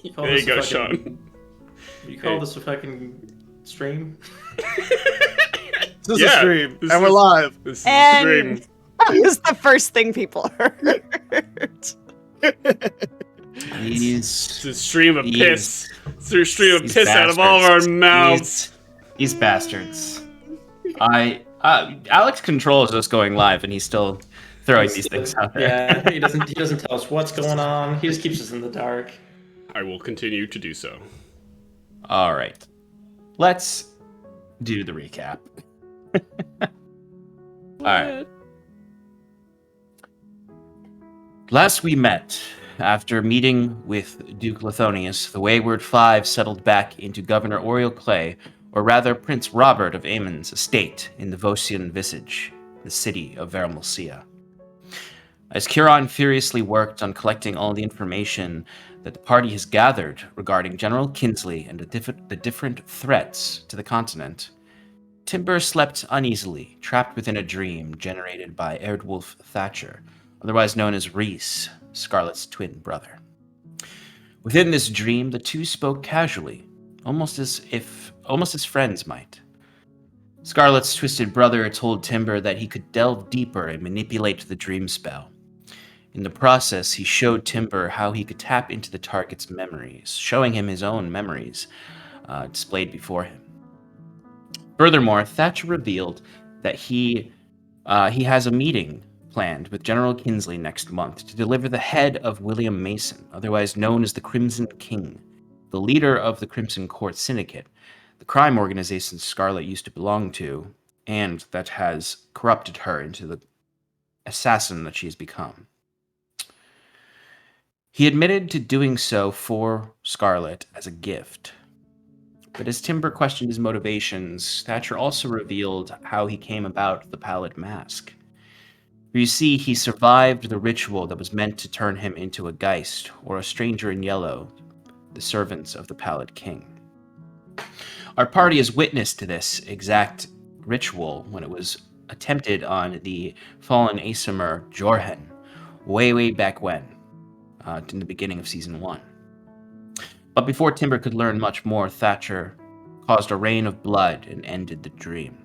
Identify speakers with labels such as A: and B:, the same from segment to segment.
A: There you go,
B: fucking,
A: Sean.
B: You call this a fucking stream?
C: This is a stream,
A: this
C: and we're
A: is-
C: live.
A: This is
D: And-
A: a stream.
D: That was the first thing people heard.
A: It's a stream of
E: These-
A: piss. It's a stream of
E: these
A: piss out of all of our
E: bastards.
A: mouths.
E: These bastards. Alex controls us going live, and he's still throwing these things out there.
B: Yeah, he doesn't tell us what's going on. He just keeps us in the dark.
A: I will continue to do so.
E: All right, let's do the recap. All right. Last we met, after meeting with Duke Lithonius, the Wayward Five settled back into Governor Oriel Clay, or rather Prince Robert of Aemon's estate in the Vosian Visage, the city of Vermalcia. As Kiron furiously worked on collecting all the information that the party has gathered regarding General Kinsley and the different threats to the continent, Timber slept uneasily, trapped within a dream generated by Erdwulf Thatcher, otherwise known as Rhys, Scarlet's twin brother. Within this dream, the two spoke casually, almost as friends might. Scarlet's twisted brother told Timber that he could delve deeper and manipulate the dream spell. In the process, he showed Timber how he could tap into the target's memories, showing him his own memories displayed before him. Furthermore, Thatcher revealed that he has a meeting planned with General Kinsley next month to deliver the head of William Mason, otherwise known as the Crimson King, the leader of the Crimson Court Syndicate, the crime organization Scarlet used to belong to, and that has corrupted her into the assassin that she has become. He admitted to doing so for Scarlet as a gift. But as Timber questioned his motivations, Thatcher also revealed how he came about the Pallid mask. You see, he survived the ritual that was meant to turn him into a Geist, or a stranger in yellow, the servants of the Pallid King. Our party has witnessed this exact ritual when it was attempted on the fallen Asimur Jorhen, way back when, in the beginning of Season 1. But before Timber could learn much more, Thatcher caused a rain of blood and ended the dream.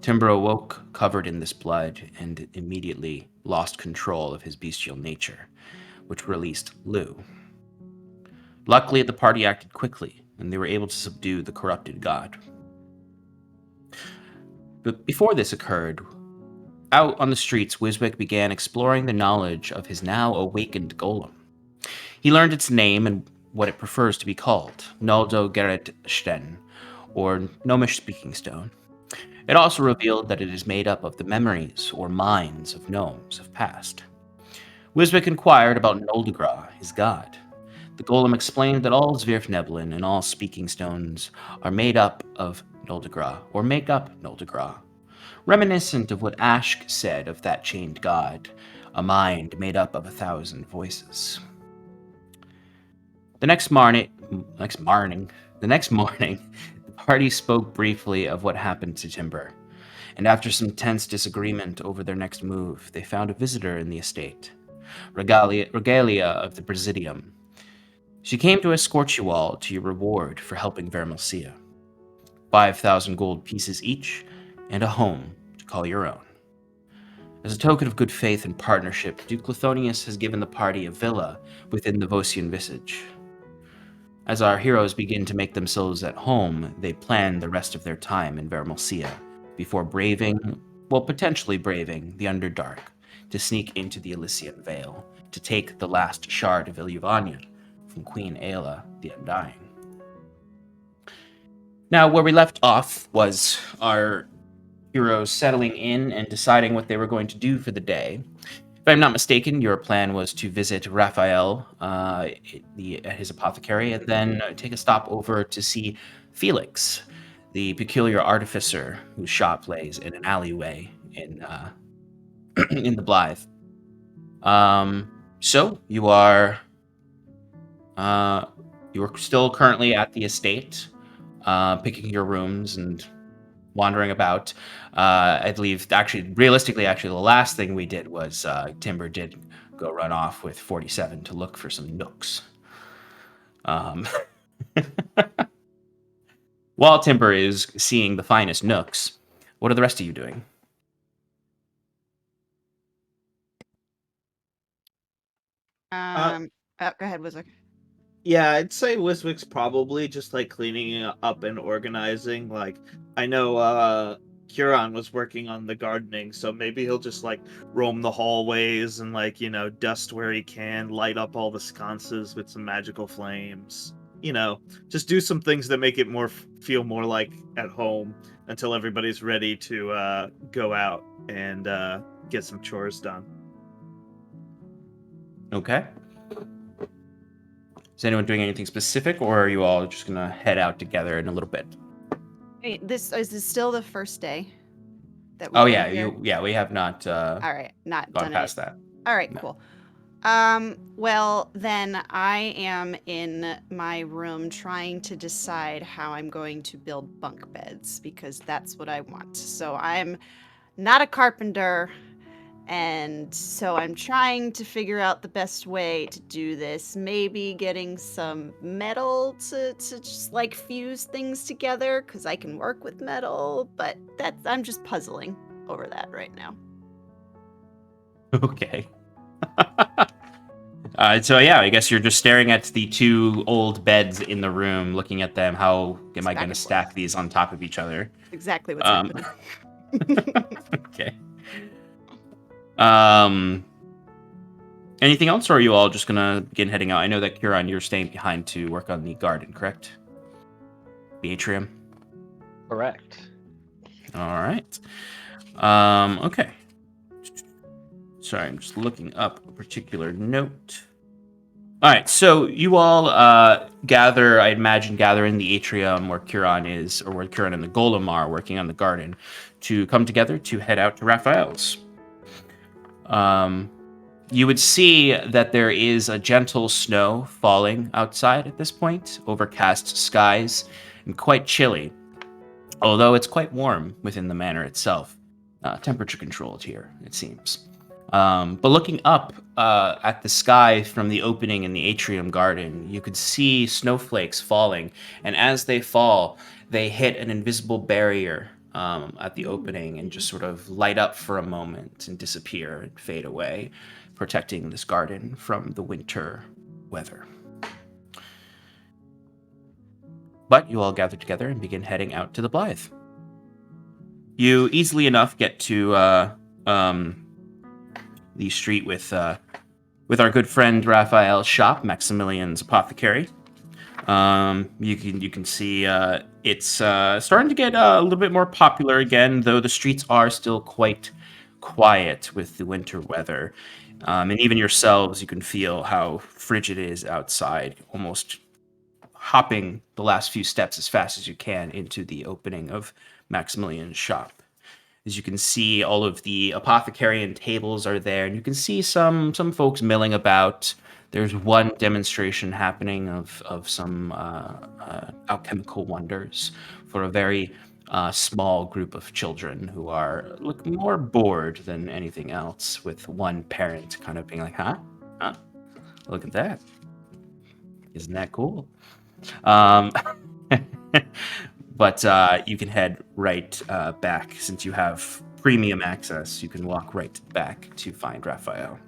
E: Timber awoke covered in this blood and immediately lost control of his bestial nature, which released Lou. Luckily, the party acted quickly, and they were able to subdue the corrupted god. But before this occurred, out on the streets, Wiswick began exploring the knowledge of his now awakened golem. He learned its name and what it prefers to be called, Naldo Gerritsten, or Gnomish Speaking Stone. It also revealed that it is made up of the memories or minds of gnomes of past. Wiswick inquired about Noldegra, his god. The golem explained that all Zvirfneblin and all speaking stones are made up of Noldegra, or make up Noldegra, reminiscent of what Ashk said of that chained god, a mind made up of 1,000 voices. The next morning, the party spoke briefly of what happened to Timber, and after some tense disagreement over their next move, they found a visitor in the estate, Regalia of the Presidium. She came to escort you all to your reward for helping Vermalcia. 5,000 gold pieces each, and a home to call your own. As a token of good faith and partnership, Duke Lithonius has given the party a villa within the Vosian Visage. As our heroes begin to make themselves at home, they plan the rest of their time in Vermalcia before potentially braving the Underdark to sneak into the Elysian Vale to take the last shard of Ilyvania from Queen Aela the Undying. Now, where we left off was our heroes settling in and deciding what they were going to do for the day. If I'm not mistaken, your plan was to visit Raphael at his apothecary and then take a stop over to see Felix, the peculiar artificer whose shop lays in an alleyway in in the Blythe. So you are still currently at the estate, picking your rooms and wandering about. I believe, realistically, the last thing we did was Timber did go run off with 47 to look for some nooks. Um, while Timber is seeing the finest nooks, what are the rest of you doing?
D: Oh, go ahead, Wizard.
C: Yeah, I'd say Wiswick's probably just like cleaning up and organizing. Like, I know Huron was working on the gardening, so maybe he'll just like roam the hallways and like, dust where he can, light up all the sconces with some magical flames. Just do some things that make it feel more like at home until everybody's ready to go out and get some chores done.
E: Okay. Is anyone doing anything specific, or are you all just gonna head out together in a little bit?
D: Wait, this is this still the first day that
E: Oh
D: we've
E: yeah,
D: been here?
E: we have not
D: All right, not
E: gone
D: done
E: past
D: it.
E: that.
D: All right,
E: No.
D: cool. Well, then I am in my room trying to decide how I'm going to build bunk beds because that's what I want. So I'm not a carpenter, and so I'm trying to figure out the best way to do this. Maybe getting some metal to just like fuse things together because I can work with metal, but I'm just puzzling over that right now.
E: Okay. So yeah, I guess you're just staring at the two old beds in the room, looking at them. How am I
D: Back
E: going to
D: and
E: stack
D: forth.
E: these on top of each other?
D: Exactly what's
E: Um,
D: happening.
E: Okay. Anything else, or are you all just gonna begin heading out? I know that Kieran, you're staying behind to work on the garden, correct? The atrium.
B: Correct.
E: All right. Okay. Sorry, I'm just looking up a particular note. All right, so you all gather, I imagine, gather in the atrium where Kieran is, or where Kieran and the Golem are working on the garden, to come together to head out to Raphael's. You would see that there is a gentle snow falling outside at this point, overcast skies, and quite chilly, although it's quite warm within the manor itself. Temperature controlled here, it seems. But looking up at the sky from the opening in the atrium garden, you could see snowflakes falling, and as they fall, they hit an invisible barrier at the opening and just sort of light up for a moment and disappear and fade away, protecting this garden from the winter weather. But you all gather together and begin heading out to the Blythe. You easily enough get to the street with our good friend Raphael's shop, Maximilian's Apothecary. You can see it's starting to get a little bit more popular again, though the streets are still quite quiet with the winter weather. And even yourselves, you can feel how frigid it is outside, almost hopping the last few steps as fast as you can into the opening of Maximilian's shop. As you can see, all of the apothecarian tables are there, and you can see some folks milling about. There's one demonstration happening of some alchemical wonders for a very small group of children who look more bored than anything else, with one parent kind of being like, huh? Look at that. Isn't that cool? But you can head right back. Since you have premium access, you can walk right back to find Raphael.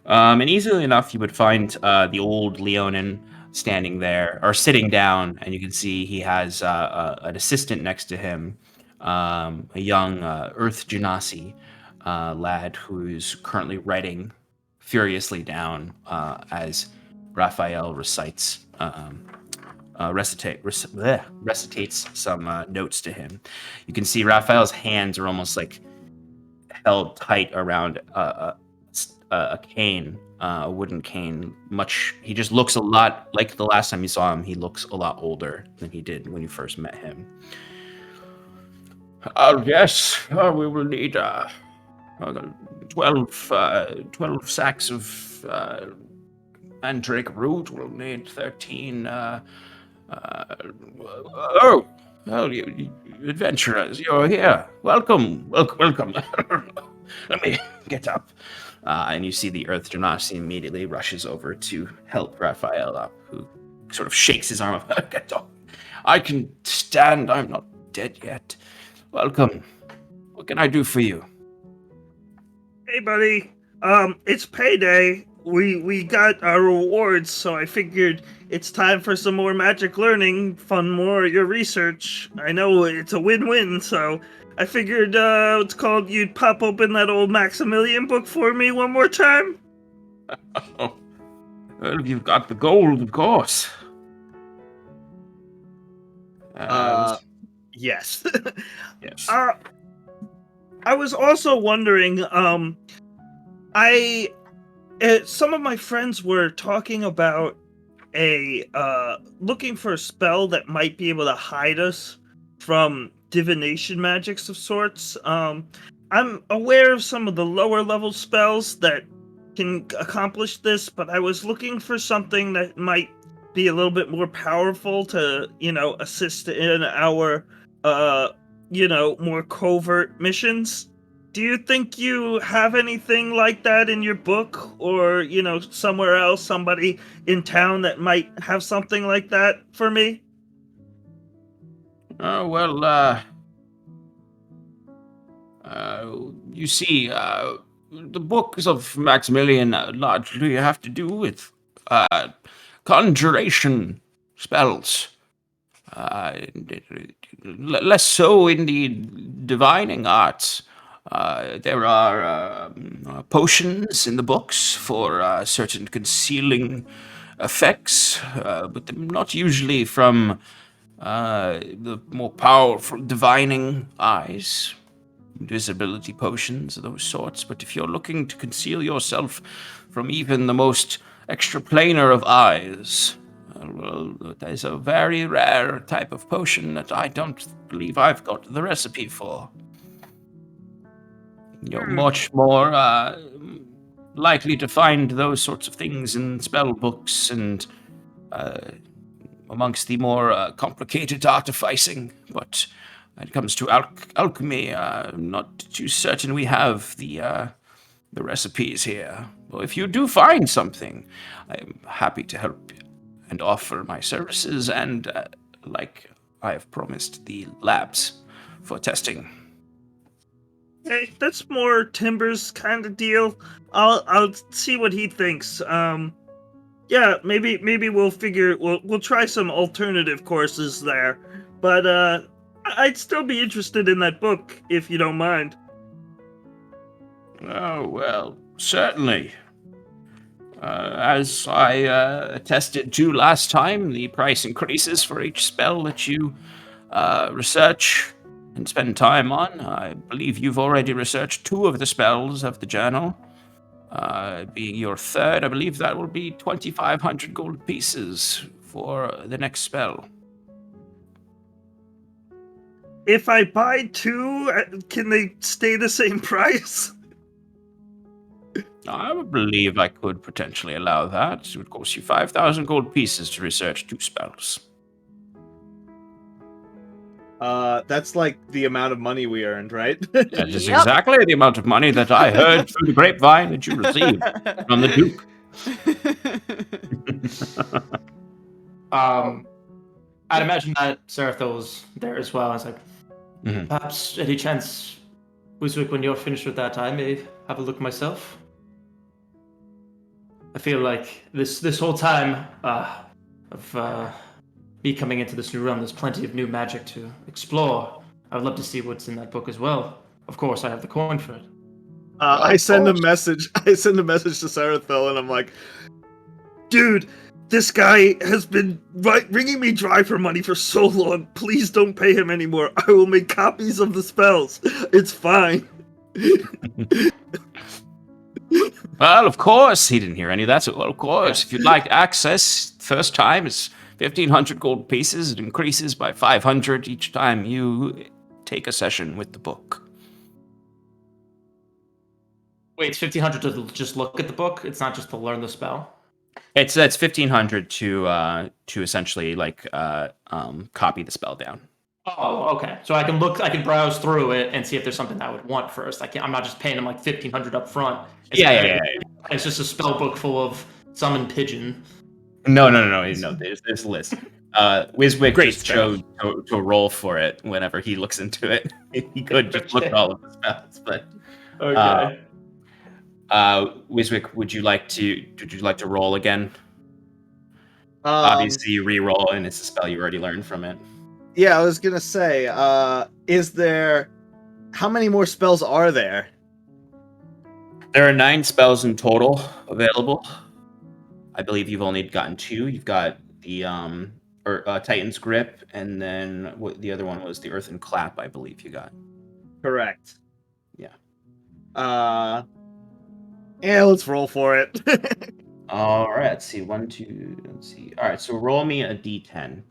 E: And easily enough, you would find the old Leonin standing there, or sitting down, and you can see he has an assistant next to him, a young Earth Genasi lad who's currently writing furiously down as Raphael recitates some notes to him. You can see Raphael's hands are almost like held tight around a cane, a wooden cane. He just looks a lot like the last time you saw him. He looks a lot older than he did when you first met him. Yes, we will need 12 sacks of mandrake root. We'll need 13. You adventurers, you're here. Welcome. Let me get up. And you see the Earth Genasi immediately rushes over to help Raphael up, who sort of shakes his arm up. Get up. I can stand. I'm not dead yet. Welcome. What can I do for you?
F: Hey, buddy. It's payday. We got our rewards, so I figured it's time for some more magic learning, fund more of your research. I know it's a win-win, so I figured, you'd pop open that old Maximilian book for me one more time?
E: Oh, well, you've got the gold, of course.
F: Yes.
E: Yes.
F: I was also wondering, some of my friends were talking about looking for a spell that might be able to hide us from divination magics of sorts. I'm aware of some of the lower level spells that can accomplish this, but I was looking for something that might be a little bit more powerful to, assist in our, more covert missions. Do you think you have anything like that in your book, or, somewhere else, somebody in town that might have something like that for me?
E: You see, the books of Maximilian largely have to do with conjuration spells. Less so in the divining arts. There are potions in the books for certain concealing effects, but they're not usually from the more powerful divining eyes. Invisibility potions, those sorts. But if you're looking to conceal yourself from even the most extraplanar of eyes, well, there's a very rare type of potion that I don't believe I've got the recipe for. You're much more likely to find those sorts of things in spell books and amongst the more complicated artificing, but when it comes to alchemy, I'm not too certain we have the recipes here. Well, if you do find something, I'm happy to help and offer my services and, like I have promised, the labs for testing.
F: Hey, that's more Timber's kind of deal. I'll see what he thinks. Yeah, maybe we'll try some alternative courses there. But I'd still be interested in that book if you don't mind.
E: Oh, well, certainly. As I attested to last time, the price increases for each spell that you research and spend time on. I believe you've already researched 2 of the spells of the journal. Being your third, I believe that will be 2,500 gold pieces for the next spell.
F: If I buy 2, can they stay the same price?
E: I believe I could potentially allow that. It would cost you 5,000 gold pieces to research 2 spells.
C: That's like the amount of money we earned, right?
E: That is exactly the amount of money that I heard through the grapevine that you received from the Duke.
B: I'd imagine that Sarathil's there as well. It's like, perhaps any chance, Wuzwick, when you're finished with that, I may have a look myself. I feel like this whole time of me coming into this new realm, there's plenty of new magic to explore. I would love to see what's in that book as well. Of course, I have the coin for it.
C: I send a message to Sarathil, and I'm like,
F: Dude, this guy has been wringing me dry for money for so long. Please don't pay him anymore. I will make copies of the spells. It's fine.
E: Well, of course, he didn't hear any of that. So, well, of course, if you'd like access, first time is 1,500 gold pieces. It increases by 500 each time you take a session with the book.
B: Wait, it's 1,500 to just look at the book? It's not just to learn the spell?
E: It's 1,500 to essentially copy the spell down.
B: Oh, okay. So I can browse through it and see if there's something I would want first. I'm not just paying him like 1,500 up front.
E: Yeah.
B: It's just a spell book full of summon pigeon.
E: No. There's a list. Wiswick
A: Great
E: just
A: spell.
E: chose to roll for it whenever he looks into it. He could just look at all of the spells, but
B: Okay.
E: Wiswick, would you like to roll again?
C: Um,
E: Obviously, you re-roll, and it's a spell you already learned from it.
C: yeah, I was gonna say, is there? How many more spells are there?
E: There are 9 spells in total available. I believe you've only gotten 2. You've got the Titan's Grip, and then the other one was the Earthen Clap. I believe you got.
C: Correct.
E: Yeah.
C: Yeah, let's roll for it.
E: All right. Let's see. 1, 2. Let's see. All right. So roll me a d10.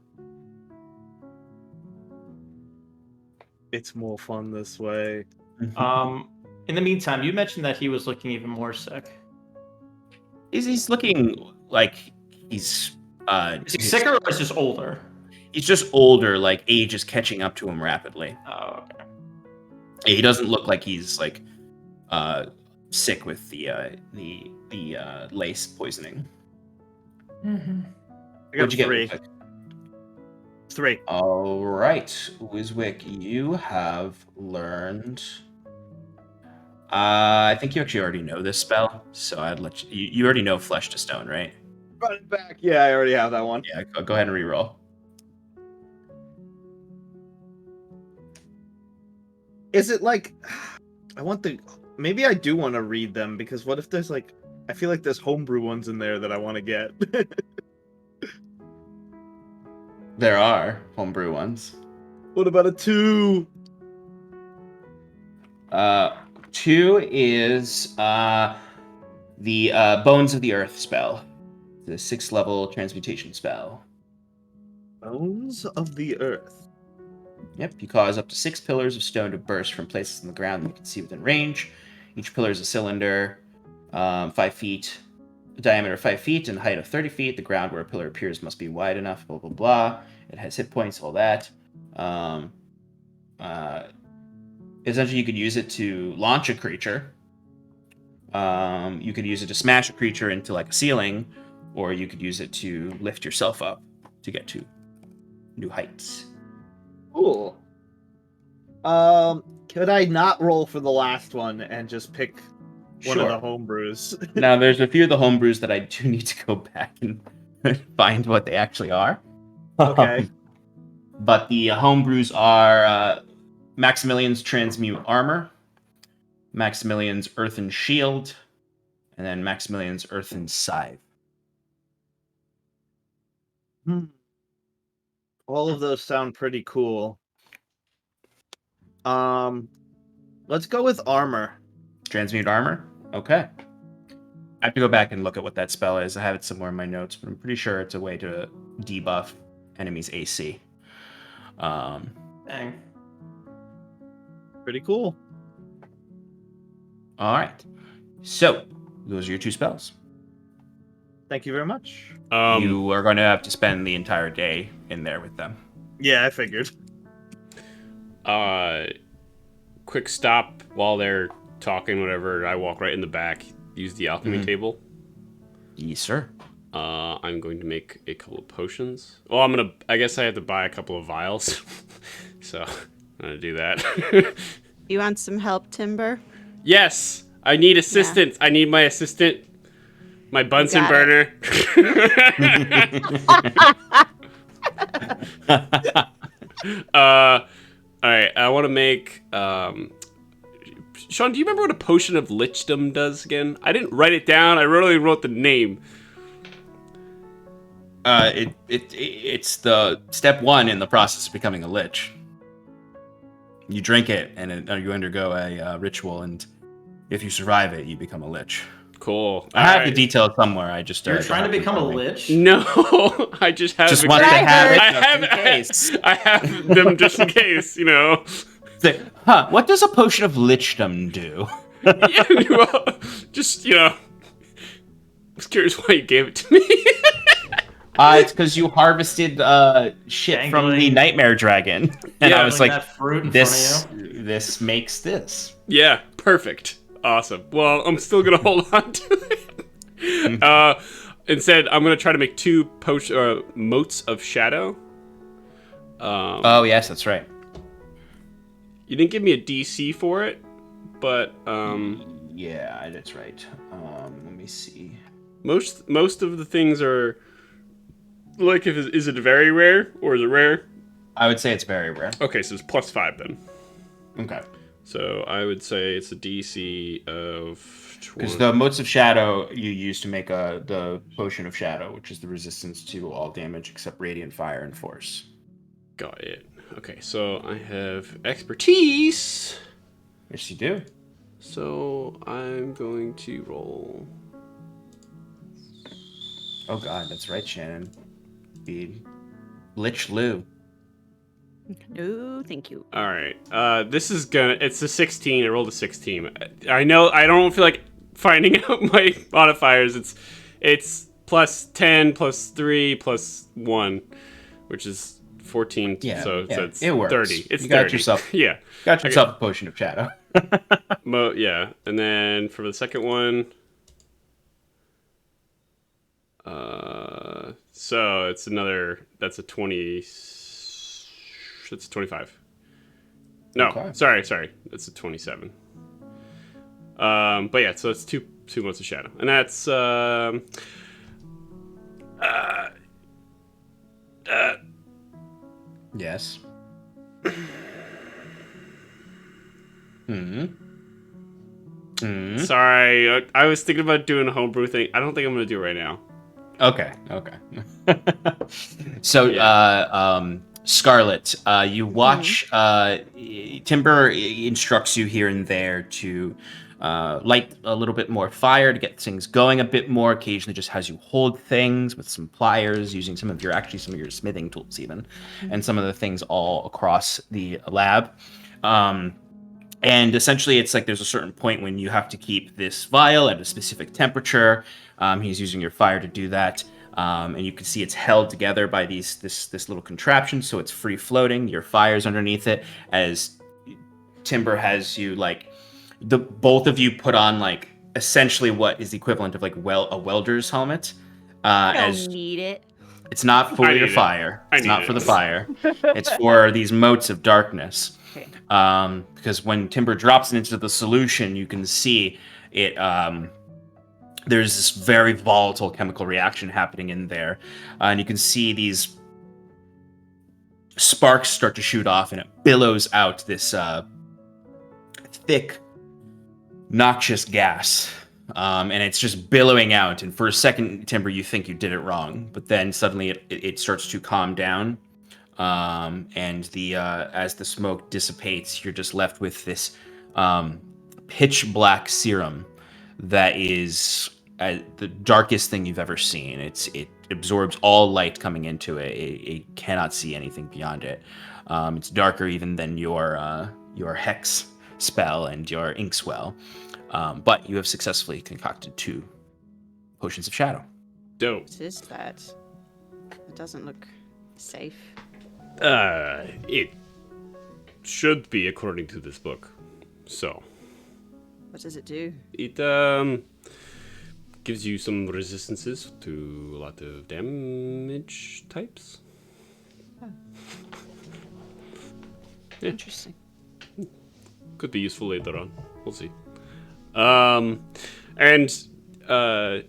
C: It's more fun this way.
B: In the meantime, you mentioned that he was looking even more sick.
E: He's looking like he's
B: Is he sicker or is he just older?
E: He's just older. Like age is catching up to him rapidly.
B: Oh, okay.
E: He doesn't look like he's like sick with the lace poisoning.
B: Mm-hmm.
C: I got
E: What'd you
C: 3.
E: get?
C: 3.
E: All right, Wiswick, you have learned. I think you actually already know this spell, so I'd let you. You already know Flesh to Stone, right?
C: Run it back. Yeah, I already have that one.
E: Yeah, go ahead and reroll.
C: Is it like? I want the. Maybe I do want to read them because what if there's like? I feel like there's homebrew ones in there that I want to get.
E: There are homebrew ones.
C: What about a 2?
E: 2 is the Bones of the Earth spell, the 6th level transmutation spell.
C: Bones of the Earth.
E: Yep, you cause up to 6 pillars of stone to burst from places in the ground that you can see within range. Each pillar is a cylinder, 5 feet, diameter 5 feet, and height of 30 feet. The ground where a pillar appears must be wide enough, blah, blah, blah. It has hit points, all that. Essentially, you could use it to launch a creature. You could use it to smash a creature into like a ceiling, or you could use it to lift yourself up to get to new heights.
C: Cool. Could I not roll for the last one and just pick one of the homebrews?
E: Now, there's a few of the homebrews that I do need to go back and find what they actually are.
C: Okay.
E: But the homebrews are Maximilian's Transmute Armor, Maximilian's Earthen Shield, and then Maximilian's Earthen Scythe.
C: All of those sound pretty cool. Let's go with armor.
E: Transmute Armor? Okay. I have to go back and look at what that spell is. I have it somewhere in my notes, but I'm pretty sure it's a way to debuff enemies' AC.
B: Dang.
C: Pretty cool.
E: All right. So, those are your 2 spells.
C: Thank you very much.
E: You are going to have to spend the entire day in there with them.
C: Yeah, I figured.
A: Quick stop while they're talking, whatever. I walk right in the back, use the alchemy table.
E: Yes, sir.
A: I'm going to make a couple of potions. Well, I guess I have to buy a couple of vials. So, I'm going to do that.
D: You want some help, Timber?
A: Yes! I need assistance. I need my assistant. My Bunsen
D: got
A: burner. Alright, I want to make... Sean, do you remember what a potion of lichdom does again? I didn't write it down. I really wrote the name.
E: It's the step 1 in the process of becoming a lich. You drink it, and you undergo a ritual, and if you survive it, you become a lich.
A: Cool.
E: I have the details somewhere. I just
B: You're trying to become a lich?
A: No, I just have.
E: Just want to have it just in
A: I
E: case.
A: I have them just in case, you know.
E: Say, what does a potion of lichdom do?
A: Yeah, well, just I was curious why you gave it to me.
E: It's because you harvested shit from the
B: Dangling.
E: nightmare dragon, and
A: Yeah,
E: I was like,
B: that fruit in
E: this
B: front of
E: this makes this.
A: Yeah, perfect. Awesome. Well, I'm still gonna hold on to it. Instead, I'm gonna try to make 2 motes of shadow.
E: Oh yes, that's right.
A: You didn't give me a DC for it, but
E: Yeah, that's right. Let me see.
A: most of the things are like, is it very rare or is it rare?
E: I would say it's very rare.
A: Okay, so it's +5 then.
E: Okay.
A: So I would say it's a DC of 20.
E: Because the motes of shadow you use to make the potion of shadow, which is the resistance to all damage except radiant fire and force.
A: Got it. Okay, so I have expertise.
E: Yes, you do.
A: So I'm going to roll.
E: Oh god, that's right, Shannon. Be Lich Lou.
D: No, thank you.
A: All right. This is gonna. It's a 16. I rolled a 16. I know. I don't feel like finding out my modifiers. It's +10, +3, +1, which is 14.
E: Yeah,
A: so
E: yeah,
A: it's
E: it works.
A: 30. It's
E: You got
A: 30.
E: yourself-
A: Yeah.
E: Got yourself a potion of shadow.
A: Yeah. And then for the second one. So it's another. That's a 20. It's 25. No,
E: Okay.
A: sorry. That's a 27. But yeah, so it's two months of shadow, and that's
E: Yes. Hmm. Hmm.
A: Sorry, I was thinking about doing a homebrew thing. I don't think I'm gonna do it right now.
E: Okay. So, Scarlet, you watch. Timber instructs you here and there to light a little bit more fire to get things going a bit more. Occasionally, just has you hold things with some pliers, using some of your smithing tools, even, and some of the things all across the lab. And essentially, it's like there's a certain point when you have to keep this vial at a specific temperature. He's using your fire to do that. And you can see it's held together by this little contraption, so it's free floating. Your fire's underneath it. As Timber has you both of you put on essentially what is the equivalent of a welder's helmet.
D: I don't need it.
E: It's not for your fire. It's not for the fire. It's for these motes of darkness.
D: Okay.
E: Because when Timber drops it into the solution, you can see it. There's this very volatile chemical reaction happening in there, and you can see these sparks start to shoot off, and it billows out this thick, noxious gas. And it's just billowing out. And for a second, Timber, you think you did it wrong, but then suddenly it starts to calm down. And as the smoke dissipates, you're just left with this pitch black serum that is the darkest thing you've ever seen. It absorbs all light coming into it. It cannot see anything beyond it. It's darker even than your hex spell and your inkswell. But you have successfully concocted 2 potions of shadow.
A: Dope.
D: What is that? It doesn't look safe.
A: It should be according to this book. So.
D: What does it do?
A: It gives you some resistances to a lot of damage types.
D: Oh.
A: Yeah.
D: Interesting.
A: Could be useful later on. We'll see. And I'm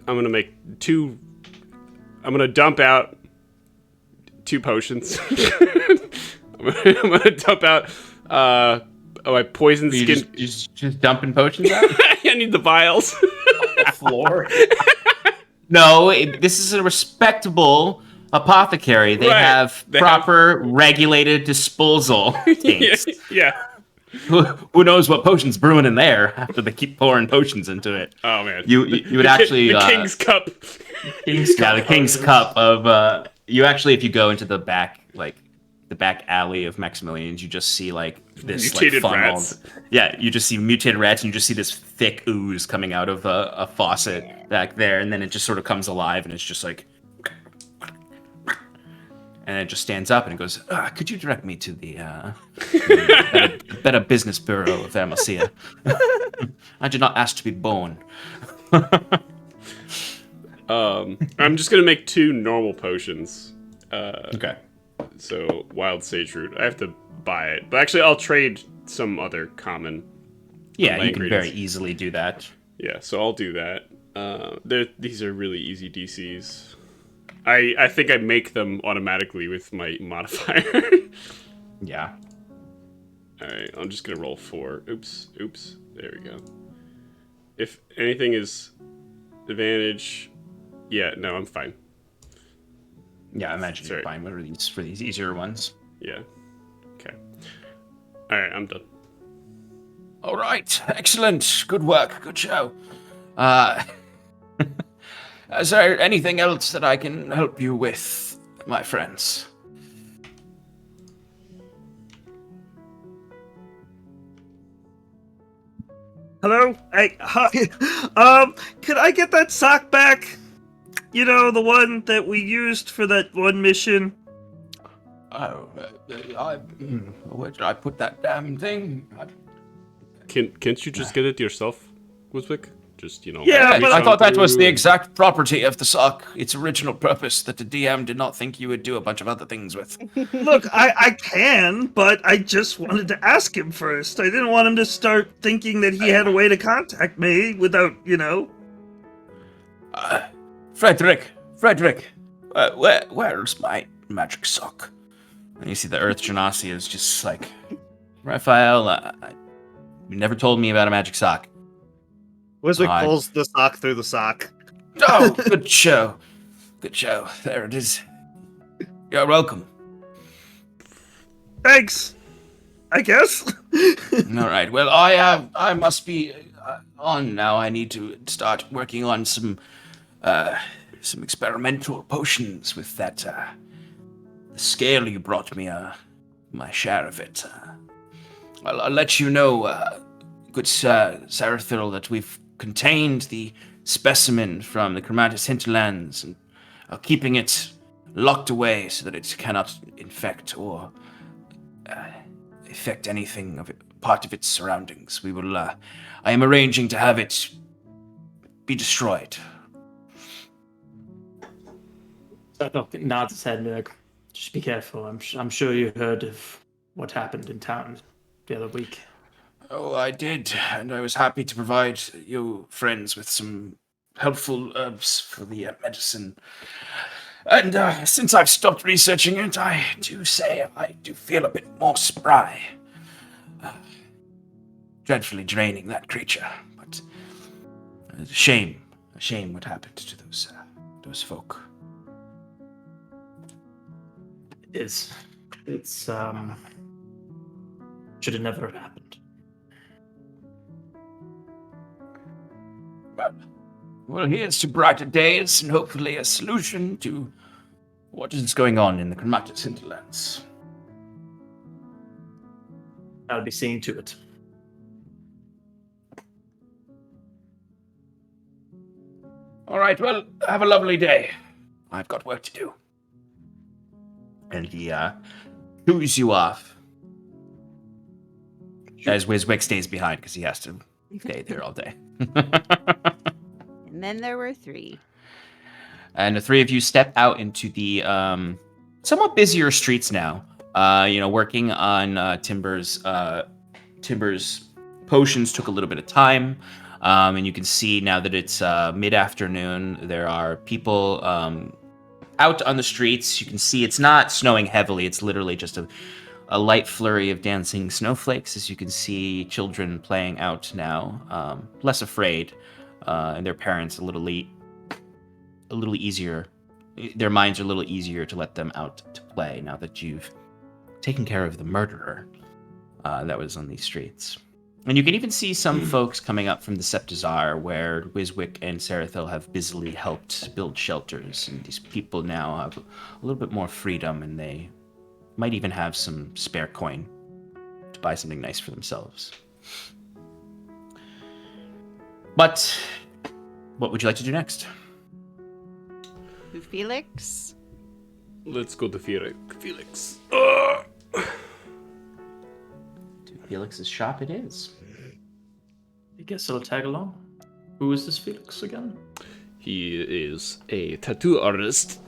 A: gonna make 2. I'm gonna dump out 2 potions. I'm gonna dump out my poison skin.
E: Just dumping potions out?
A: I need the vials.
E: Floor. No, this is a respectable apothecary. They have proper regulated disposal tanks.
A: Yeah.
E: Who knows what potions brewing in there after they keep pouring potions into it?
A: Oh man.
E: You would actually
A: the King's Cup.
E: The King's Cup of you actually, if you go into the back the back alley of Maximilian's, you just see this
A: mutated
E: funnel.
A: rats.
E: Yeah, you just see mutated rats, and you just see this thick ooze coming out of a faucet back there, and then it just sort of comes alive, and it's just And it just stands up and it goes, could you direct me to the better business bureau of Amalcia? I did not ask to be born.
A: I'm just gonna make 2 normal potions.
E: Okay.
A: So wild sage root. I have to buy it, but actually I'll trade some other common.
E: Yeah,
A: my
E: you can very
A: ingredients.
E: easily do that.
A: Yeah, so I'll do that. These are really easy DCs. I think I make them automatically with my modifier.
E: Yeah.
A: Alright, I'm just gonna roll 4. Oops. There we go. If anything is advantage... Yeah, no, I'm fine.
E: Yeah, I imagine you're
A: Sorry.
E: fine for these easier ones.
A: Yeah. Okay. Alright, I'm done.
E: All right, excellent. Good work. Good show. Is there anything else that I can help you with, my friends?
F: Hello? Hi. Could I get that sock back? You know, the one that we used for that one mission?
E: Oh, where did I put that damn thing?
A: Can't you just get it yourself, Wiswick? Just,
F: Yeah,
A: reach
F: but
E: I
A: on
E: thought that was
A: through
E: the
A: and-
E: exact property of the sock, its original purpose that the DM did not think you would do a bunch of other things with.
F: Look, I can, but I just wanted to ask him first. I didn't want him to start thinking that he had a way to contact me without,
E: Frederick, where's my magic sock? And you see the Earth Genasi is just like, Raphael, you never told me about a magic sock.
C: Wiswick
E: Hi.
C: pulls the sock through the sock.
E: Oh, good show. Good show. There it is. You're welcome.
F: Thanks. I guess.
E: All right. Well, I must be on now. I need to start working on some experimental potions with that the scale you brought me. My share of it. I'll let you know, good Sarathil, that we've contained the specimen from the Chromatis hinterlands and are keeping it locked away so that it cannot infect or affect anything of it, part of its surroundings. We will. I am arranging to have it be destroyed.
B: Sarathil nods his head and be like, just be careful. I'm sure you heard of what happened in town the other week.
E: Oh, I did, and I was happy to provide you friends with some helpful herbs for the medicine. And since I've stopped researching it, I do say I do feel a bit more spry. Dreadfully draining that creature, but a shame what happened to those folk.
B: It's should have never happened.
E: Well, here's to brighter days and hopefully a solution to what is going on in the Chromatis hinterlands.
B: I'll be seeing to it.
E: All right, well, have a lovely day. I've got work to do. And he shoos you off. As Wiswick stays behind because he has to stay there all day.
D: And then there were 3.
E: And the 3 of you step out into the somewhat busier streets now. Working on Timber's potions took a little bit of time. And you can see now that it's mid-afternoon, there are people out on the streets. You can see it's not snowing heavily. It's literally just a light flurry of dancing snowflakes, as you can see children playing out now, less afraid, and their parents a little easier. Their minds are a little easier to let them out to play now that you've taken care of the murderer that was on these streets. And you can even see some folks coming up from the Septizar, where Wiswick and Sarathil have busily helped build shelters, and these people now have a little bit more freedom, and they might even have some spare coin to buy something nice for themselves. But what would you like to do next?
D: Felix?
A: let's go to Felix.
E: To Felix's shop it is.
B: I guess I'll tag along. Who is this Felix again?
A: He is a tattoo artist.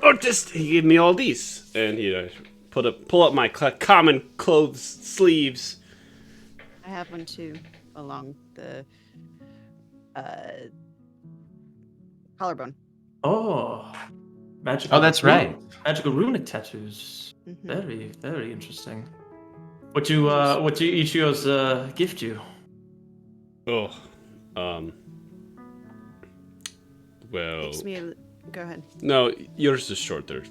A: He gave me all these, and he pull up my common clothes sleeves.
D: I have one too, along the collarbone.
B: Oh, magical.
E: Oh, that's right.
B: Magical runic tattoos.
D: Mhm.
B: Very, very interesting. What do each of yours gift you?
A: Oh, well,
D: Makes me go ahead.
A: no, yours is shorter.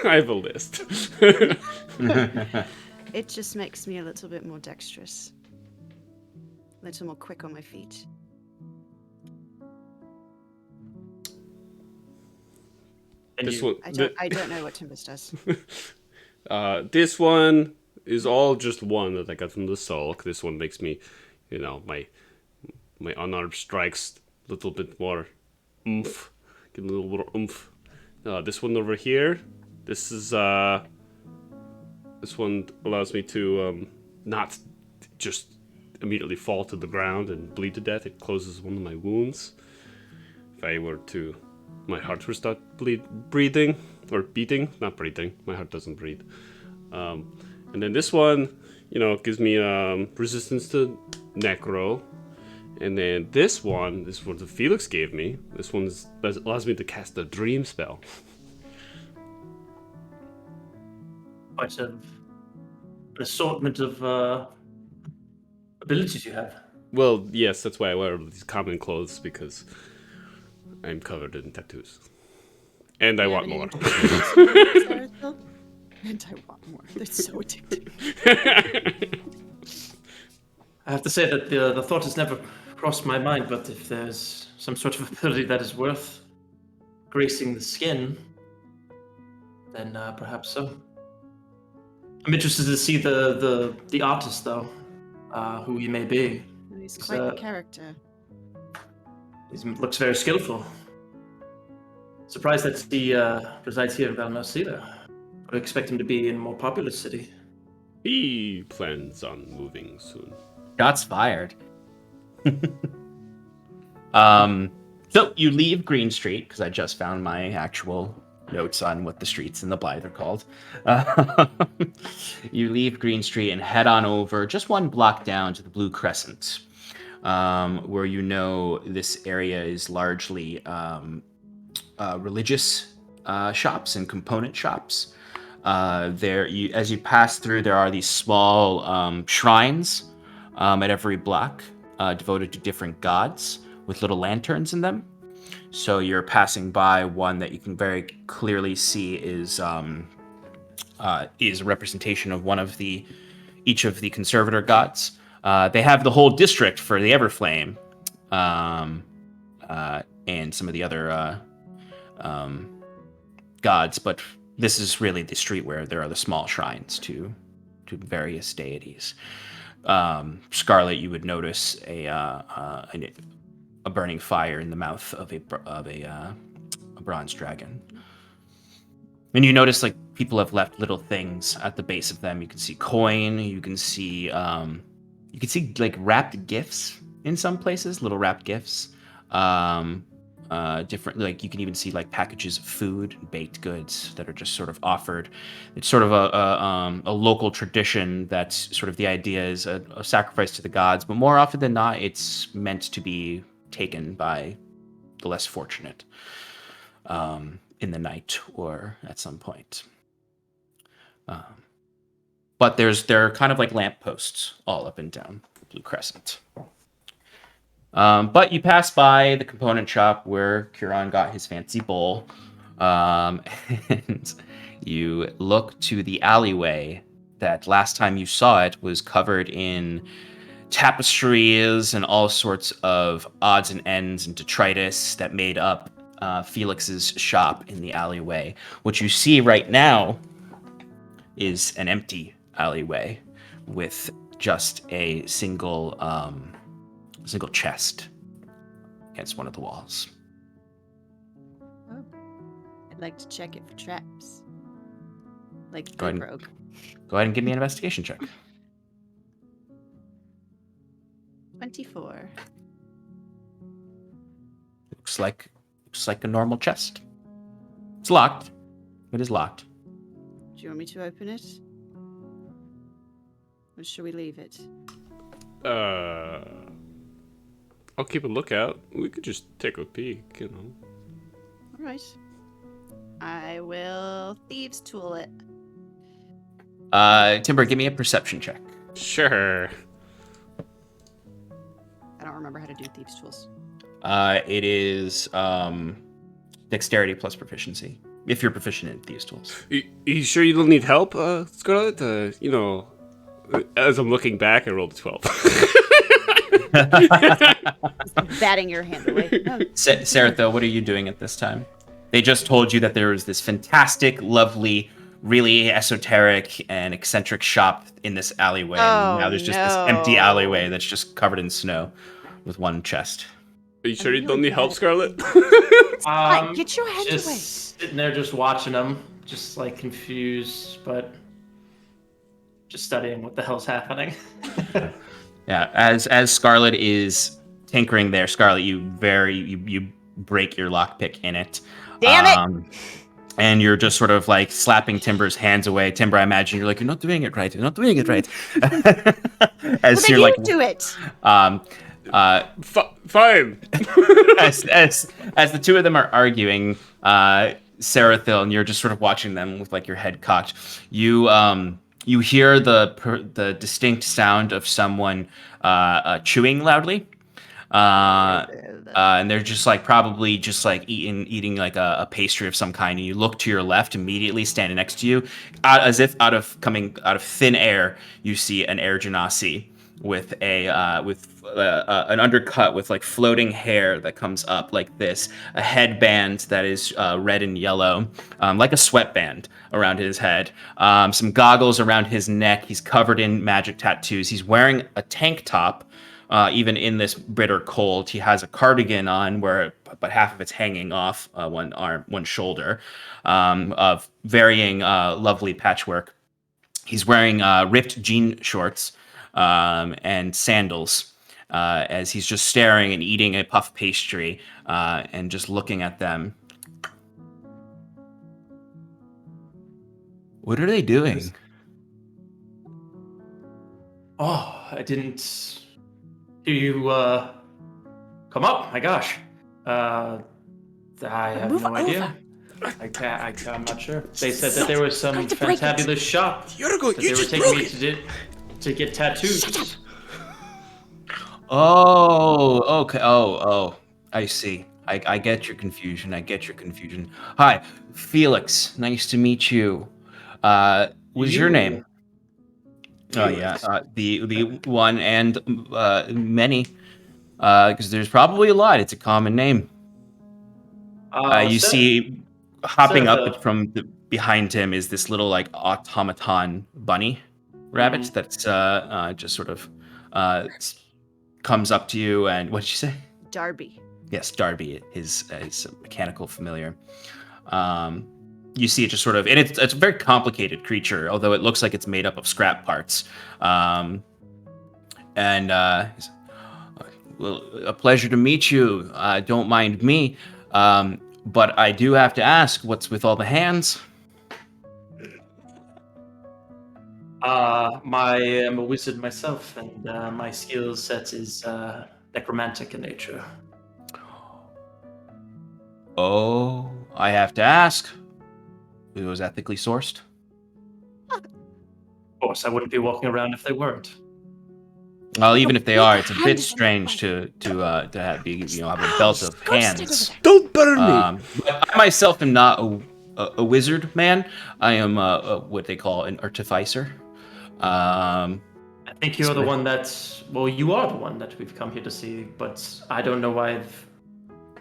A: I have a list.
D: It just makes me a little bit more dexterous, a little more quick on my feet.
B: And
A: This
B: you,
A: one,
D: I don't know what Timbus does.
A: this one is all just one that I got from the Sulk. This one makes me, my unarmed strikes a little bit more oomph. Get a little more oomph. This one over here, this one allows me to not just immediately fall to the ground and bleed to death. It closes one of my wounds. If my heart would start breathing or beating, not breathing. My heart doesn't breathe. And then this one, gives me resistance to necro. And then this one that Felix gave me. This one allows me to cast a dream spell.
B: quite an assortment of abilities you have.
A: Well, yes, that's why I wear these common clothes, because I'm covered in tattoos. And I want more.
D: Sarathil? And I want more. They're so addictive.
B: I have to say that the thought has never crossed my mind, but if there's some sort of ability that is worth gracing the skin, then perhaps so. I'm interested to see the artist, though, who he may be.
D: He's quite the character.
B: He looks very skillful. Surprised that he resides here in Valnosila. I would expect him to be in a more populous city.
A: He plans on moving soon.
E: Shots fired. So you leave Green Street, because I just found my actual notes on what the streets in the Blythe are called. You leave Green Street and head on over just one block down to the Blue Crescent, where this area is largely religious shops and component shops. As you pass through, there are these small shrines at every block devoted to different gods with little lanterns in them. So you're passing by one that you can very clearly see is a representation of each of the conservator gods. They have the whole district for the Everflame, and some of the other gods, but this is really the street where there are the small shrines to various deities. Scarlet, you would notice a burning fire in the mouth of a bronze dragon, and you notice like people have left little things at the base of them. You can see coin. You can see like wrapped gifts in some places, little wrapped gifts. Different, like you can even see like packages of food, baked goods that are just sort of offered. It's sort of a local tradition that's sort of the idea is a sacrifice to the gods, but more often than not, it's meant to be taken by the less fortunate in the night or at some point. But there are kind of like lampposts all up and down Blue Crescent. But you pass by the component shop where Curon got his fancy bowl, and you look to the alleyway that last time you saw it was covered in tapestries and all sorts of odds and ends and detritus that made up Felix's shop in the alleyway. What you see right now is an empty alleyway with just a single chest against one of the walls.
D: Oh. I'd like to check it for traps. Like
E: Go
D: good
E: ahead.
D: rogue.
E: Go ahead and give me an investigation check.
D: 24.
E: Looks like a normal chest. It's locked. It is locked.
D: Do you want me to open it? Or should we leave it?
A: I'll keep a lookout. We could just take a peek, you know.
D: All right. I will thieves tool it.
E: Timber, give me a perception check.
A: Sure.
D: I don't remember how to do thieves tools.
E: It is dexterity plus proficiency. If you're proficient in thieves tools.
A: You sure you don't need help, Scarlet? You know, as I'm looking back, I rolled a 12.
D: Batting your hand away. No.
E: Sarathil, what are you doing at this time? They just told you that there was this fantastic, lovely, really esoteric and eccentric shop in this alleyway. And now there's just this empty alleyway that's just covered in snow with one chest.
A: Are you sure
D: I'm
A: you
D: really
A: don't need
D: bad
A: help,
D: at-
A: Scarlet?
D: Fine, get your head
B: just
D: away.
B: sitting there, just watching them, just like confused, but just studying what the hell's happening.
E: Yeah, as Scarlet is tinkering there, Scarlet, you break your lockpick in it.
D: Damn it!
E: And you're just sort of like slapping Timber's hands away. Timber, I imagine you're like, you're not doing it right. You're not doing it right. As
D: Well,
E: you're
D: then
E: like,
D: you do it.
A: Fine.
E: as the two of them are arguing, Sarathil, and you're just sort of watching them with like your head cocked. You hear the distinct sound of someone chewing loudly, and they're just like probably just like eating like a pastry of some kind. And you look to your left, immediately standing next to you, as if coming out of thin air, you see an air genasi with an undercut with like floating hair that comes up like this, a headband that is red and yellow, like a sweatband around his head, some goggles around his neck. He's covered in magic tattoos. He's wearing a tank top, even in this bitter cold. He has a cardigan on but half of it's hanging off one shoulder, of varying lovely patchwork. He's wearing ripped jean shorts and sandals, as he's just staring and eating a puff pastry and just looking at them. What are they doing?
B: Oh, I didn't hear you come up. My gosh. I have
D: Move
B: no idea. I'm not sure. They said that there was some fantabulous shop that they were taking me to get tattoos.
E: Oh, okay. Oh, I see. I get your confusion. Hi, Felix. Nice to meet you. What's your name? Oh yeah, the one and many, because there's probably a lot. It's a common name. You see, hopping up from behind him is this little like automaton bunny rabbit that's just sort of comes up to you. And what did you say?
D: Darby.
E: Yes, Darby is a mechanical familiar. You see it just sort of, and it's a very complicated creature, although it looks like it's made up of scrap parts. Well, a pleasure to meet you. Don't mind me, but I do have to ask, what's with all the hands?
B: I am a wizard myself, and my skill set is necromantic in nature.
E: Oh, I have to ask. It was ethically sourced?
B: Of course, I wouldn't be walking around if they weren't.
E: Well, even if they are, it's a bit strange to have a belt of hands.
A: Don't burn me.
E: But I myself am not a wizard man. I am what they call an artificer.
B: I think you're the one you are the one that we've come here to see, but I don't know why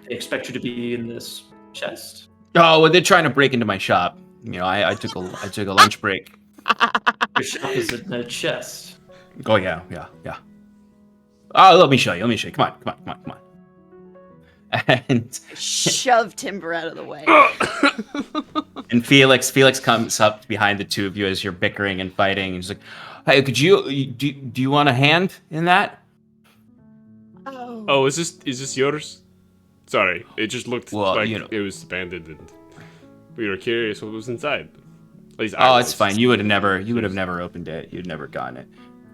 B: they expect you to be in this chest.
E: Oh, well, they're trying to break into my shop. I took a lunch break.
B: Your shop is in a chest.
E: Oh yeah. Oh, let me show you. Come on. And
D: Shove Timber out of the way.
E: and Felix comes up behind the two of you as you're bickering and fighting, and he's like, "Hey, do you want a hand in that?"
A: Oh, is this yours? Sorry, it just looked
E: Well,
A: like
E: you know.
A: it was abandoned, and we were curious what was inside. At least
E: Oh,
A: I
E: it's
A: was.
E: fine. You would have never opened it. You'd never gotten it.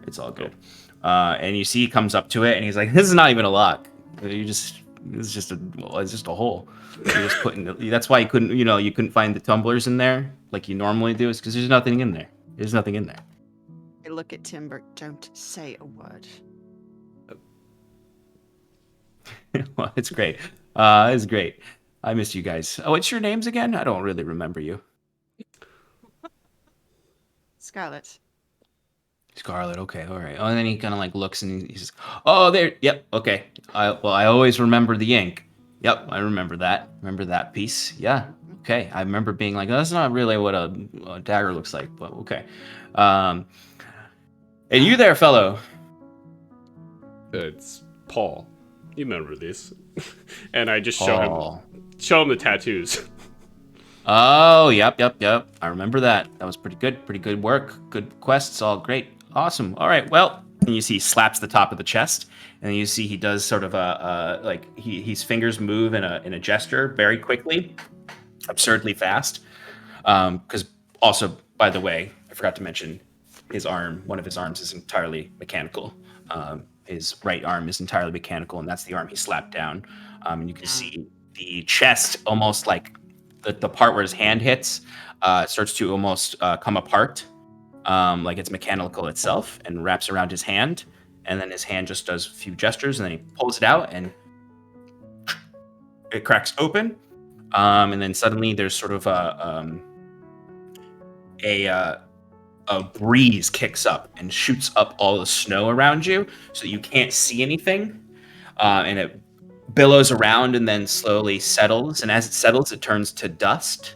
E: It's all good. And you see he comes up to it, and he's like, "This is not even a lock. It's just a hole. You're just putting. That's why you couldn't find the tumblers in there like you normally do. Is because there's nothing in there. There's nothing in there."
D: I look at Timber. Don't say a word.
E: Well, it's great. It's great. I miss you guys. Oh, what's your names again? I don't really remember you.
D: Scarlet.
E: Scarlet. Okay, all right. Oh, and then he kind of like looks and he says, "Oh, there. Yep. Okay. I always remember the ink. Yep, I remember that. Remember that piece. Yeah. Okay. I remember being like, that's not really what a dagger looks like, but okay. And you there, fellow?
A: It's Paul. You remember this? And I just
E: Paul.
A: show him the tattoos.
E: Oh, yep. I remember that. That was pretty good. Pretty good work. Good quests. All great. Awesome. All right. Well, and you see he slaps the top of the chest, and then you see he does sort of his fingers move in a gesture very quickly, absurdly fast. Because also, by the way, I forgot to mention one of his arms is entirely mechanical. His right arm is entirely mechanical, and that's the arm he slapped down. And you can see the chest almost like the part where his hand hits starts to almost come apart, like it's mechanical itself, and wraps around his hand. And then his hand just does a few gestures, and then he pulls it out, and it cracks open. And then suddenly there's sort of a breeze kicks up and shoots up all the snow around you, so you can't see anything. And it billows around and then slowly settles. And as it settles, it turns to dust.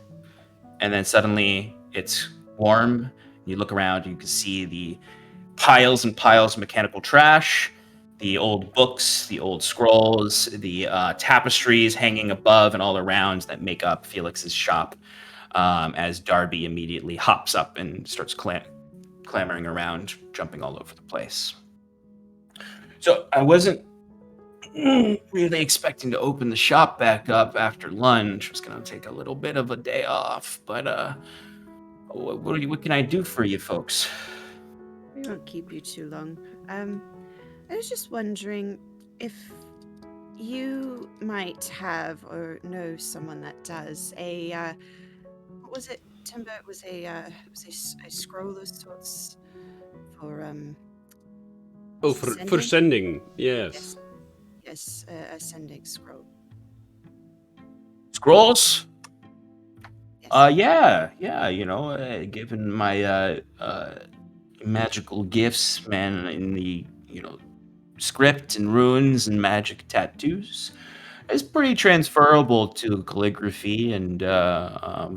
E: And then suddenly it's warm. You look around, you can see the piles and piles of mechanical trash, the old books, the old scrolls, the tapestries hanging above and all around that make up Felix's shop. As Darby immediately hops up and starts clamoring around, jumping all over the place. So I wasn't really expecting to open the shop back up after lunch. I was going to take a little bit of a day off, but what can I do for you folks?
D: We won't keep you too long. I was just wondering if you might have or know someone that does a what was it, Timber? It was a scroll of sorts for
A: for sending. Yes.
D: Yes, a sending scroll.
E: Scrolls?
D: Yes.
E: Yeah. Given my magical gifts, man, in the script and runes and magic tattoos, it's pretty transferable to calligraphy and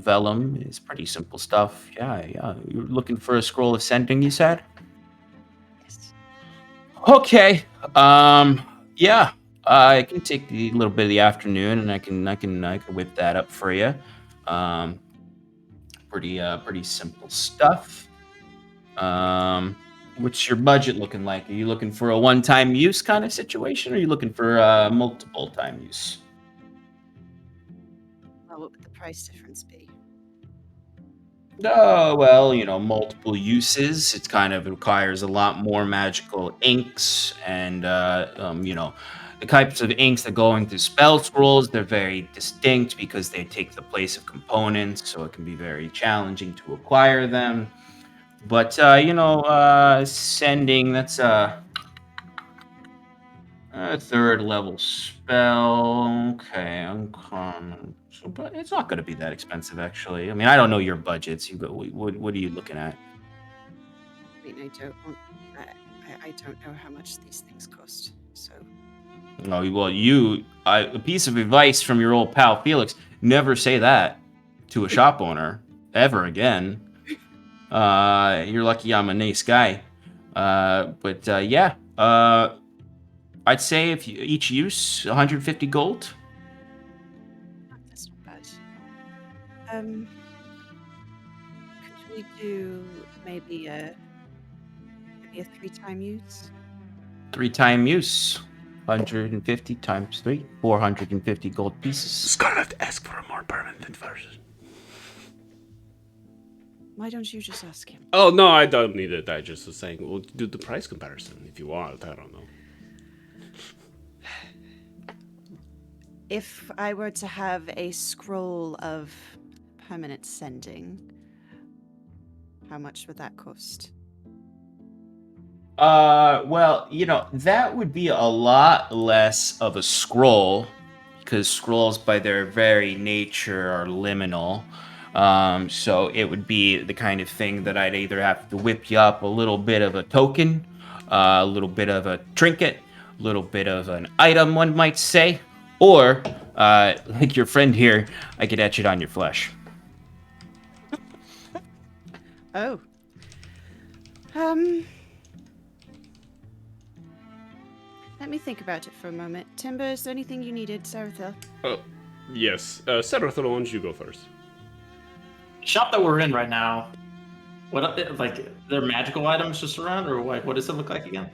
E: vellum. It's pretty simple stuff. Yeah. You're looking for a scroll of sending, you said?
D: Yes.
E: Okay. Yeah. I can take a little bit of the afternoon, and I can whip that up for you. Pretty simple stuff. What's your budget looking like? Are you looking for a one-time use kind of situation, or are you looking for multiple time use?
D: Well, what would the price difference be?
E: Oh, well, multiple uses. It kind of requires a lot more magical inks and, the types of inks that go into spell scrolls. They're very distinct because they take the place of components, so it can be very challenging to acquire them. But, sending, that's a third level spell. Okay, uncommon. But it's not going to be that expensive, actually. I mean, I don't know your budgets. What are you looking at?
D: I mean, I don't know how much these things cost, so.
E: Oh, well, a piece of advice from your old pal Felix: never say that to a shop owner ever again. You're lucky I'm a nice guy. Yeah. I'd say if each use 150 gold.
D: Could we do maybe a 3-time use?
E: 3-time use. 150 times 3, 450 gold pieces.
A: Scarlet, ask for a more permanent version.
D: Why don't you just ask him?
A: Oh, no, I don't need it. I just was saying, we'll do the price comparison if you want. I don't know.
D: If I were to have a scroll of permanent sending, how much would that cost?
E: Well, that would be a lot less of a scroll, because scrolls by their very nature are liminal. So it would be the kind of thing that I'd either have to whip you up a little bit of a token, a little bit of a trinket, a little bit of an item, one might say, or, like your friend here, I could etch it on your flesh.
D: Oh. Let me think about it for a moment. Timber, is there anything you needed, Sarathil?
A: Oh, yes. Sarathil, why don't you go first?
B: Shop that we're in right now. What like there are magical items just around, or what does it look like again?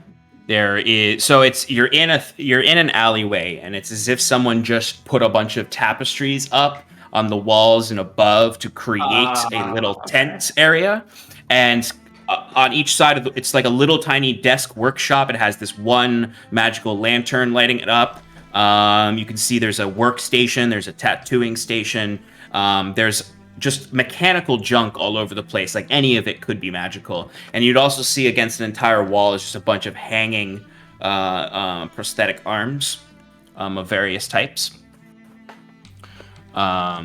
E: There is, so it's you're in an alleyway, and it's as if someone just put a bunch of tapestries up on the walls and above to create a little tent area, and on each side of it's like a little tiny desk workshop. It has this one magical lantern lighting it up. You can see there's a workstation, there's a tattooing station, there's just mechanical junk all over the place. Like any of it could be magical. And you'd also see against an entire wall is just a bunch of hanging prosthetic arms of various types. Yeah,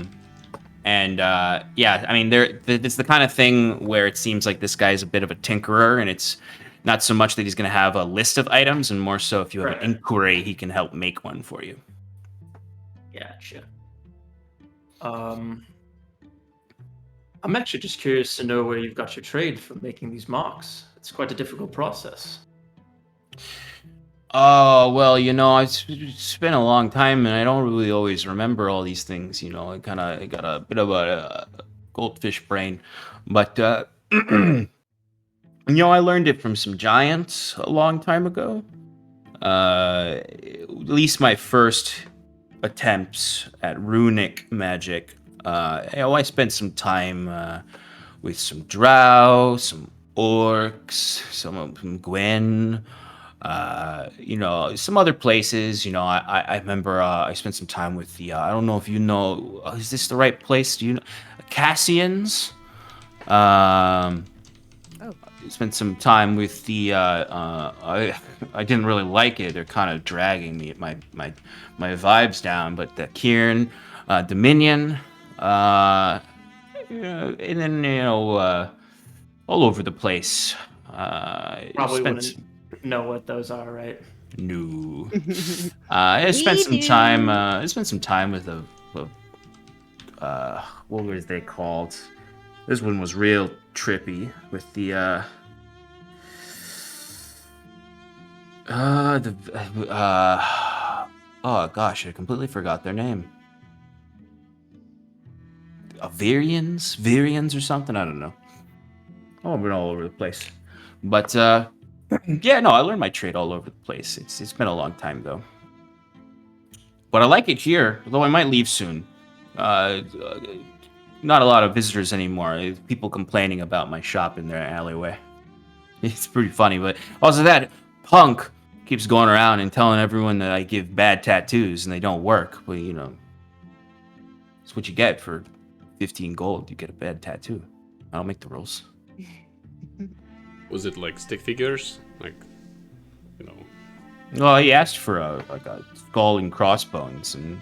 E: I mean, it's the kind of thing where it seems like this guy's a bit of a tinkerer, and it's not so much that he's going to have a list of items, and more so if you have an inquiry, he can help make one for you.
B: Gotcha. I'm actually just curious to know where you've got your trade for making these marks. It's quite a difficult process.
E: Oh, well, it's been a long time, and I don't really always remember all these things, I got a bit of a goldfish brain. But, I learned it from some giants a long time ago. At least my first attempts at runic magic. I spent some time with some drow, some orcs, some Gwen, some other places. I remember I spent some time with the, I don't know if you know, is this the right place? Do you know? Cassians? Spent some time with the, I didn't really like it. They're kind of dragging me, my vibes down, but the Kieran, Dominion, and then, all over the place.
B: Probably wouldn't know what those are, right?
E: No. I spent some time. I spent some time with a what were they called? This one was real trippy with the oh gosh, I completely forgot their name. Virians or something. I don't know. Oh, I've been all over the place, but yeah, no, I learned my trade all over the place. It's been a long time though, but I like it here. Although I might leave soon. Not a lot of visitors anymore. People complaining about my shop in their alleyway. It's pretty funny, but also that punk keeps going around and telling everyone that I give bad tattoos and they don't work. Well, it's what you get for 15 gold. You get a bad tattoo. I don't make the rules.
A: Was it like stick figures?
E: Well, he asked for a skull and crossbones, and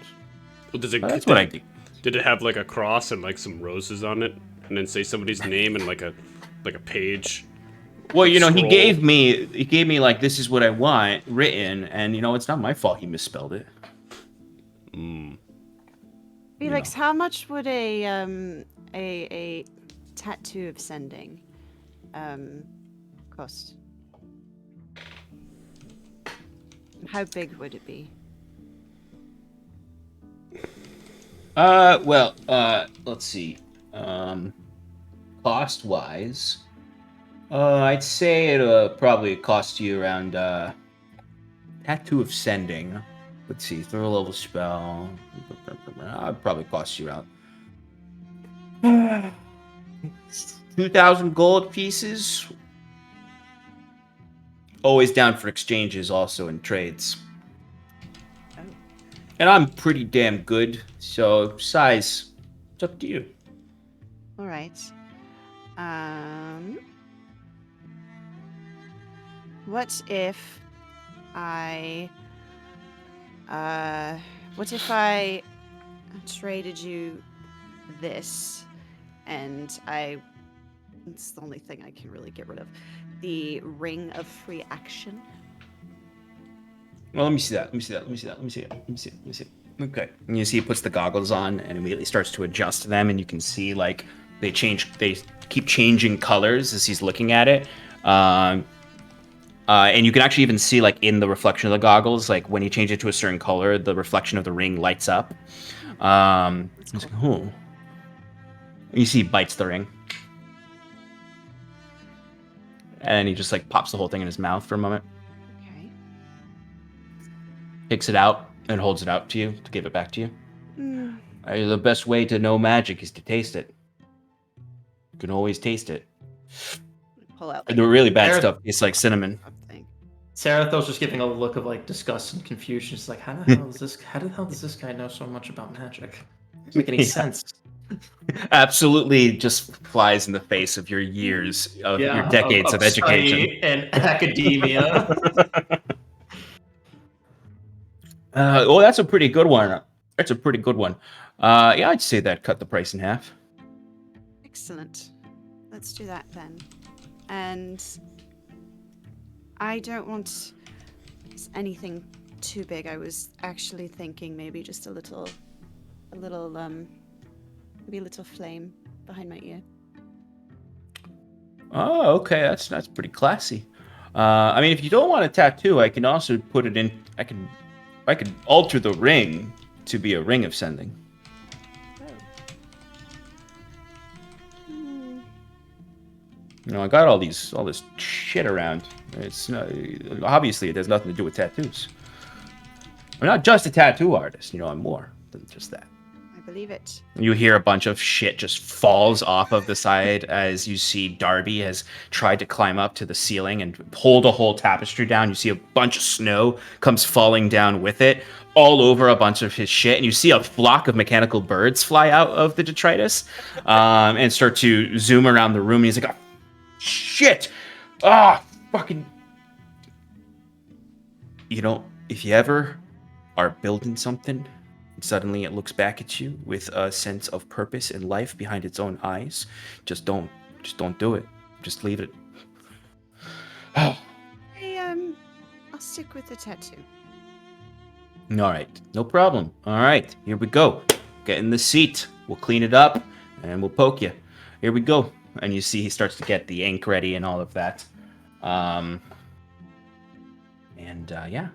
E: that's what I did.
A: Did it have like a cross and like some roses on it, and then say somebody's name and like a page?
E: Well, he gave me like, this is what I want written, and it's not my fault he misspelled it.
D: Felix, how much would a tattoo of sending cost? How big would it be?
E: Let's see. Cost-wise, I'd say it'll probably cost you around Tattoo of Sending. Let's see, third level spell. It'd probably cost you around 2,000 gold pieces. Always down for exchanges, also in trades. And I'm pretty damn good, so size, it's up to you.
D: All right. What if I traded you this, and it's the only thing I can really get rid of, the Ring of Free Action.
E: Well, let me see that. Okay. And you see he puts the goggles on and immediately starts to adjust them, and you can see like they keep changing colors as he's looking at it. And you can actually even see like in the reflection of the goggles, like when you change it to a certain color, the reflection of the ring lights up. He's like, oh. You see he bites the ring. And he just like pops the whole thing in his mouth for a moment.
D: Okay.
E: Takes it out and holds it out to you to give it back to you. The best way to know magic is to taste it. You can always taste it.
D: Pull out.
E: The really bad stuff tastes like cinnamon.
B: Sarathil's just giving a look of like disgust and confusion. She's like, how the hell does this guy know so much about magic? Doesn't make any sense.
E: Absolutely just flies in the face of your years of your decades of education
B: and academia.
E: Well, that's a pretty good one. Yeah, I'd say that cut the price in half.
D: Excellent. Let's do that then. And I don't want anything too big. I was actually thinking maybe just a little flame behind my ear.
E: Oh, okay, that's pretty classy. I mean, if you don't want a tattoo, I can also put it in. I could alter the ring to be a ring of sending. You know, I got all this shit around. It's obviously it has nothing to do with tattoos. I'm not just a tattoo artist. You know, I'm more than just that.
D: I believe it.
E: You hear a bunch of shit just falls off of the side as you see Darby has tried to climb up to the ceiling and hold a whole tapestry down. You see a bunch of snow comes falling down with it all over a bunch of his shit. And you see a flock of mechanical birds fly out of the detritus and start to zoom around the room. And he's like, oh, shit. Fucking. You know, if you ever are building something, suddenly it looks back at you with a sense of purpose and life behind its own eyes, just don't do it. Just leave it.
D: I'll stick with the tattoo.
E: All right, no problem. All right, here we go. Get in the seat. We'll clean it up and we'll poke you. Here we go. And you see he starts to get the ink ready and all of that. Yeah.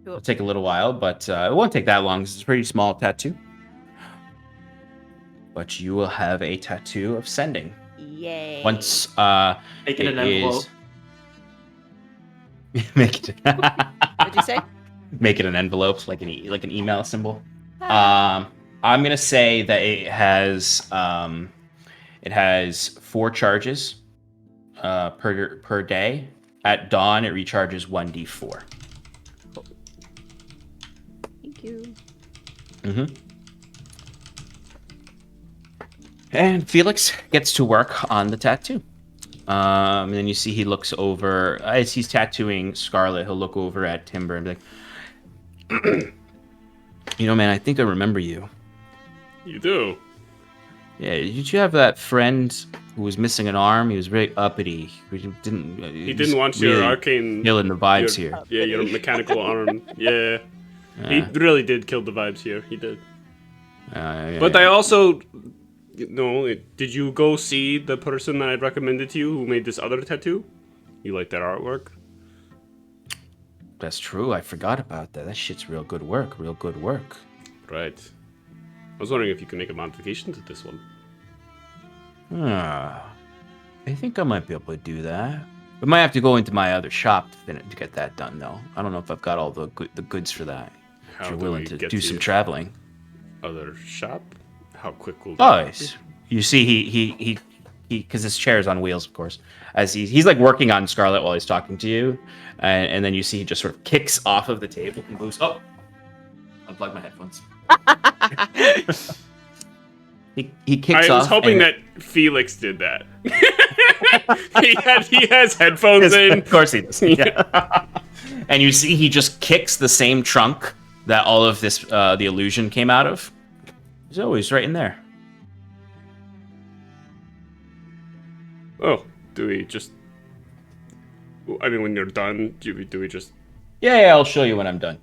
D: Cool.
E: It'll take a little while, but it won't take that long. It's a pretty small tattoo. But you will have a tattoo of sending.
D: Yay.
E: Once
B: Make it an envelope.
E: Make it.
D: What'd you say?
E: Make it an envelope, like an email symbol. I'm gonna say that it has 4 charges per day. At dawn, it recharges 1d4.
D: Thank you.
E: Mm-hmm. And Felix gets to work on the tattoo. And then you see he looks over, as he's tattooing Scarlet, he'll look over at Timber and be like, you know, man, I think I remember you.
A: You do?
E: Yeah, did you have that friend who was missing an arm? He was very uppity. He didn't
A: want
E: really
A: your arcane...
E: killing the vibes here.
A: Yeah, your mechanical arm. Yeah. He really did kill the vibes here. He did. But I also... No, did you go see the person that I recommended to you who made this other tattoo? You like that artwork?
E: That's true. I forgot about that. That shit's real good work. Real good work.
A: Right. was wondering if you can make a modification to this one.
E: I think I might be able to do that. We might have to go into my other shop to get that done, though. I don't know if I've got all the goods for that.
A: How
E: If you're
A: do
E: willing
A: we
E: to
A: get
E: do
A: to
E: some
A: your
E: traveling.
A: Other shop? How quick will
E: Oh,
A: that be?
E: you see, he because his chair is on wheels, of course. As he's like working on Scarlet while he's talking to you, and then you see he just sort of kicks off of the table and moves. Oh, unplug my headphones. He kicks off.
A: I was hoping
E: and-
A: that Felix did that. he has headphones in.
E: Of course he does. Yeah. And you see he just kicks the same trunk that all of this the illusion came out of. He's always right in there.
A: Oh, do we just... I mean, when you're done, do we just...
E: Yeah, I'll show you when I'm done.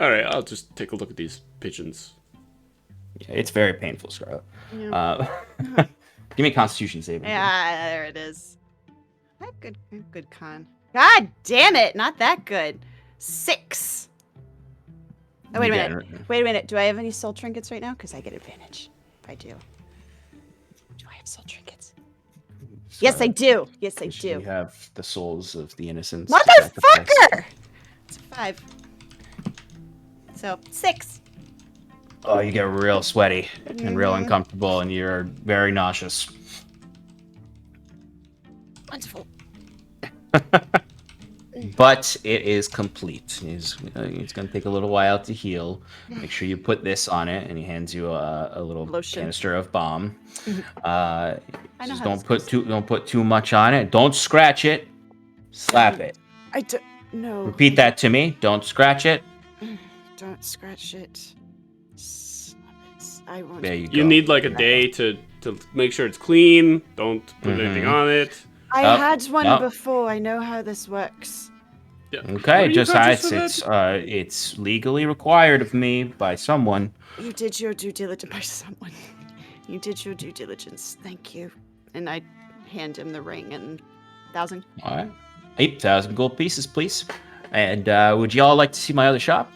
A: Alright, I'll just take a look at these pigeons.
E: Yeah, it's very painful, Scarlet.
D: Yeah.
E: Give me a Constitution saving.
D: Yeah, there it is. Good con. God damn it, not that good. 6. Oh, wait a minute. Wait a minute. Do I have any soul trinkets right now? Because I get advantage. I do. Do I have soul trinkets? Yes, I do. Yes, I do.
E: We have the souls of the innocents.
D: Motherfucker! It's a 5. So, 6.
E: Oh, you get real sweaty and real uncomfortable, and you're very nauseous.
D: Wonderful.
E: But it is complete. It's going to take a little while to heal. Make sure you put this on it, and he hands you a little
D: Lotion.
E: canister of balm.
D: I know
E: Just
D: how
E: don't put too much on it. Don't scratch it. Slap it.
D: I don't know.
E: Repeat that to me. Don't scratch it.
D: Don't scratch it. Slap it. I won't.
E: There you go.
A: You need like a day to make sure it's clean. Don't put anything on it.
D: I
E: Oh,
D: had one
E: no.
D: before. I know how this works.
A: Yeah.
E: Okay,
A: Are you
E: just
A: conscious of that?
E: it's legally required of me by someone.
D: You did your due diligence by someone. You did your due diligence. Thank you. And I hand him the ring and 1,000.
E: All right, 8,000 gold pieces, please. And would you all like to see my other shop?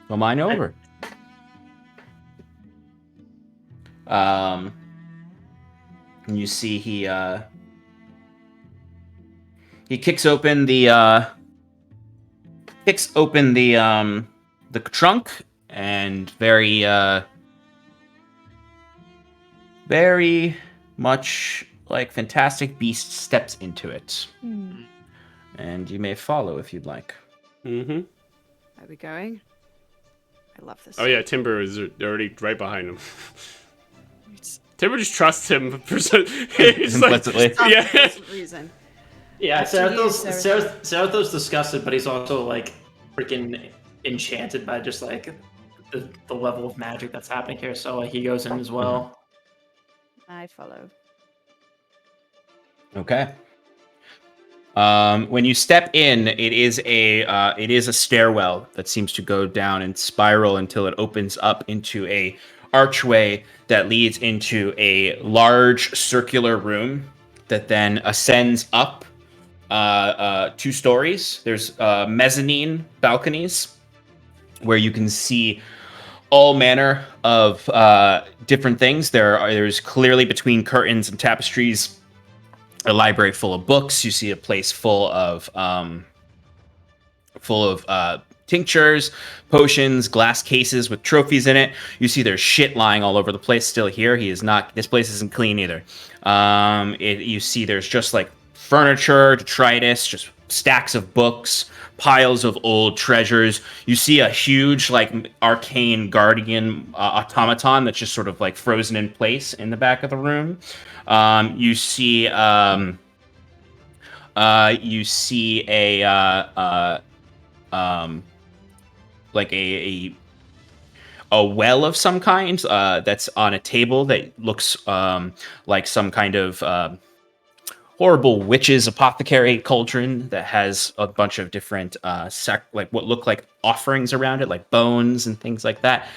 E: Come on over. You see he kicks open the trunk, and very much like Fantastic Beast steps into it. And you may follow if you'd like.
A: Mm-hmm.
D: Are we going? I love this.
A: Oh yeah, Timber is already right behind him.
D: It's
A: Timber just trusts him for some... He's like,
E: Implicitly.
A: yeah.
D: reason.
B: Yeah,
D: Up to you,
B: Sarathil's disgusted, but he's also like freaking enchanted by just like the level of magic that's happening here. So he goes in as well.
D: I follow.
E: Okay. When you step in, it is a stairwell that seems to go down and spiral until it opens up into a archway that leads into a large circular room that then ascends up 2 stories. There's mezzanine balconies where you can see all manner of different things. There's clearly between curtains and tapestries a library full of books. You see a place full of tinctures, potions, glass cases with trophies in it. You see there's shit lying all over the place still here. This place isn't clean either. You see there's just like furniture, detritus, just stacks of books, piles of old treasures. You see a huge like arcane guardian automaton that's just sort of like frozen in place in the back of the room. You see a well of some kind that's on a table that looks like some kind of horrible witch's apothecary cauldron that has a bunch of different like what look like offerings around it, like bones and things like that.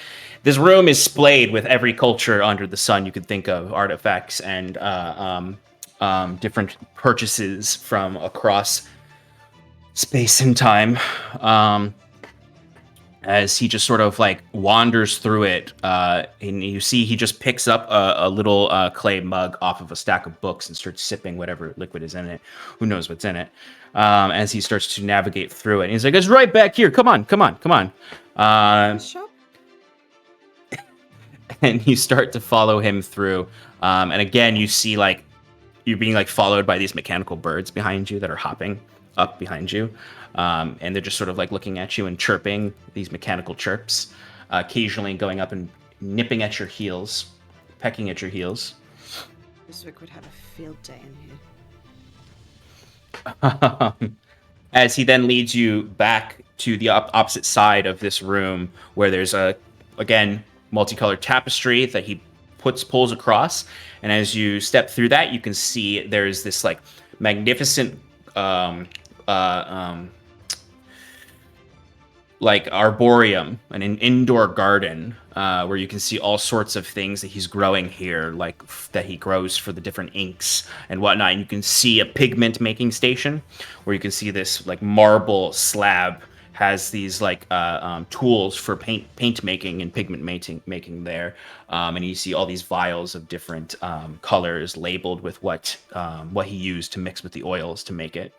E: This room is splayed with every culture under the sun you could think of, artifacts and different purchases from across space and time. as he just sort of like wanders through it, and you see he just picks up a little clay mug off of a stack of books and starts sipping whatever liquid is in it. Who knows what's in it? As he starts to navigate through it, and he's like, "It's right back here. Come on, come on, come on."
D: Shop?
E: And you start to follow him through, and again you see like you're being like followed by these mechanical birds behind you that are hopping up behind you, and they're just sort of like looking at you and chirping these mechanical chirps, occasionally going up and nipping at your heels, pecking at your heels.
D: Wiswick would have a field day in here.
E: As he then leads you back to the opposite side of this room, where there's again multicolored tapestry that he pulls across, and as you step through that, you can see there's this like magnificent like arboreum, an indoor garden, where you can see all sorts of things that he's growing here, like that he grows for the different inks and whatnot. And you can see a pigment making station where you can see this like marble slab has these like tools for paint making and pigment making there, and you see all these vials of different colors labeled with what he used to mix with the oils to make it.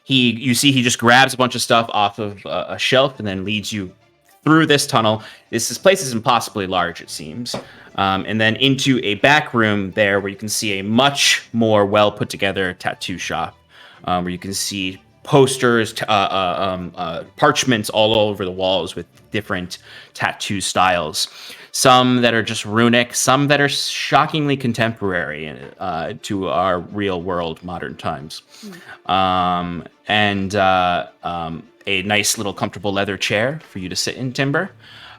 E: You see he just grabs a bunch of stuff off of a shelf and then leads you through this tunnel. This place is impossibly large, it seems, and then into a back room there where you can see a much more well put together tattoo shop, where you can see posters, parchments all over the walls with different tattoo styles. Some that are just runic, some that are shockingly contemporary to our real world modern times. And a nice little comfortable leather chair for you to sit in, Timber.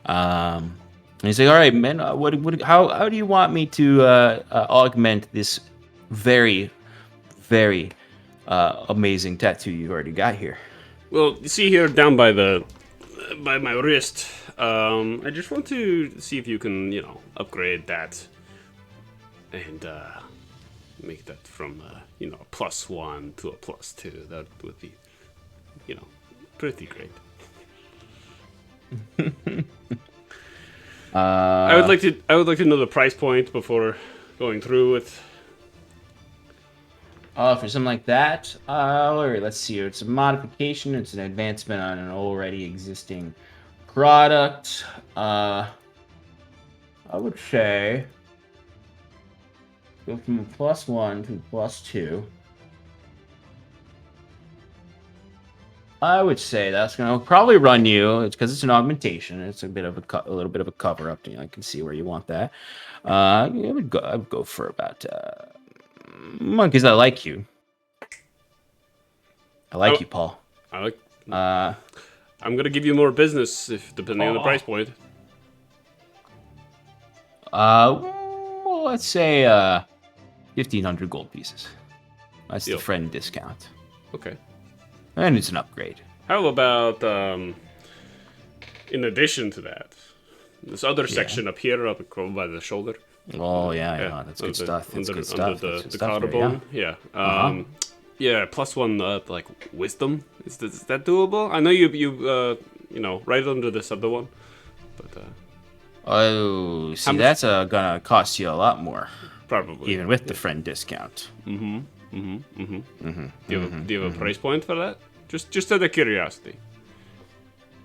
E: And he's like, "All right, man, how do you want me to augment this very, very amazing tattoo you already got here?"
A: Well, you see here down by my wrist, I just want to see if you can, upgrade that and make that from, a +1 to a +2. That would be, pretty great. I would like to know the price point before going through with.
E: For something like that, let's see. It's a modification. It's an advancement on an already existing product. I would say go from a +1 to a +2. I would say that's gonna probably run you. It's because it's an augmentation. It's a little bit of a cover up. I can see where you want that. I would go for about. Because I like you. I like you, Paul.
A: I'm gonna give you more business depending on the price point.
E: Well, let's say 1,500 gold pieces. That's
A: Deal.
E: the friend discount,
A: Okay.
E: and it's an upgrade.
A: How about in addition to that, this other section up here, up by the shoulder?
E: Oh yeah, that's good stuff. That's
A: Under
E: good stuff.
A: the
E: That's good stuff there,
A: collarbone. Yeah. Yeah. +1 like wisdom. Is that doable? I know you right under this other one, but.
E: Oh, see, that's gonna cost you a lot more,
A: Probably.
E: even with the friend discount.
A: Do you have a price point for that? Just out of curiosity.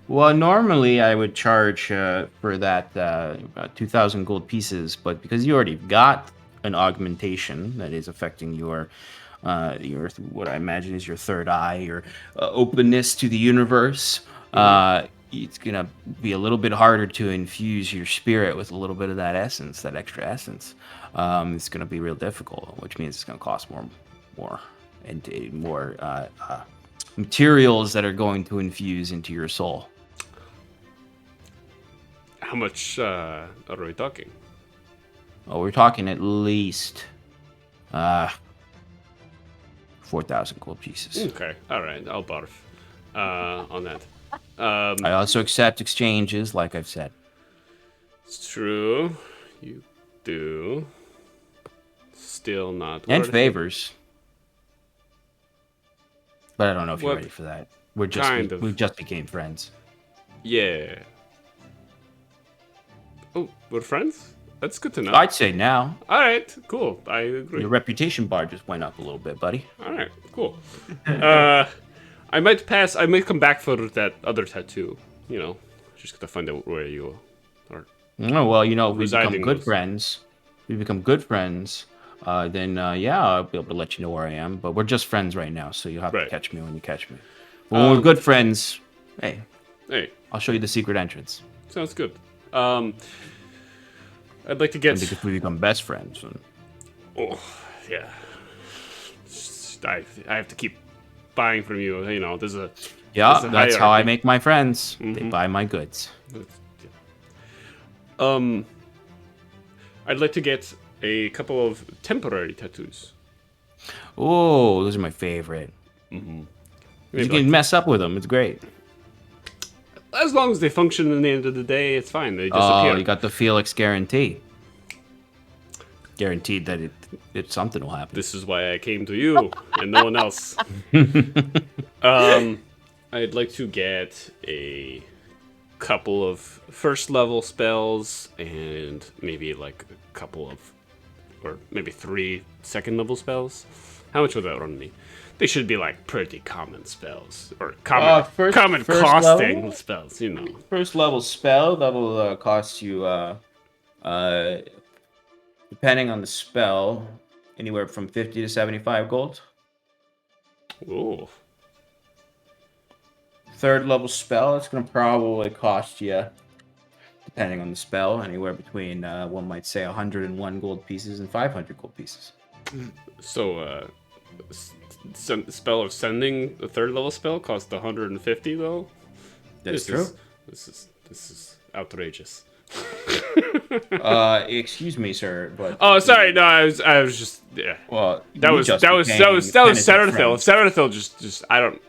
E: Well, normally I would charge for that about 2,000 gold pieces, but because you already got an augmentation that is affecting your what I imagine is your third eye, your openness to the universe, it's gonna be a little bit harder to infuse your spirit with a little bit of that essence, that extra essence. It's gonna be real difficult, which means it's gonna cost more and more materials that are going to infuse into your soul.
A: How much are we talking?
E: Oh, we're talking at least 4,000 gold pieces.
A: Okay, all right, I'll barf on that.
E: I also accept exchanges, like I've said.
A: It's true, you do. Still not.
E: And
A: worth it.
E: favors. But I don't know if you're
A: What?
E: ready for that. we
A: Kind
E: just
A: of.
E: became friends.
A: Yeah. Oh, we're friends? That's good to know.
E: I'd say now.
A: All right, cool. I agree.
E: Your reputation bar just went up a little bit, buddy.
A: All right, cool. I might pass. I might come back for that other tattoo. You know, just gotta find out where you are.
E: Oh, well, if we become
A: Residing
E: good
A: those.
E: friends, then I'll be able to let you know where I am. But we're just friends right now, so you'll have to
A: Right.
E: catch me when you catch me. But when we're good friends, hey,
A: Hey,
E: I'll show you the secret entrance.
A: sounds good. I'd like to
E: And
A: get.
E: because we become best friends.
A: Oh, yeah. I have to keep buying from you. You know, there's a.
E: Yeah,
A: There's a
E: that's how I
A: hierarchy.
E: make my friends. They
A: Mhm.
E: buy my goods.
A: I'd like to get a couple of temporary tattoos.
E: Oh, those are my favorite. You
A: Maybe
E: can mess up with them. It's great.
A: as long as they function in the end of the day, it's fine. They
E: Oh,
A: disappear.
E: you got the Felix guarantee. Guaranteed that it something will happen.
A: This is why I came to you and no one else. I'd like to get a couple of first level spells and maybe like a couple of, or maybe 3 second level spells. How much would that run me? They should be like pretty common spells or common
E: first
A: costing
E: level?
A: spells, you know.
E: First level spell that'll cost you, depending on the spell, anywhere from 50 to 75 gold.
A: Ooh.
E: Third level spell, it's gonna probably cost you, depending on the spell, anywhere between one might say 101 gold pieces and 500 gold pieces.
A: So, spell of sending the third level spell cost 150 though.
E: That's true.
A: This is outrageous.
E: Excuse me, sir, but
A: Oh, sorry. No, I was just yeah.
E: well,
A: That
E: we
A: was
E: just became
A: Sarathil.
E: friends.
A: Sarathil just I don't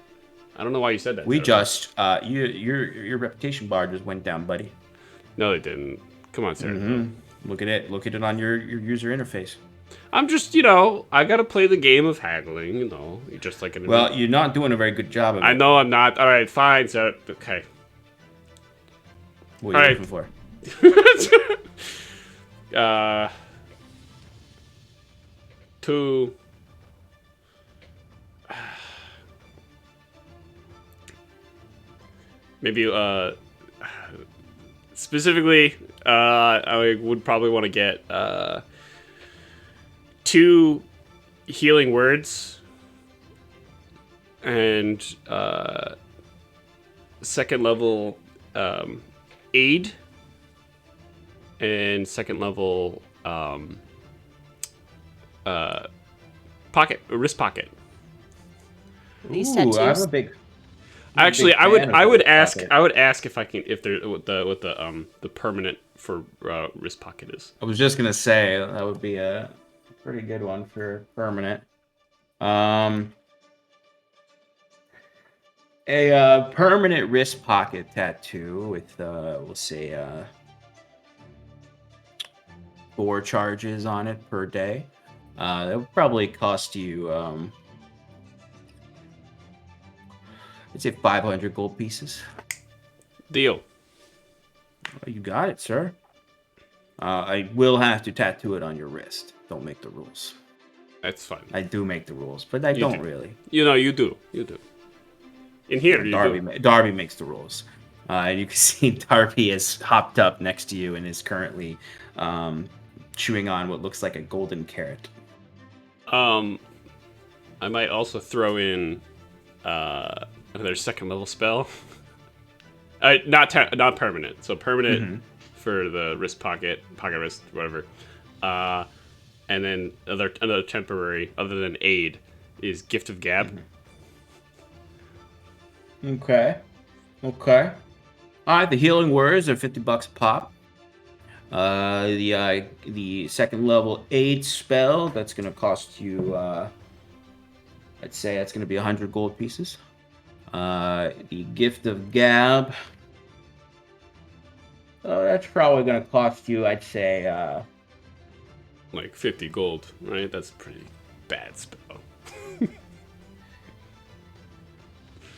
A: know why you said that.
E: We
A: Sarathil.
E: just your reputation bar just went down, buddy.
A: No, they didn't. Come on, Sarathil.
E: Look at it. Look at it on your user interface.
A: I'm just I gotta play the game of haggling. You're just like an.
E: Well, you're not doing a very good job of it.
A: I know I'm not. All right, fine. So okay.
E: What are you
A: Alright.
E: looking for?
A: To maybe specifically I would probably want to get 2 healing words and second level aid and second level wrist pocket.
D: These
E: Ooh, I'm
D: tattoos.
E: a big.
A: Actually,
E: big
A: I would
E: fan of
A: I
E: the
A: would
E: wrist
A: ask
E: pocket.
A: I would ask if I can if there what the permanent for wrist pocket is.
E: I was just gonna say that would be a pretty good one for permanent. A permanent wrist pocket tattoo with we'll say 4 charges on it per day. That would probably cost you I'd say 500 gold pieces.
A: Deal.
E: Oh, you got it, sir. I will have to tattoo it on your wrist. Don't make the rules.
A: That's fine.
E: I do make the rules, but I
A: You
E: don't
A: do.
E: really.
A: You do. In here, you
E: Darby,
A: do.
E: Darby makes the rules. And you can see Darby is hopped up next to you and is currently chewing on what looks like a golden carrot.
A: I might also throw in another second level spell. Not permanent. So permanent for the wrist pocket wrist, whatever. And then another temporary, other than aid, is Gift of Gab.
E: Okay. All right, the healing words are $50 a pop. The second level aid spell, that's gonna cost you I'd say that's gonna be 100 gold pieces. The gift of gab, that's probably gonna cost you, I'd say
A: Like 50 gold, right? That's a pretty bad spell.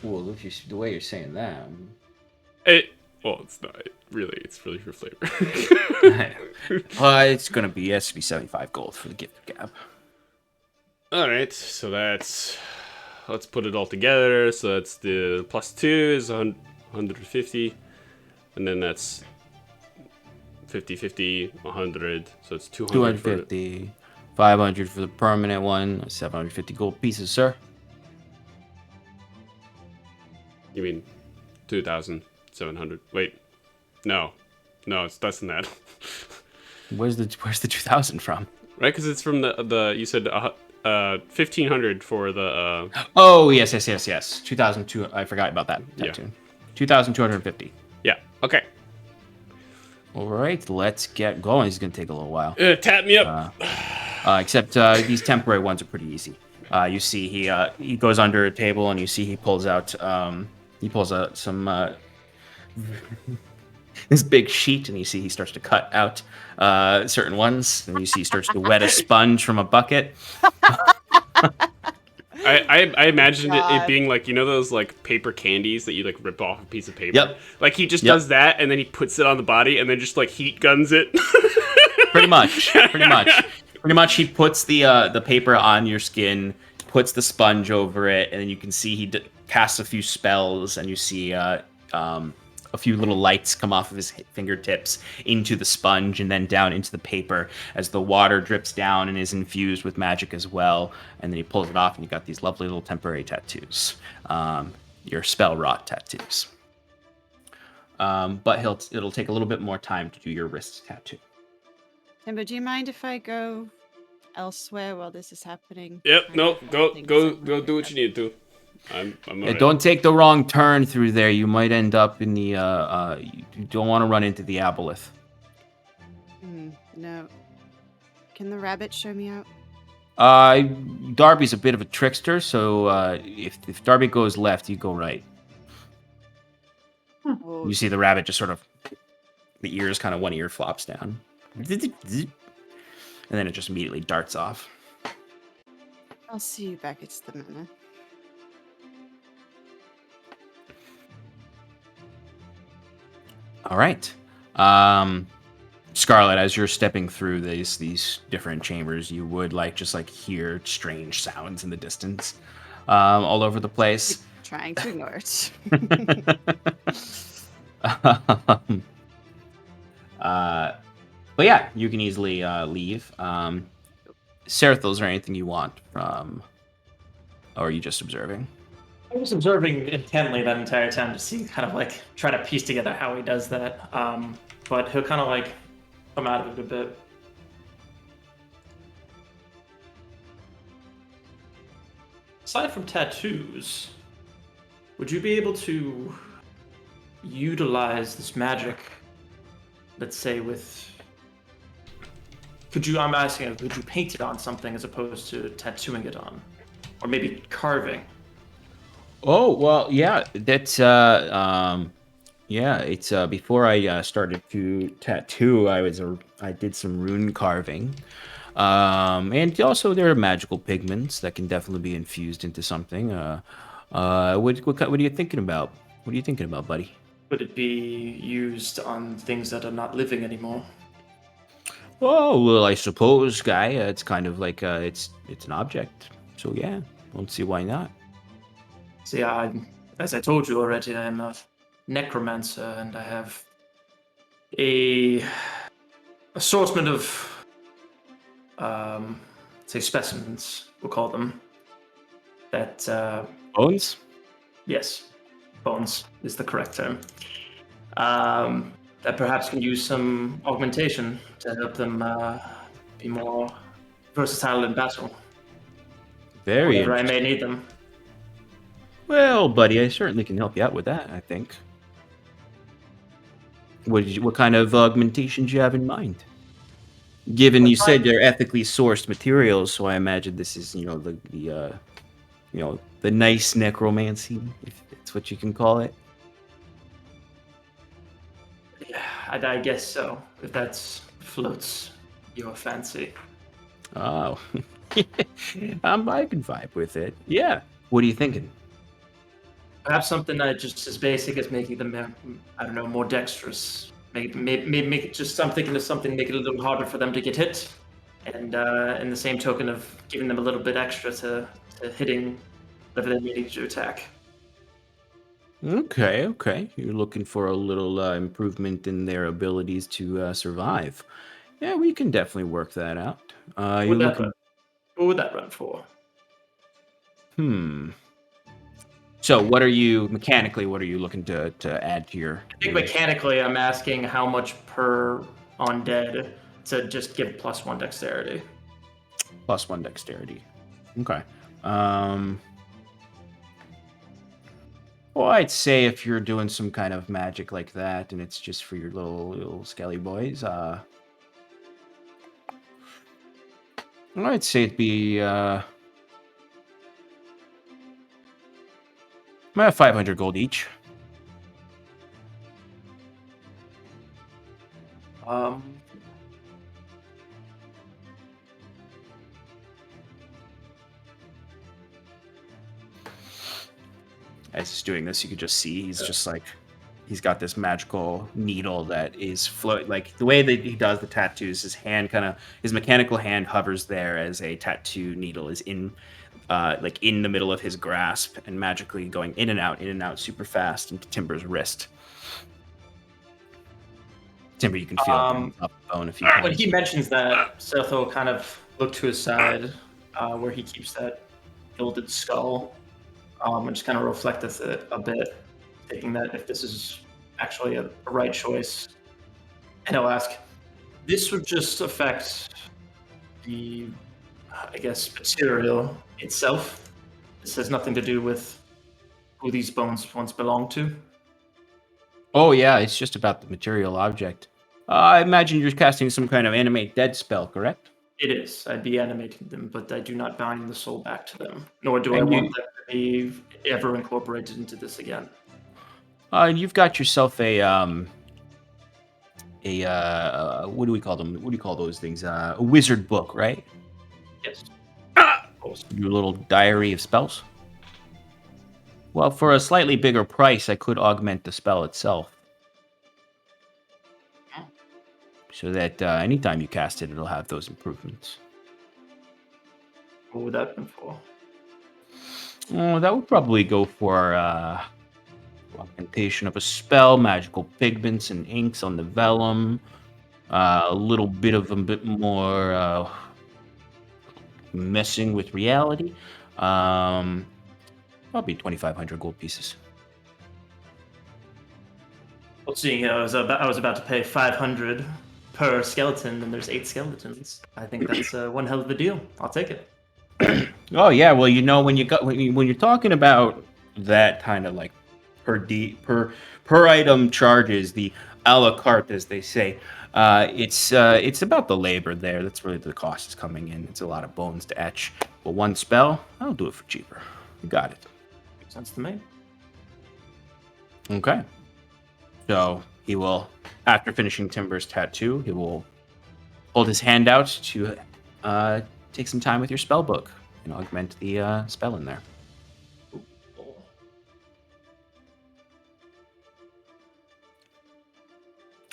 E: Well, the way you're saying that.
A: It's not really. It's really for flavor.
E: It's gonna be 75 gold for the gift gab.
A: All right, so let's put it all together. So that's the +2 is 150, and then that's 50, 100. So it's 200.
E: 250, 500 for the permanent one, 750 gold pieces, sir.
A: You mean 2,700? Wait, no, it's less than that.
E: Where's the 2,000 from?
A: Right, because it's from the you said 1,500 for the.
E: Oh yes. 2,002. I forgot about that.
A: Yeah.
E: 2,250.
A: Yeah. Okay.
E: All right, let's get going. It's gonna take a little while.
A: Tap me up.
E: Except these temporary ones are pretty easy. You see, he goes under a table, and you see he pulls out some this big sheet, and you see he starts to cut out certain ones, and you see he starts to wet a sponge from a bucket.
A: I imagined it being like, you know, those like paper candies that you like rip off a piece of paper.
E: Yep.
A: Like he just does that, and then he puts it on the body, and then just like heat guns it.
E: Pretty much. He puts the paper on your skin, puts the sponge over it, and then you can see he casts a few spells, and you see a few little lights come off of his fingertips into the sponge and then down into the paper as the water drips down and is infused with magic as well. And then he pulls it off, and you got these lovely little temporary tattoos, your spell wrought tattoos. But it'll take a little bit more time to do your wrist tattoo.
D: Timber, do you mind if I go elsewhere while this is happening?
A: Yep. No. Go do what you need to. I'm
E: Yeah, don't take the wrong turn through there. You might end up in the. You don't want to run into the aboleth.
D: No. Can the rabbit show me out?
E: Darby's a bit of a trickster, so if Darby goes left, you go right.
D: Oh,
E: You see the rabbit just sort of, the ears kind of one ear flops down, and then it just immediately darts off.
D: I'll see you back at the manor.
E: All right. Scarlet, as you're stepping through these different chambers, you would just hear strange sounds in the distance, all over the place.
D: Trying to ignore it.
E: But yeah, you can easily leave. Sarathil, is there anything you want from, or are you just observing?
B: I was observing intently that entire time to see, kind of try to piece together how he does that. But he'll kind of come out of it a bit. Aside from tattoos, would you be able to utilize this magic, let's say I'm asking, could you paint it on something as opposed to tattooing it on? Or maybe carving?
E: Oh, well, yeah, that's, it's, before I started to tattoo, I did some rune carving. And also there are magical pigments that can definitely be infused into something. What are you thinking about? What are you thinking about, buddy?
B: Could it be used on things that are not living anymore?
E: Oh, well, I suppose, guy, it's kind of like, it's an object. So yeah, don't see why not.
B: See, as I told you already, I am a necromancer, and I have a assortment of, say, specimens, we'll call them. That,
E: Bones?
B: Yes, bones is the correct term. That perhaps can use some augmentation to help them be more versatile in battle.
E: Very
B: Whenever I
E: interesting.
B: may need them.
E: Well, buddy, I certainly can help you out with that, I think. What kind of augmentation do you have in mind? Given you said they're ethically sourced materials, so I imagine this is, the nice necromancy, if that's what you can call it.
B: Yeah, I guess so, if that floats your fancy.
E: Oh, I can vibe with it. Yeah. What are you thinking?
B: Perhaps something that just as basic as making them, I don't know, more dexterous. Maybe make it just, I'm thinking of something, make it a little harder for them to get hit. And in the same token of giving them a little bit extra to hitting whatever they're needing to attack.
E: Okay. You're looking for a little improvement in their abilities to survive. Yeah, we can definitely work that out. You're looking.
B: What would that run for?
E: So, what are you mechanically? What are you looking to add to your?
B: I think mechanically, I'm asking how much per undead to just give +1 dexterity.
E: +1 dexterity. Okay. Well, I'd say if you're doing some kind of magic like that, and it's just for your little skelly boys, I'd say it'd be 500 gold each. As he's doing this, you could just see he's just like, he's got this magical needle that is float, like the way that he does the tattoos, his mechanical hand hovers there as a tattoo needle is in the middle of his grasp and magically going in and out super fast into Timber's wrist. Timber, you can feel it on the bone if you can.
B: When he mentions that, Sarathil will kind of look to his side where he keeps that gilded skull and just kind of reflect with it a bit, thinking that if this is actually a right choice. And he'll ask, this would just affect the, I guess, material itself. This has nothing to do with who these bones once belonged to.
E: Oh yeah, it's just about the material object. I imagine you're casting some kind of animate dead spell, correct?
B: It is. I'd be animating them, but I do not bind the soul back to them, nor do I want them to be ever incorporated into this again.
E: You've got yourself a what do we call them? What do you call those things? A wizard book, right?
B: Yes.
E: Your little diary of spells. Well, for a slightly bigger price, I could augment the spell itself. So that anytime you cast it, it'll have those improvements.
B: What would that be for?
E: Oh, that would probably go for augmentation of a spell, magical pigments and inks on the vellum, a little bit more messing with reality. Probably 2,500 gold pieces.
B: Well, seeing I was about to pay 500 per skeleton, and there's 8 skeletons. I think that's one hell of a deal. I'll take it.
E: Oh yeah, well when you're talking about that kind of like per item charges, the a la carte as they say, it's about the labor there. That's really the cost is coming in. It's a lot of bones to etch. But one spell, I'll do it for cheaper. You got it.
B: Makes sense to me.
E: Okay. So he will, after finishing Timber's tattoo, he will hold his hand out to take some time with your spell book and augment the spell in there.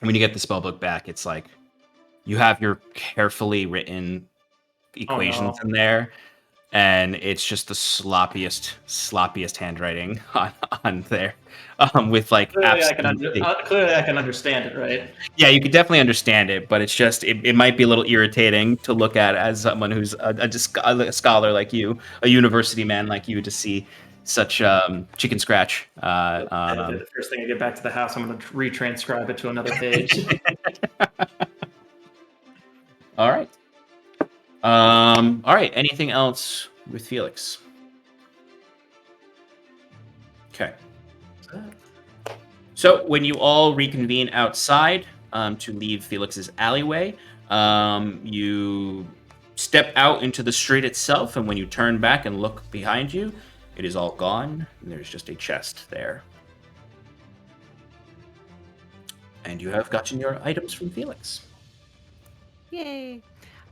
E: When you get the spell book back, it's like you have your carefully written equations in there, and it's just the sloppiest handwriting on there, with like
B: clearly I can understand it, right?
E: Yeah, you could definitely understand it, but it's just it might be a little irritating to look at as someone who's a scholar like you, a university man like you, to see such chicken scratch.
B: The first thing I get back to the house, I'm going to retranscribe it to another page.
E: All right. All right. Anything else with Felix? Okay. So when you all reconvene outside to leave Felix's alleyway, you step out into the street itself, and when you turn back and look behind you, it is all gone, and there's just a chest there. And you have gotten your items from Felix.
D: Yay.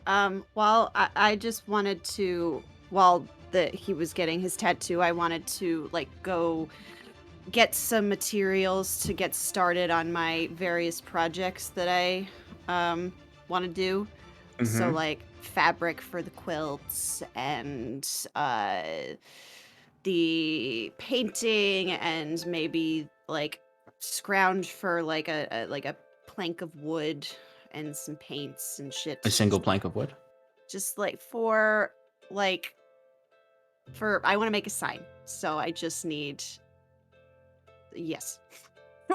D: Well, I just wanted to, while he was getting his tattoo, I wanted to like go get some materials to get started on my various projects that I want to do. So like fabric for the quilts and the painting and maybe like scrounge for like a plank of wood and some paints and shit.
E: A single plank of wood.
D: Just like for I want to make a sign. So I just need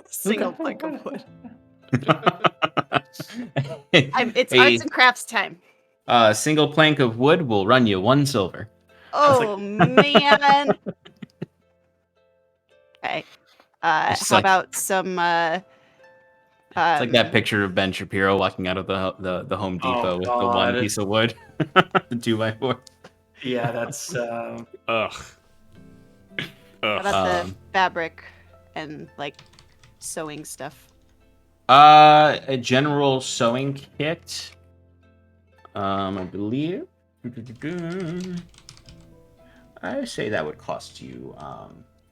D: single plank of wood. It's arts and crafts time.
E: A single plank of wood will run you 1 silver.
D: Oh man. Okay. How about some
E: it's like that picture of Ben Shapiro walking out of the Home Depot with the 1 piece of wood, the 2x4.
B: Yeah, that's.
A: Ugh.
D: How about the fabric and like sewing stuff?
E: A general sewing kit. I believe. I say that would cost you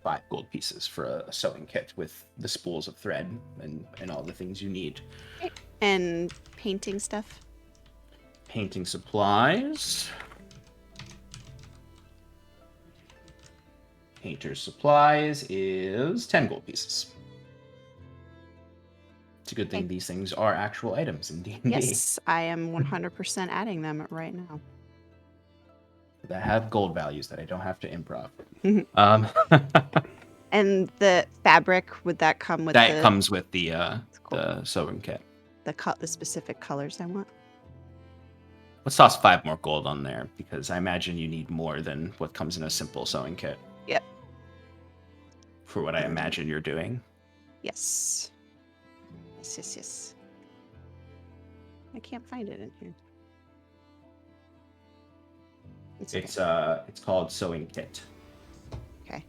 E: 5 gold pieces for a sewing kit with the spools of thread and all the things you need.
D: And painting stuff?
E: Painting supplies. Painter's supplies is 10 gold pieces. It's a good thing these things are actual items in D&D.
D: Yes, I am 100% adding them right now.
E: That have gold values that I don't have to improv.
D: And the fabric, would that come with
E: that comes with the sewing kit.
D: The specific colors I want?
E: Let's toss 5 more gold on there, because I imagine you need more than what comes in a simple sewing kit.
D: Yep.
E: For what I imagine you're doing.
D: Yes. Yes. I can't find it in here.
E: It's called sewing kit.
D: Okay.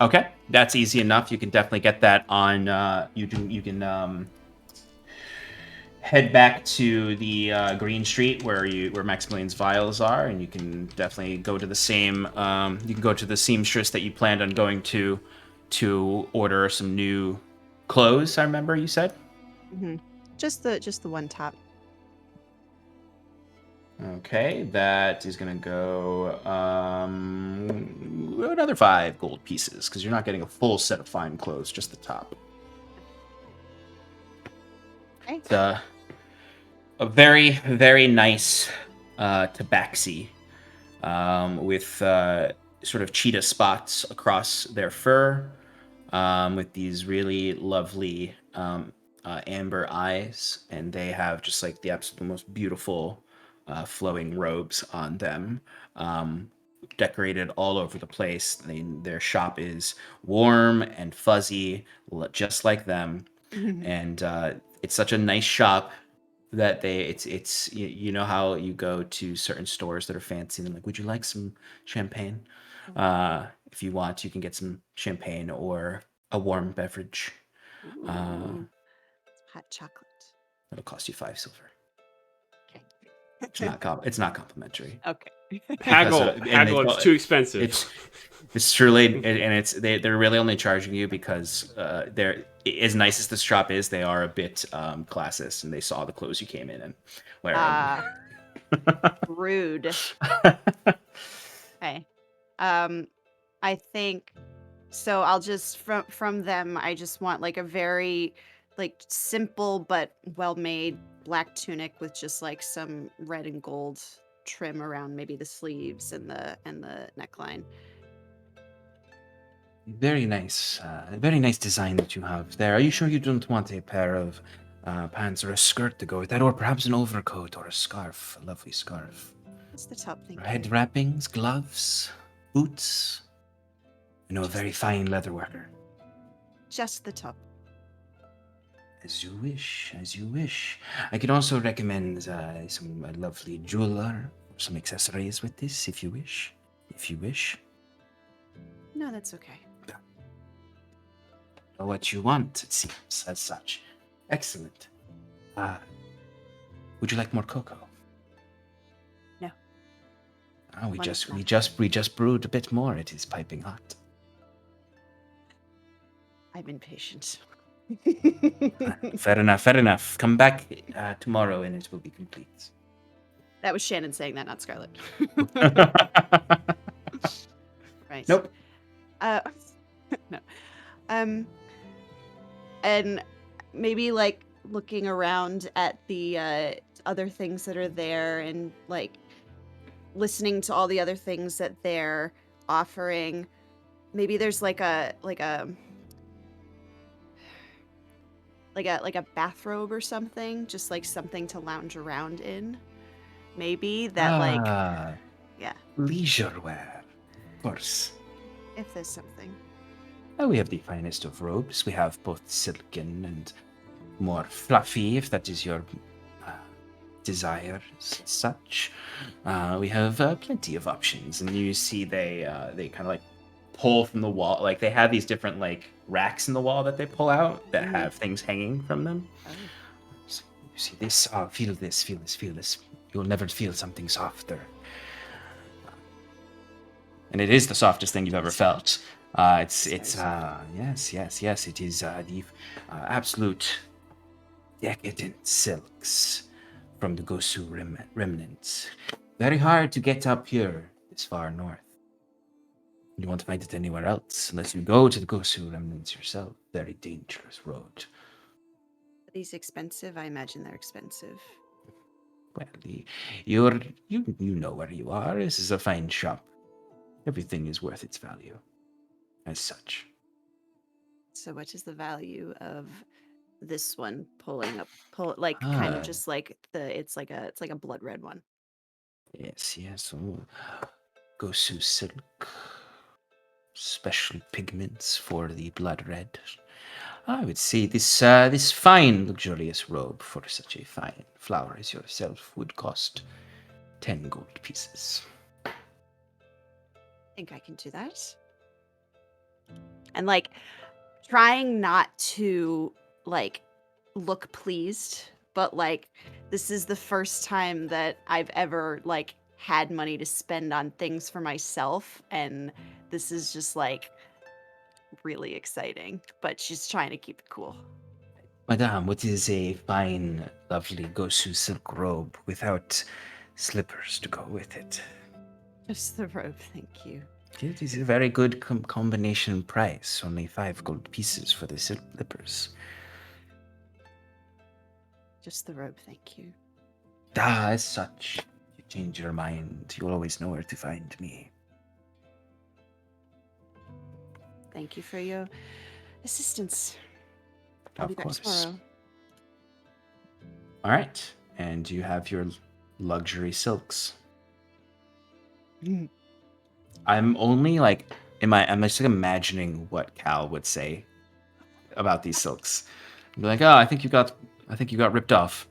E: Okay, that's easy enough. You can definitely get that on. You can head back to the Green Street where Maximilian's vials are, and you can definitely go to the same. You can go to the seamstress that you planned on going to order some new clothes. I remember you said.
D: Mm-hmm. Just the one top.
E: Okay, that is gonna go another 5 gold pieces because you're not getting a full set of fine clothes, just the top.
D: Okay.
E: It's a very, very nice tabaxi with sort of cheetah spots across their fur, with these really lovely amber eyes, and they have just like the absolute most beautiful flowing robes on them, decorated all over the place. Their shop is warm and fuzzy, just like them, and it's such a nice shop that it's you know how you go to certain stores that are fancy and like, would you like some champagne? If you want, you can get some champagne or a warm beverage.
D: Hot chocolate.
E: It'll cost you 5 silver.
D: Okay.
E: It's not complimentary.
D: Okay.
A: Haggle, it's too expensive.
E: It's truly, and they're really only charging you because they're, as nice as this shop is, they are a bit classist, and they saw the clothes you came in wearing.
D: Rude. Okay. I think so. I'll just from them. I just want like a very like simple but well made black tunic with just like some red and gold trim around maybe the sleeves and the neckline.
E: Very nice design that you have there. Are you sure you don't want a pair of pants or a skirt to go with that, or perhaps an overcoat or a scarf, a lovely scarf?
D: What's the top thing?
E: Head wrappings, gloves, boots. I know a very fine leather worker.
D: Just the top.
E: As you wish, as you wish. I can also recommend some lovely jeweler, some accessories with this, if you wish. If you wish.
D: No, that's okay.
E: Know what you want, it seems, as such. Excellent. Would you like more cocoa?
D: No.
E: Oh, we
D: One is
E: just brewed a bit more. It is piping hot.
D: I'm impatient.
E: Fair enough. Fair enough. Come back tomorrow, and it will be complete.
D: That was Shannon saying that, not Scarlett. Right.
E: Nope.
D: No. And maybe like looking around at the other things that are there and like listening to all the other things that they're offering. Maybe there's like a bathrobe or something, just like something to lounge around in. Maybe that yeah,
E: Leisure wear. Of course.
D: if there's something.
E: Oh, we have the finest of robes. We have both silken and more fluffy, if that is your desire, such. We have plenty of options, and you see they kind of like pull from the wall. Like they have these different like racks in the wall that they pull out that have things hanging from them.
D: Oh.
E: So you see this. Feel this. Feel this. Feel this. You'll never feel something softer. And it is the softest thing you've ever felt. Yes. It is the absolute decadent silks from the Gosu remnants. Very hard to get up here this far north. You won't find it anywhere else unless you go to the Gosu remnants yourself. Very dangerous road.
D: Are these expensive? I imagine they're expensive.
E: Well, you know where you are. This is a fine shop. Everything is worth its value, as such.
D: So what is the value of this one kind of just like it's like a blood red one.
E: Yes. Oh. Gosu silk. Special pigments for the blood red. I would say this fine, luxurious robe for such a fine flower as yourself would cost 10 gold pieces.
D: I think I can do that. And like trying not to like look pleased, but like this is the first time that I've ever like had money to spend on things for myself, and this is just like really exciting, but she's trying to keep it cool.
E: Madame, what is a fine, lovely Gosu silk robe without slippers to go with it?
D: Just the robe, thank you.
E: It is a very good combination price. Only 5 gold pieces for the slippers.
D: Just the robe, thank you.
E: As such, if you change your mind, you'll always know where to find me.
D: Thank you for your assistance. I'll be
E: Of
D: back
E: course.
D: tomorrow.
E: All right, and you have your luxury silks. I'm only like, I'm just like imagining what Cal would say about these silks. I'd be like, oh, I think you got ripped off.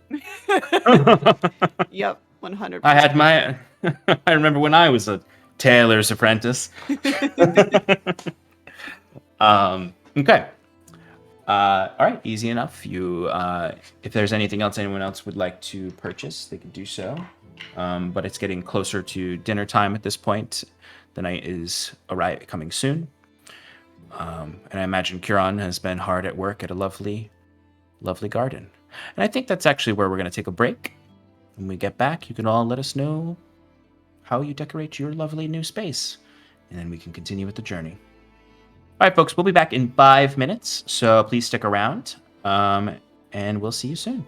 D: Yep, 100%.
E: I had my, I remember when I was a tailor's apprentice. Okay. All right, easy enough. You, if there's anything else anyone else would like to purchase, they can do so. But it's getting closer to dinner time at this point. The night is coming soon. And I imagine Kieran has been hard at work at a lovely, lovely garden. And I think that's actually where we're going to take a break. When we get back, you can all let us know how you decorate your lovely new space. And then we can continue with the journey. All right, folks, we'll be back in 5 minutes, so please stick around, and we'll see you soon.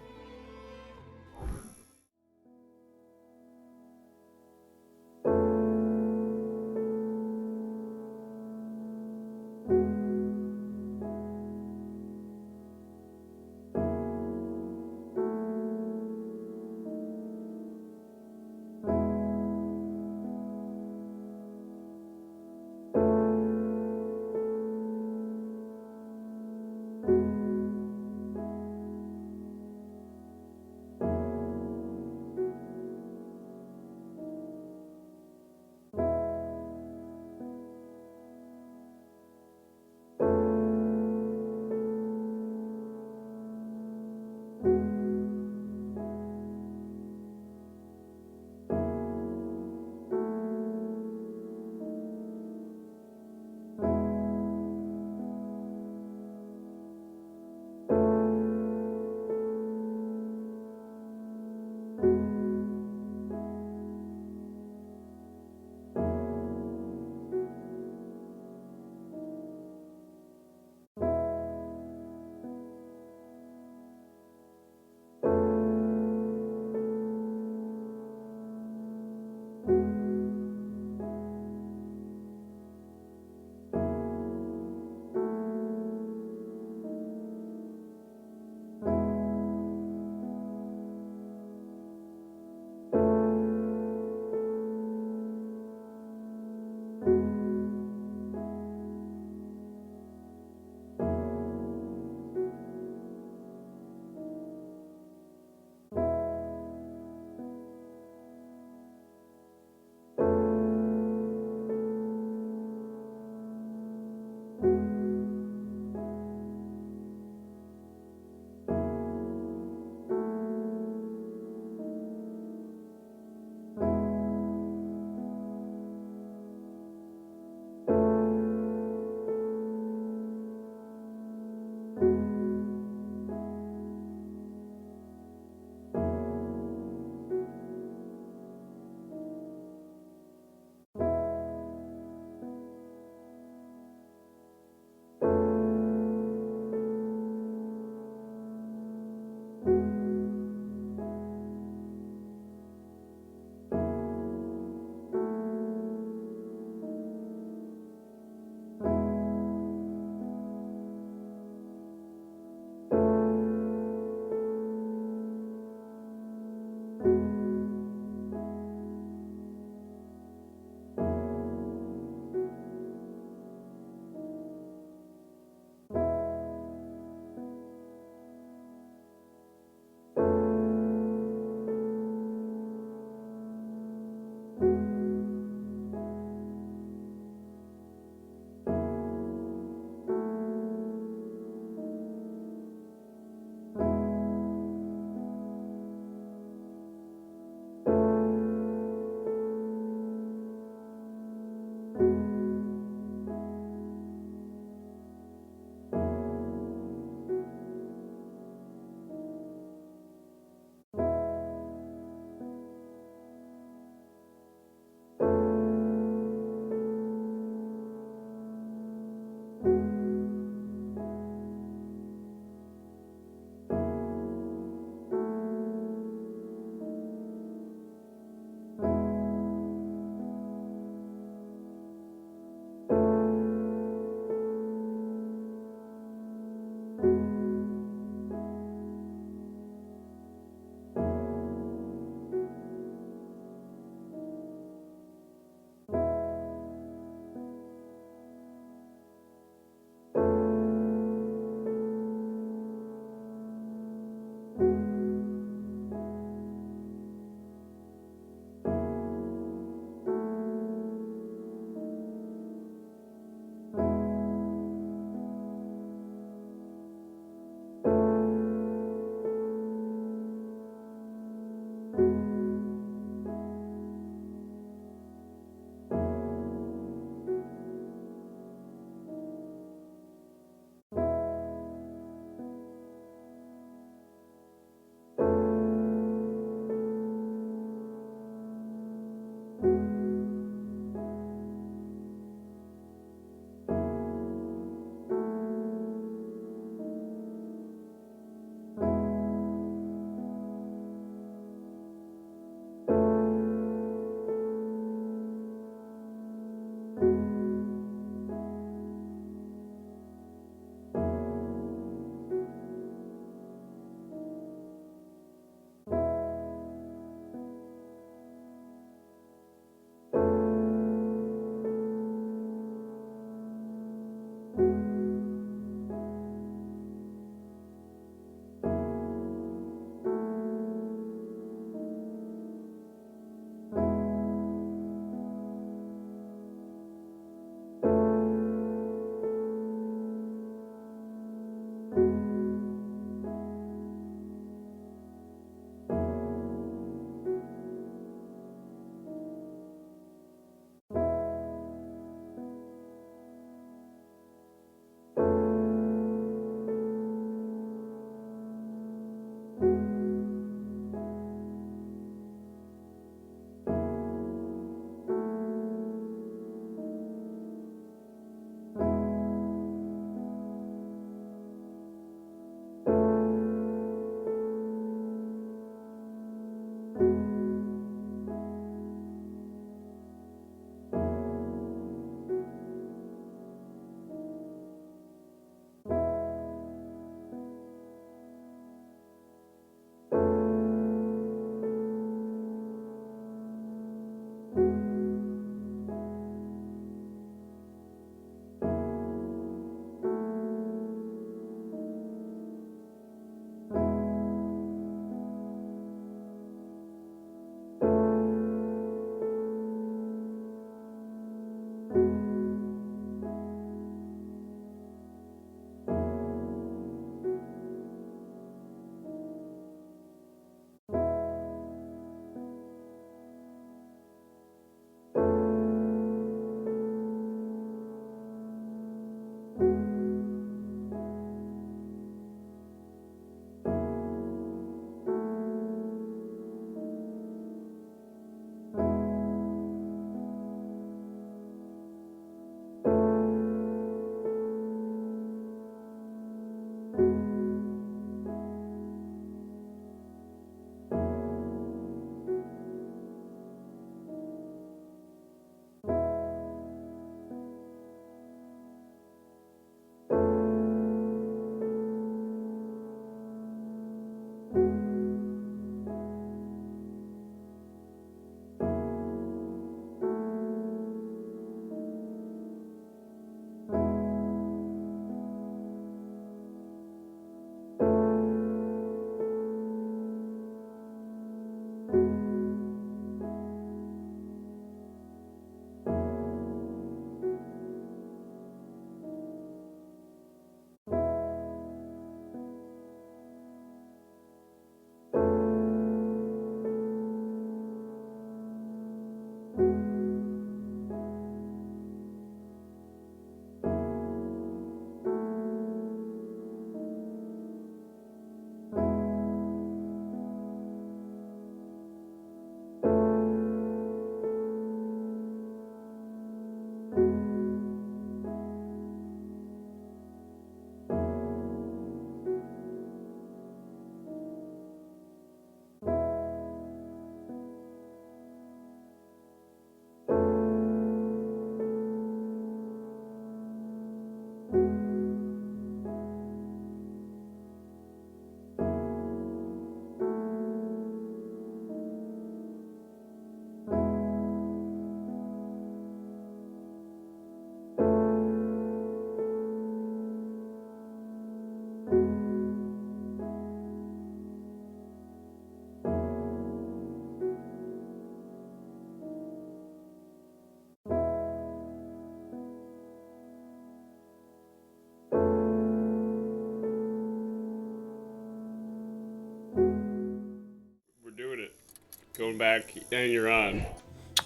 A: Going back, and you're on.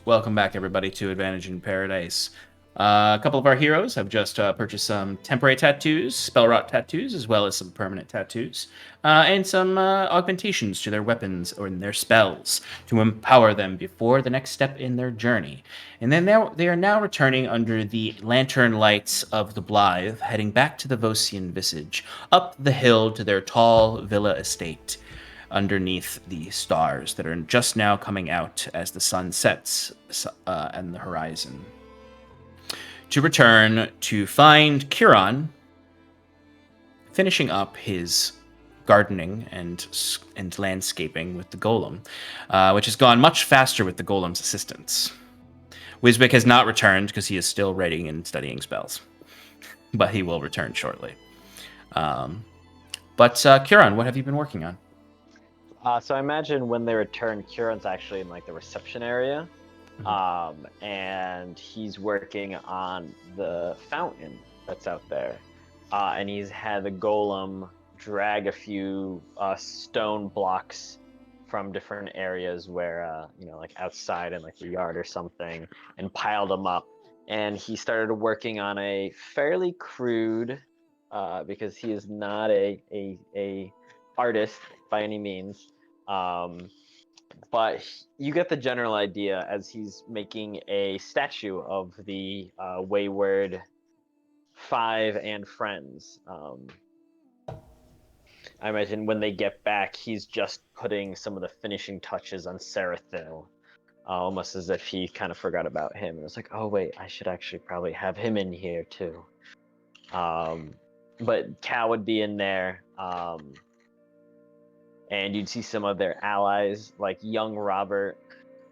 E: Welcome back, everybody, to Advantage in Paradise. A couple of our heroes have just purchased some temporary tattoos, spell rot tattoos, as well as some permanent tattoos, and some augmentations to their weapons or their spells to empower them before the next step in their journey. And then they are now returning under the lantern lights of the Blythe, heading back to the Vosian Visage, up the hill to their tall villa estate underneath the stars that are just now coming out as the sun sets on the horizon. To return to find Kiran finishing up his gardening and landscaping with the golem, which has gone much faster with the golem's assistance. Wiswick has not returned because he is still writing and studying spells, but he will return shortly. But Kiran, what have you been working on?
G: So I imagine when they return, Kieran's actually in like the reception area, and he's working on the fountain that's out there, and he's had the golem drag a few stone blocks from different areas where like outside in like the yard or something, and piled them up. And he started working on a fairly crude, because he is not a artist by any means. But you get the general idea as he's making a statue of the wayward five and friends. I imagine when they get back, he's just putting some of the finishing touches on Sarathil, almost as if he kind of forgot about him. And it's like, oh wait, I should actually probably have him in here too. But Cal would be in there. And you'd see some of their allies, like young Robert,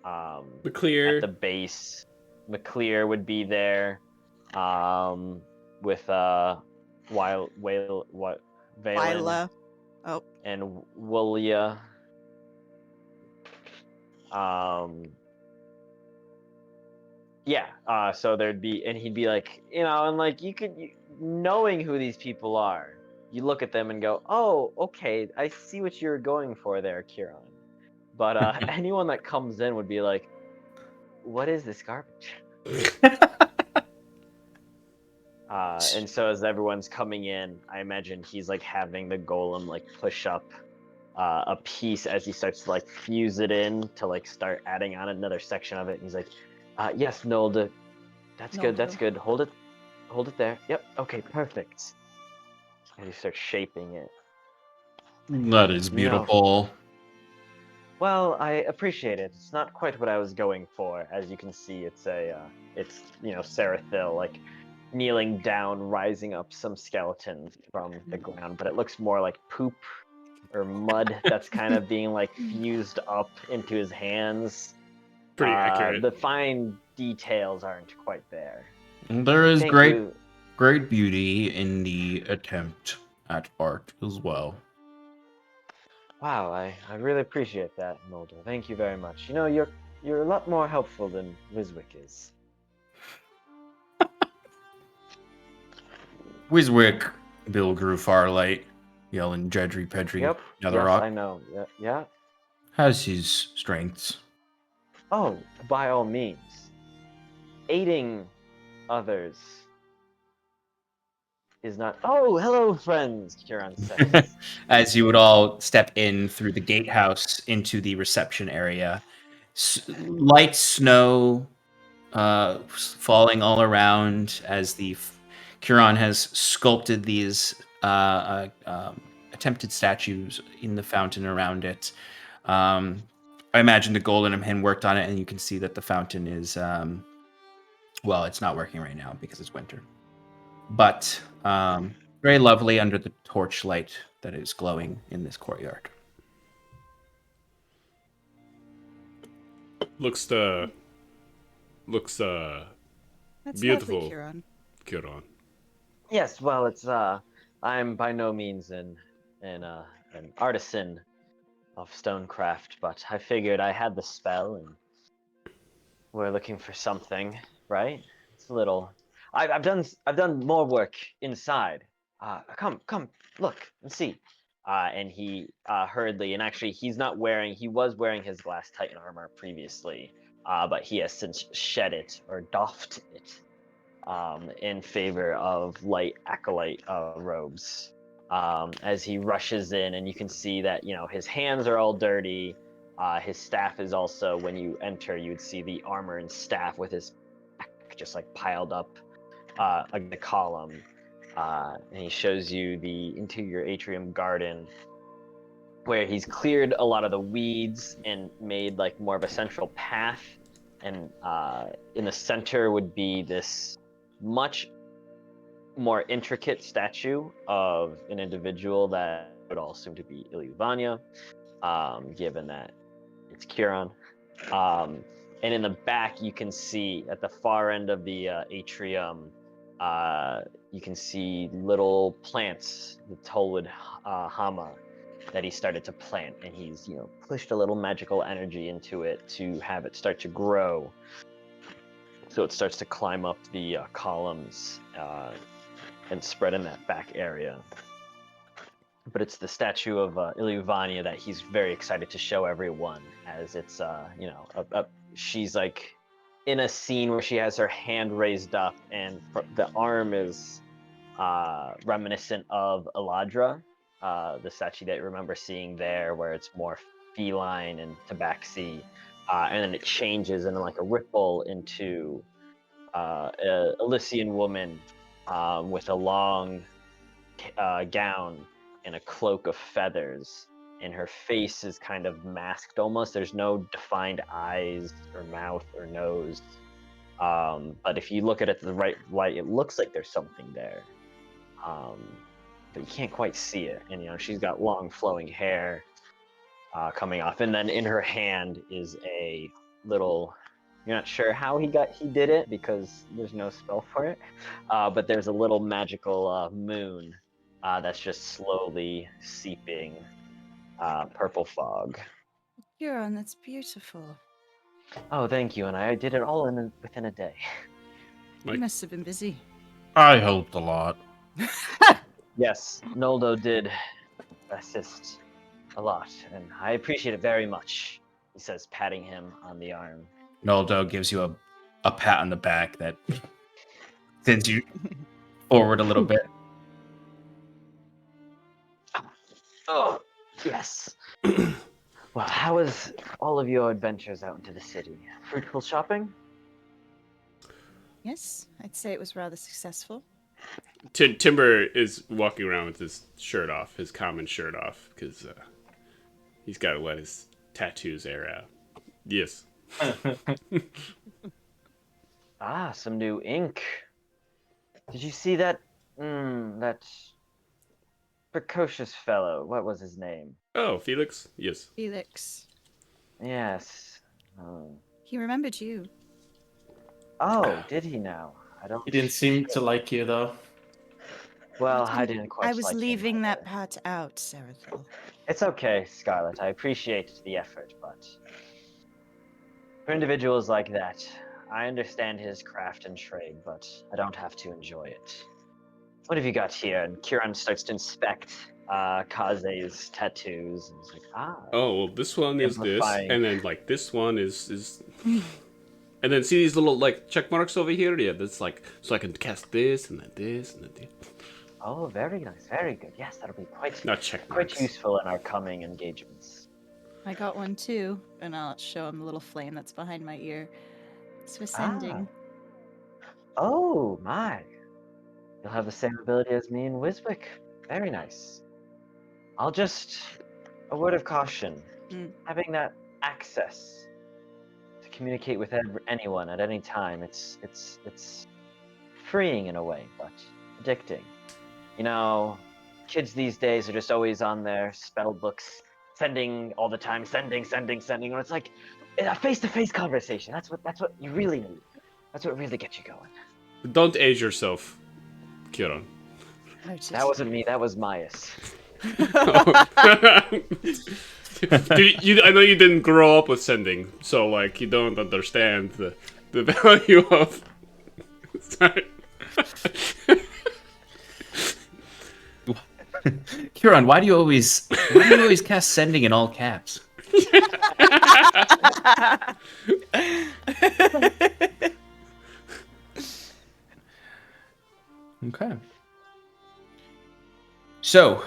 A: McClear
G: at the base. McClear would be there, with Valen
D: Lila. Oh.
G: and Wulia. So there'd be, and he'd be like, and like knowing who these people are, you look at them and go, oh, okay, I see what you're going for there, Kieran. But anyone that comes in would be like, what is this garbage? And so as everyone's coming in, I imagine he's like having the golem like push up a piece as he starts to like fuse it in to like start adding on another section of it. And he's like, yes, Nolda, that's good, that's good. Hold it there. Yep, okay, perfect. And he starts shaping it.
E: That is beautiful.
G: Well, I appreciate it. It's not quite what I was going for. As you can see, it's Sarathil, like kneeling down, rising up some skeletons from the ground, but it looks more like poop or mud that's kind of being like fused up into his hands.
A: pretty accurate.
G: The fine details aren't quite there.
E: There is
G: Thank
E: great
G: you.
E: great beauty in the attempt at art as well.
G: Wow, I really appreciate that, Mulder. Thank you very much. You're a lot more helpful than Wiswick is.
E: Wiswick, Bill grew farlight, yelling Jedry Pedry,
G: Yep.
E: another
G: Yes,
E: rock.
G: I know. Yeah.
E: Has his strengths.
G: Oh, by all means. Aiding others is not. Oh, hello, friends, Kieran says.
E: As you would all step in through the gatehouse into the reception area. Light snow falling all around as Kiran has sculpted these attempted statues in the fountain around it. I imagine the golem and him worked on it, and you can see that the fountain is, it's not working right now because it's winter. But very lovely under the torchlight that is glowing in this courtyard.
A: Looks
D: That's
A: beautiful.
D: lovely, Kieran.
A: Kiran.
G: Yes, well, it's I'm by no means an artisan of stonecraft, but I figured I had the spell, and we're looking for something, right? It's a little. I've done more work inside. Come, look and see. and he hurriedly, and actually he was wearing his glass titan armor previously, but he has since shed it or doffed it in favor of light acolyte robes. As he rushes in, and you can see that his hands are all dirty. His staff is also, when you enter, you would see the armor and staff with his back just like piled up the column. And he shows you the interior atrium garden, where he's cleared a lot of the weeds and made like more of a central path. And in the center would be this much more intricate statue of an individual that would all assume to be Ilyuvania, given that it's Kiran. And in the back, you can see at the far end of the atrium, you can see little plants, the Tolwood Hama, that he started to plant, and he's pushed a little magical energy into it to have it start to grow. So it starts to climb up the columns and spread in that back area. But it's the statue of Ilyuvania that he's very excited to show everyone, as it's she's like in a scene where she has her hand raised up, and the arm is reminiscent of Eladra, the statue that you remember seeing there, where it's more feline and tabaxi, and then it changes into like a ripple into a Elysian woman with a long gown and a cloak of feathers, and her face is kind of masked almost. There's no defined eyes or mouth or nose, but if you look at it to the right light, it looks like there's something there, but you can't quite see it. And she's got long flowing hair coming off, and then in her hand is a little, you're not sure how he did it because there's no spell for it, but there's a little magical moon that's just slowly seeping purple fog.
D: Huron, that's beautiful.
G: Oh, thank you, and I did it all within a day.
D: You must have been busy.
H: I helped a lot.
G: Yes, Noldo did assist a lot, and I appreciate it very much, he says, patting him on the arm.
E: Noldo gives you a pat on the back that sends you forward a little bit.
G: Oh, yes. Well, how was all of your adventures out into the city? Fruitful shopping?
D: Yes, I'd say it was rather successful.
A: Timber is walking around with his shirt off, his common shirt off, because he's got to let his tattoos air out. Yes.
G: Some new ink. Did you see that? That precocious fellow. What was his name?
A: Oh, Felix? Yes.
D: Felix.
G: Yes. Oh.
D: He remembered you.
G: Oh, did he now? I don't.
B: He didn't seem to like you, though.
G: Well, I didn't quite.
D: I was
G: like him
D: leaving that
G: either.
D: part out, Sarathil.
G: It's okay, Scarlet. I appreciate the effort, but for individuals like that, I understand his craft and trade, but I don't have to enjoy it. What have you got here? And Kiran starts to inspect Kaze's tattoos, and he's like,
A: Oh, well, this one is this,
G: Amplifying.
A: and then, like, this one is... And then see these little, like, check marks over here? Yeah, that's, like, so I can cast this, and then this, and then this.
G: Oh, very nice, very good. Yes, that'll be quite
A: Not check marks.
G: quite useful in our coming engagements.
D: I got one too, and I'll show him the little flame that's behind my ear. It's for sending.
G: Oh, my. You'll have the same ability as me in Wiswick. Very nice. I'll just... A word of caution. Having that access to communicate with anyone at any time, it's freeing in a way, but addicting. Kids these days are just always on their spell books, sending all the time, sending, and it's like a face-to-face conversation. That's what you really need. That's what really gets you going.
A: Don't age yourself, Kiran.
D: Noted.
G: That wasn't me, that was Myas.
A: I know you didn't grow up with sending, so, like, you don't understand the value of... Sorry.
E: Huron, why do you always cast sending in all caps? Okay. So,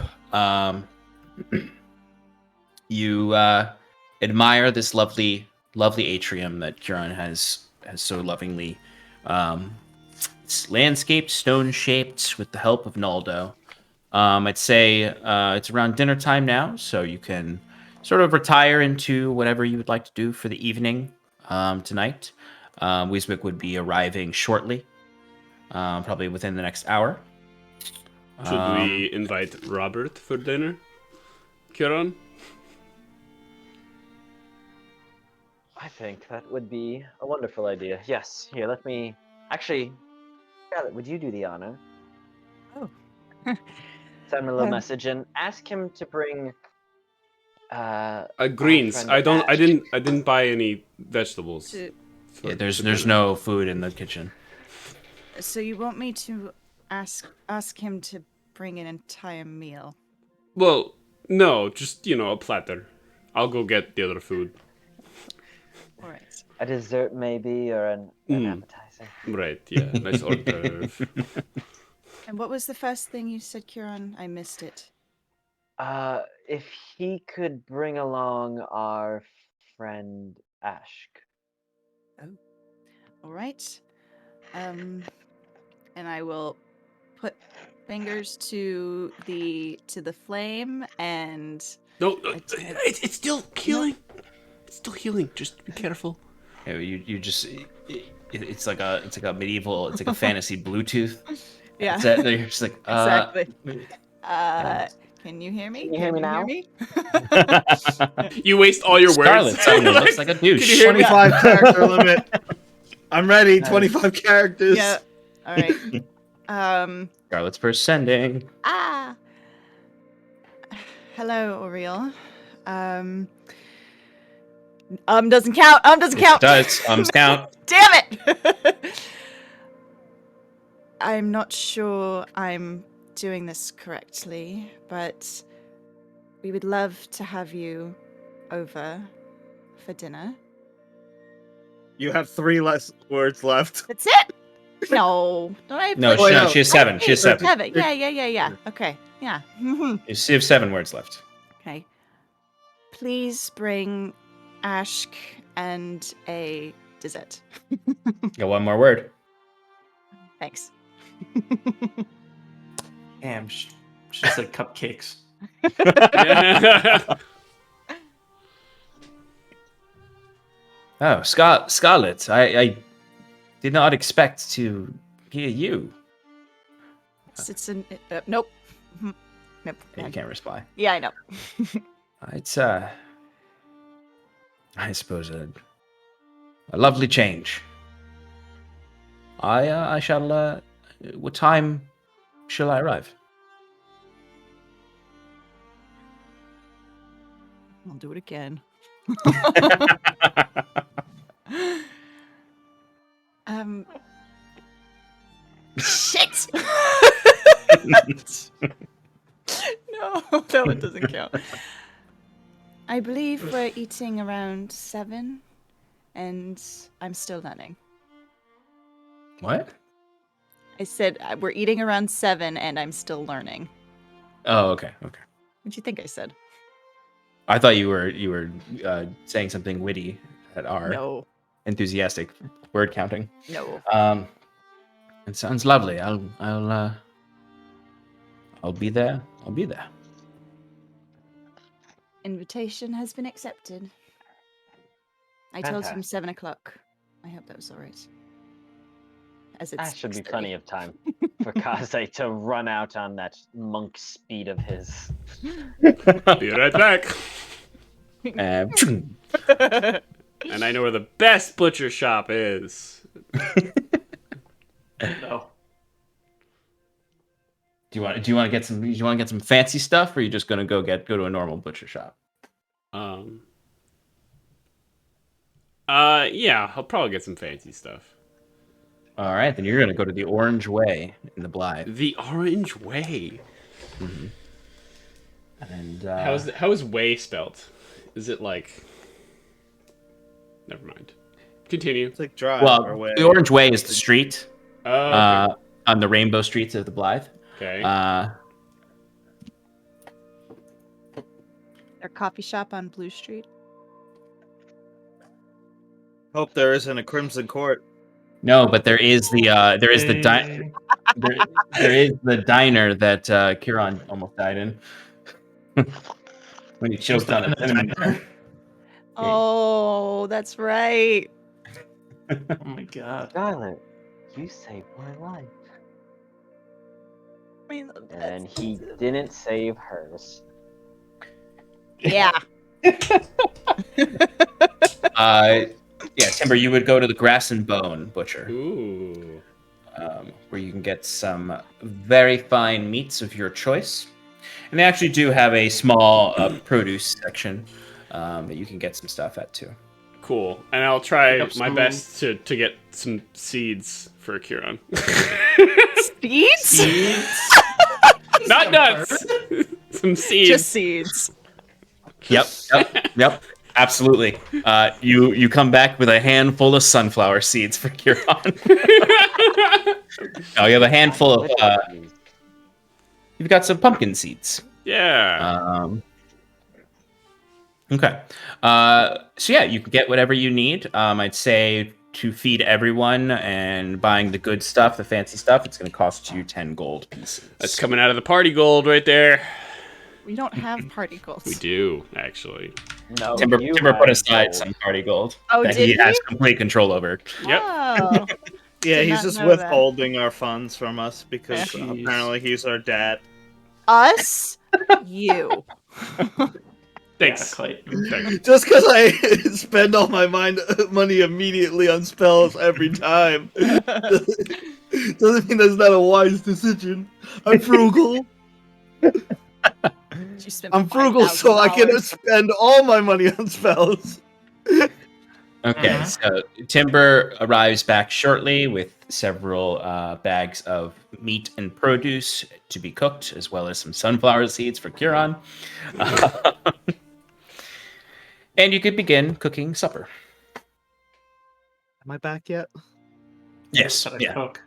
E: you admire this lovely atrium that Huron has so lovingly it's landscaped, stone shaped with the help of Naldo. I'd say it's around dinner time now, so you can sort of retire into whatever you would like to do for the evening tonight. Wiswick would be arriving shortly, probably within the next hour.
A: Should we invite Robert for dinner? Kieran?
G: I think that would be a wonderful idea. Yes. Here, let me. Actually, Scarlett, would you do the honor?
I: Oh.
G: Send him a little message and ask him to bring.
A: Greens.
G: friend
A: I
G: Ash.
A: didn't buy any vegetables.
E: Yeah, there's no food in the kitchen.
I: So you want me to ask him to bring an entire meal?
A: Well, no, just a platter. I'll go get the other food.
I: All right.
G: A dessert, maybe, or an appetizer.
A: Right, yeah, nice hors d'oeuvre.
I: And what was the first thing you said, Kieran? I missed it.
G: If he could bring along our friend Ashk.
I: All right. And I will put fingers to the flame and
A: No, it's still healing. It's still healing. Just be careful.
E: Yeah, you just it's like a fantasy Bluetooth.
I: yeah.
E: They're just like
I: Exactly. Can you hear me?
G: Can you hear me now?
A: You waste all your
E: Scarlet
A: words.
E: suddenly looks like a douche.
A: Can you hear me?
C: 25 character limit. I'm ready. 25 characters.
I: Yeah. All right.
E: Scarlet's first sending.
I: Hello, Oriel. Doesn't count. Doesn't count.
E: It does. Count.
I: Damn it! I'm not sure I'm doing this correctly, but we would love to have you over for dinner.
C: You have 3 less words left.
I: That's it? No. Don't I?
E: No, she has 7. She has 7.
I: 7. Yeah. Okay. Yeah.
E: You have 7 words left.
I: Okay. Please bring Ashk and a dessert.
E: Got 1 more word.
I: Thanks.
B: Damn, she said cupcakes.
E: Oh, Scarlet, I did not expect to hear you.
I: It's an nope. Nope.
E: You can't respond.
I: Yeah, I know.
E: It's I suppose a lovely change. I shall. What time shall I arrive?
I: I'll do it again. Shit! No, that one doesn't count. I believe we're eating around 7, and I'm still learning.
E: What?
I: I said we're eating around 7, and I'm still learning.
E: Oh, okay.
I: What'd you think I said?
E: I thought you were saying something witty at our
I: No.
E: enthusiastic word counting.
I: No.
E: It sounds lovely. I'll be there. I'll be there.
I: Invitation has been accepted. I told him 7 o'clock. I hope that was all right. As it's
G: That should be
I: 6:30.
G: plenty of time for Kaze to run out on that monk speed of his.
A: Be right back.
E: And
A: And I know where the best butcher shop is.
B: No.
E: do you want to get some fancy stuff, or are you just gonna go to a normal butcher shop?
A: Yeah, I'll probably get some fancy stuff.
E: All right, then you're gonna go to the Orange Way in the Blythe.
A: The Orange Way.
E: Mm-hmm. And
A: how is way spelled? Is it like? Never mind. Continue.
C: It's like drive
E: well,
C: or way.
E: the Orange Way is the street
A: Oh, okay.
E: on the rainbow streets of the Blythe.
A: Okay.
D: Their coffee shop on Blue Street.
C: Hope there isn't a Crimson Court.
E: No, but there is the there is the diner that Kieran almost died in when he choked on it.
D: Oh, that's right.
B: Oh my god.
G: Scarlet, you saved my life.
I: I mean,
G: And he didn't save hers.
D: Yeah.
E: Yeah, Timber, you would go to the Grass and Bone Butcher,
A: Ooh.
E: where you can get some very fine meats of your choice. And they actually do have a small produce section that you can get some stuff at too.
A: Cool. And I'll try
B: Pick up
A: my
B: some-
A: best to get some seeds for Kieran.
D: Seeds?
A: Not nuts. Some seeds.
D: Just seeds.
E: Yep. Absolutely. You come back with a handful of sunflower seeds for Kieran. No, you have a handful of. You've got some pumpkin seeds.
A: Yeah.
E: Okay. So yeah, you can get whatever you need. I'd say to feed everyone and buying the good stuff, the fancy stuff, it's going to cost you 10 gold pieces.
A: That's coming out of the party gold right there.
I: we don't have party goals.
A: We do, actually.
G: No,
E: Timber
G: you
E: put
G: have
E: aside
G: gold.
E: some party gold
D: Oh,
E: that
D: did
E: he
D: he?
E: has complete control over.
A: Yep.
I: Oh.
C: Yeah,
I: Did
C: he's
I: not
C: just
I: know that.
C: withholding our funds from us because
B: Jeez.
C: apparently he's our dad.
D: Us? You.
A: Thanks.
B: Yeah, Clayton.
A: Thanks.
C: Just because I spend all my money immediately on spells every time doesn't mean that's not a wise decision. I'm frugal.
I: She spent
C: I'm frugal, so I can
I: $5,000.
C: spend all my money on spells.
E: Okay, so Timber arrives back shortly with several bags of meat and produce to be cooked, as well as some sunflower seeds for Kieran. And you could begin cooking supper.
C: Am I back yet?
E: Yes.
B: Gotta
E: Yeah.
B: cook.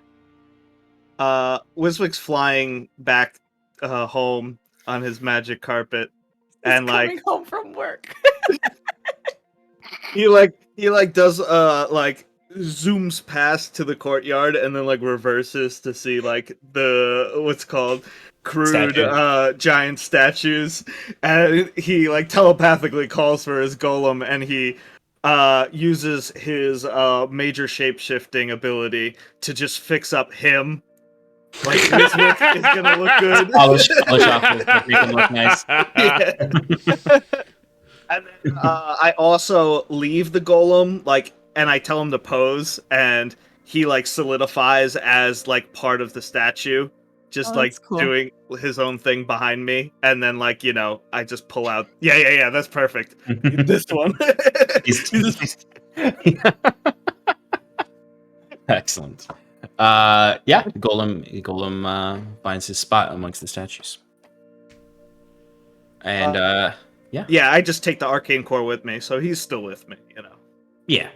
C: Wiswick's flying back home on his magic carpet,
I: He's
C: and
I: coming home from work.
C: he does zooms past to the courtyard and then reverses to see the what's called crude
E: Statues.
C: giant statues, and he telepathically calls for his golem, and he uses his major shape-shifting ability to just fix up him. Wiswick is gonna look good.
E: Polish off, make him look nice.
C: Yeah. And then I also leave the golem, and I tell him to pose, and he solidifies as part of the statue, just
I: Oh, that's cool.
C: doing his own thing behind me, and then I just pull out. Yeah, that's perfect. This one.
E: Excellent. Yeah, Golem finds his spot amongst the statues. And
C: Yeah, I just take the arcane core with me, so he's still with me.
E: yeah.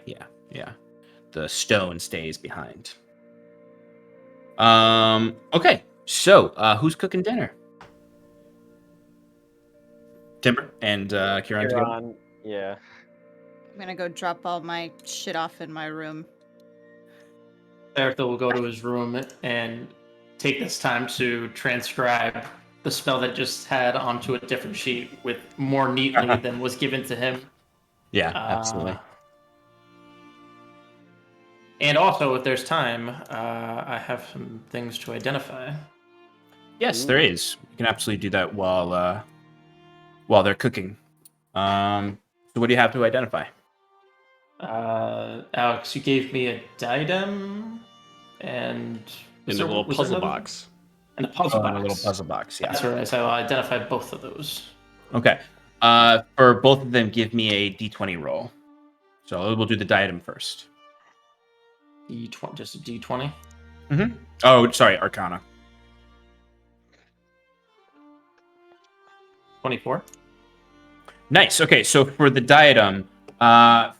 E: The stone stays behind. Okay, so who's cooking dinner? Timber and Kieran together?
G: Kieran, yeah.
D: I'm gonna go drop all my shit off in my room.
B: Sarathil will go to his room and take this time to transcribe the spell that just had onto a different sheet with more neatly than was given to him.
E: Yeah, absolutely.
B: And also, if there's time, I have some things to identify.
E: Yes, there is. You can absolutely do that while they're cooking. So what do you have to identify?
B: Alex, you gave me a diadem and
A: In the little puzzle box.
B: And a puzzle box.
E: A little puzzle box, yeah.
B: That's right. So I'll identify both of those.
E: Okay. For both of them, give me a d20 roll. So we'll do the diadem first.
B: D20, just a D20.
E: Mm-hmm. Oh, sorry, Arcana.
B: 24.
E: Nice. Okay, so for the diadem,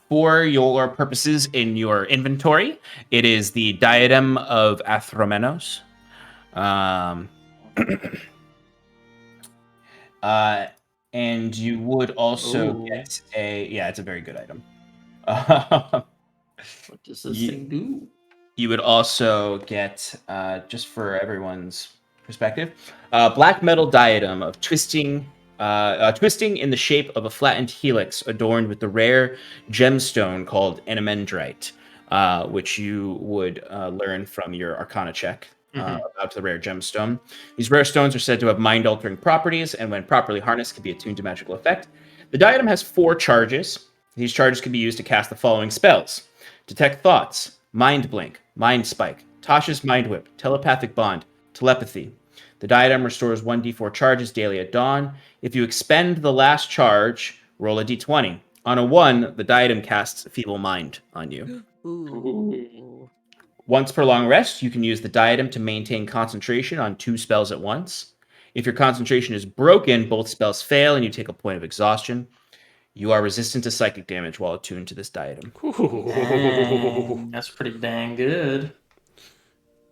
E: for your purposes in your inventory, it is the diadem of Athromenos. And you would also get it's a very good item.
B: What does this
E: Ye-
B: thing do?
E: You would also get, just for everyone's perspective, black metal diadem of twisting in the shape of a flattened helix adorned with the rare gemstone called anamendrite, which you would learn from your Arcana check about the rare gemstone. These rare stones are said to have mind-altering properties, and when properly harnessed, can be attuned to magical effect. The diadem has 4 charges. These charges can be used to cast the following spells: Detect Thoughts, Mind Blink, Mind Spike, Tasha's Mind Whip, Telepathic Bond, Telepathy. The diadem restores 1d4 charges daily at dawn. If you expend the last charge, roll a d20. On a 1, the diadem casts Feeble Mind on you.
D: Ooh.
E: Once per long rest, you can use the diadem to maintain concentration on 2 spells at once. If your concentration is broken, both spells fail and you take a point of exhaustion. You are resistant to psychic damage while attuned to this diadem.
B: Dang, that's pretty dang good.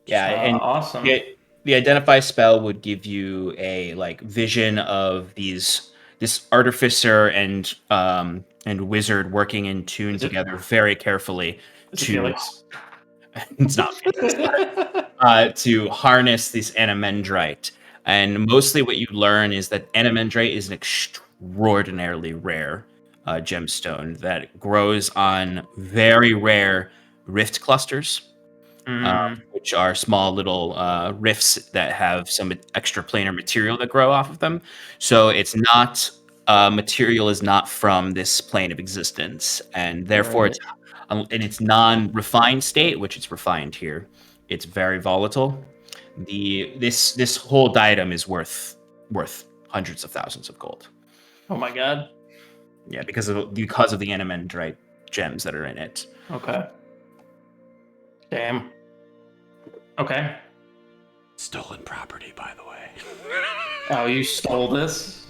E: Yeah, and
B: awesome.
E: The identify spell would give you a vision of this artificer and wizard working in tune together very carefully
B: Felix.
E: it's not Felix, to harness this anamendrite. And mostly what you learn is that anamendrite is an extraordinarily rare gemstone that grows on very rare rift clusters. Which are small little rifts that have some extra planar material that grow off of them. So it's not material is not from this plane of existence, and therefore it's in its non-refined state, which it's refined here. It's very volatile. This whole diadem is worth hundreds of thousands of gold.
B: Oh my god.
E: Yeah, because of the anamendrite gems that are in it.
B: Okay. Damn. Okay.
A: Stolen property, by the way.
B: Oh, you stole this?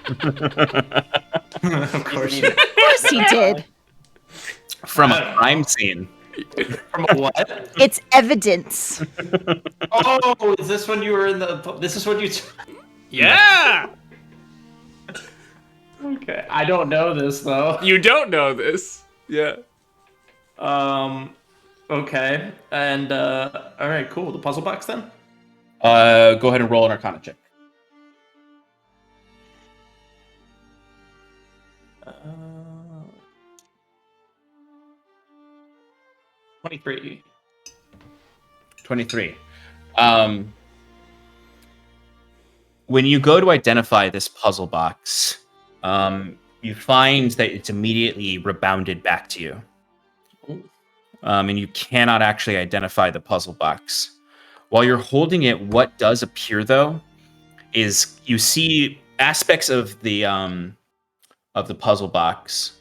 B: Of course you
D: Of course he did.
E: From a crime scene.
B: From a what?
D: It's evidence.
B: Oh, is this when you were in the... This is when you...
A: Yeah!
B: Okay. I don't know this, though.
A: You don't know this. Yeah.
B: Okay. And, alright, cool. The puzzle box, then?
E: Go ahead and roll an Arcana check.
B: 23.
E: 23. When you go to identify this puzzle box, you find that it's immediately rebounded back to you. And you cannot actually identify the puzzle box. While you're holding it, what does appear, though, is you see aspects of the puzzle box,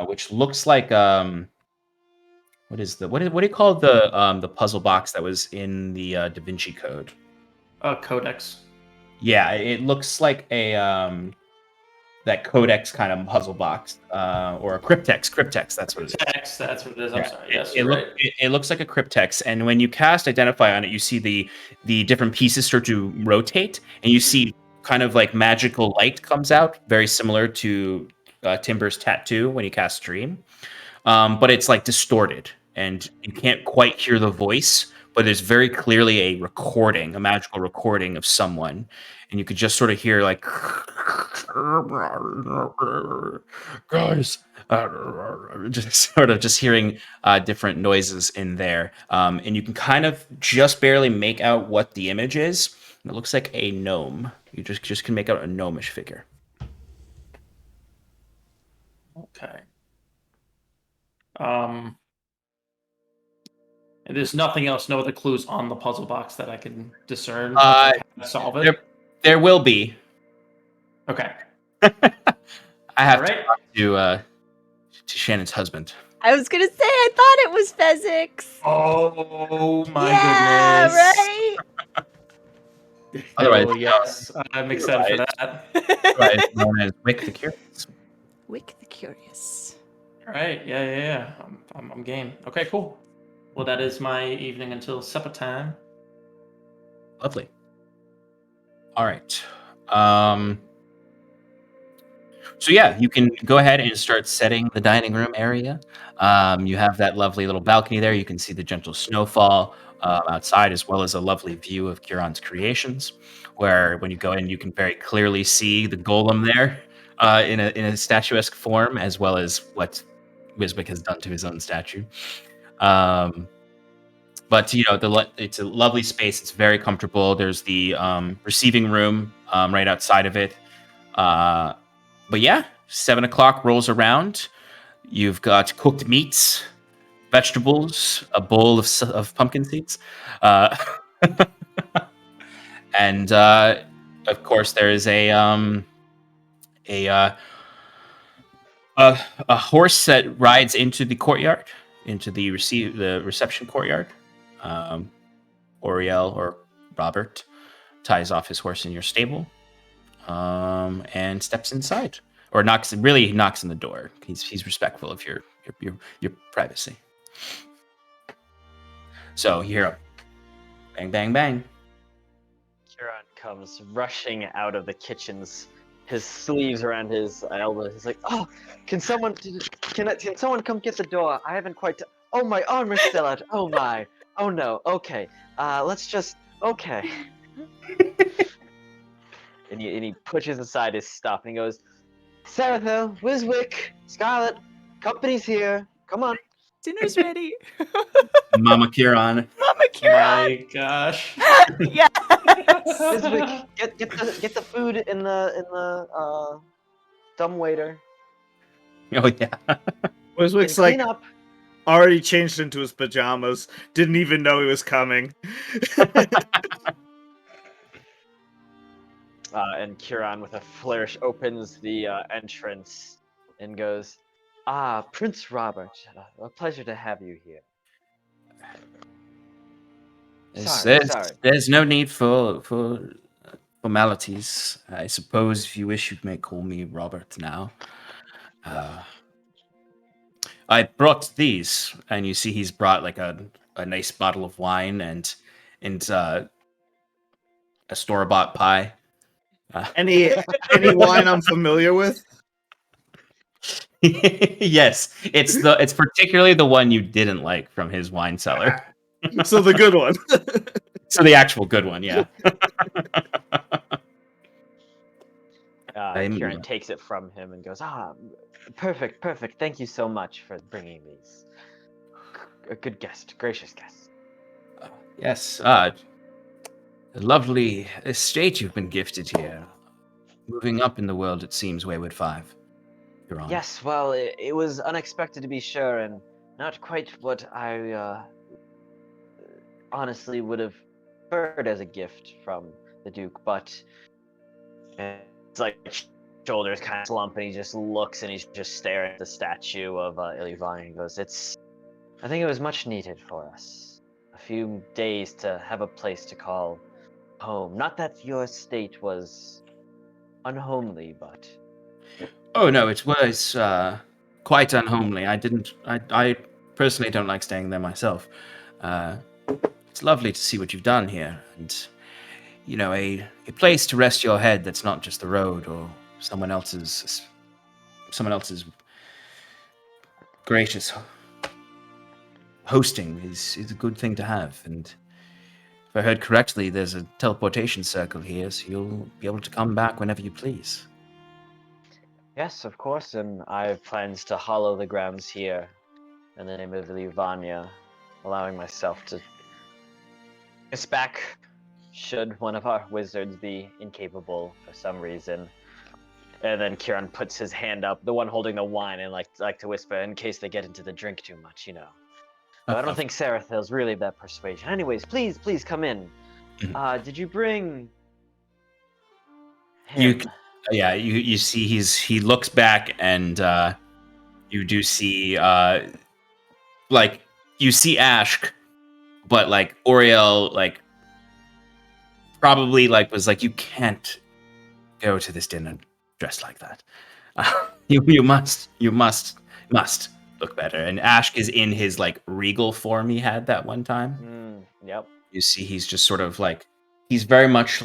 E: which looks like what do you call the puzzle box that was in the Da Vinci Code?
B: Codex.
E: Yeah, it looks like a that codex kind of puzzle box, or a cryptex. Cryptex, that's what it is.
B: That's what it is. I'm sorry. Yes,
E: It looks like a cryptex, and when you cast Identify on it, you see the different pieces start to rotate, and you see kind of like magical light comes out, very similar to Timber's tattoo when you cast Dream, but it's like distorted, and you can't quite hear the voice, but there's very clearly a recording, a magical recording of someone, and you could just sort of hear like, guys, just hearing different noises in there, and you can kind of just barely make out what the image is. And it looks like a gnome. You just can make out a gnomish figure.
B: Okay. There's nothing else, no other clues on the puzzle box that I can discern to solve it?
E: There will be.
B: Okay.
E: I have
B: All
E: to
B: right.
E: talk to Shannon's husband.
D: I was gonna say I thought it was Fezix.
B: Oh my
D: Yeah,
B: goodness.
D: right.
E: Otherwise,
B: yes, I'm excited for that.
E: otherwise known as Wick the Curious.
D: Wick the Curious.
B: All right, yeah. I'm game. Okay, cool. Well, that is my evening until supper time.
E: Lovely. All right. So yeah, you can go ahead and start setting the dining room area. You have that lovely little balcony there. You can see the gentle snowfall outside, as well as a lovely view of Kieran's creations, where when you go in, you can very clearly see the golem there in a statuesque form, as well as what Wiswick has done to his own statue. But it's a lovely space. It's very comfortable. There's the receiving room right outside of it. But yeah, 7 o'clock rolls around. You've got cooked meats, vegetables, a bowl of pumpkin seeds, and of course there is a horse that rides into the courtyard, into the reception courtyard. Oriel or Robert ties off his horse in your stable, and steps inside, or knocks on the door. He's respectful of your privacy. So you hear a bang, bang, bang.
G: Kieran comes rushing out of the kitchens, his sleeves around his elbows. He's like, "Oh, can someone come get the door? I haven't quite. Oh, my armor's still out. Oh my. Oh no. Okay. Let's just. Okay." And he pushes aside his stuff and he goes, "Sarathil, Wiswick, Scarlet, company's here. Come on."
I: Dinner's ready.
E: Mama Kieran.
I: Mama Kieran.
B: My gosh.
I: Yes.
G: Wiswick, get the food in the dumbwaiter.
E: Oh yeah.
C: Wiswick's
G: Clean
C: like
G: up.
C: already changed into his pajamas. Didn't even know he was coming.
G: And Kieran, with a flourish, opens the entrance and goes, Prince Robert, a pleasure to have you here. Sorry.
E: There's no need for formalities. I suppose if you wish, you may call me Robert now. I brought these, and you see he's brought like a nice bottle of wine and a store-bought pie.
C: Any wine I'm familiar with?
E: Yes, it's particularly the one you didn't like from his wine cellar.
C: So the good one.
E: So the actual good one, yeah.
G: Kieran takes it from him and goes, perfect. Thank you so much for bringing these. A good guest, gracious guest.
E: Yes, a lovely estate you've been gifted here. Moving up in the world, it seems, Wayward 5. You're on.
G: Yes, well, it was unexpected to be sure, and not quite what I honestly would have preferred as a gift from the Duke, but it's like shoulders kind of slump, and he just looks and he's just staring at the statue of Ilivani and goes, I think it was much needed for us. A few days to have a place to call home. Not that your state was unhomely, but...
E: Oh no, it was quite unhomely. I personally don't like staying there myself. It's lovely to see what you've done here, and a place to rest your head that's not just the road or someone else's gracious hosting is a good thing to have. And if I heard correctly, there's a teleportation circle here, so you'll be able to come back whenever you please.
G: Yes, of course, and I have plans to hollow the grounds here in the name of Livania, allowing myself to get back should one of our wizards be incapable for some reason. And then Kieran puts his hand up, the one holding the wine, and like to whisper in case they get into the drink too much, But I don't think Sarathil's really that persuasion. Anyways, please come in. Did you bring him?
E: You see he looks back, and you do see you see Ash, but like Oriel probably was like, you can't go to this dinner dressed like that. You must look better. And Ash is in his regal form he had that one time.
G: Yep.
E: You see, he's just sort of he's very much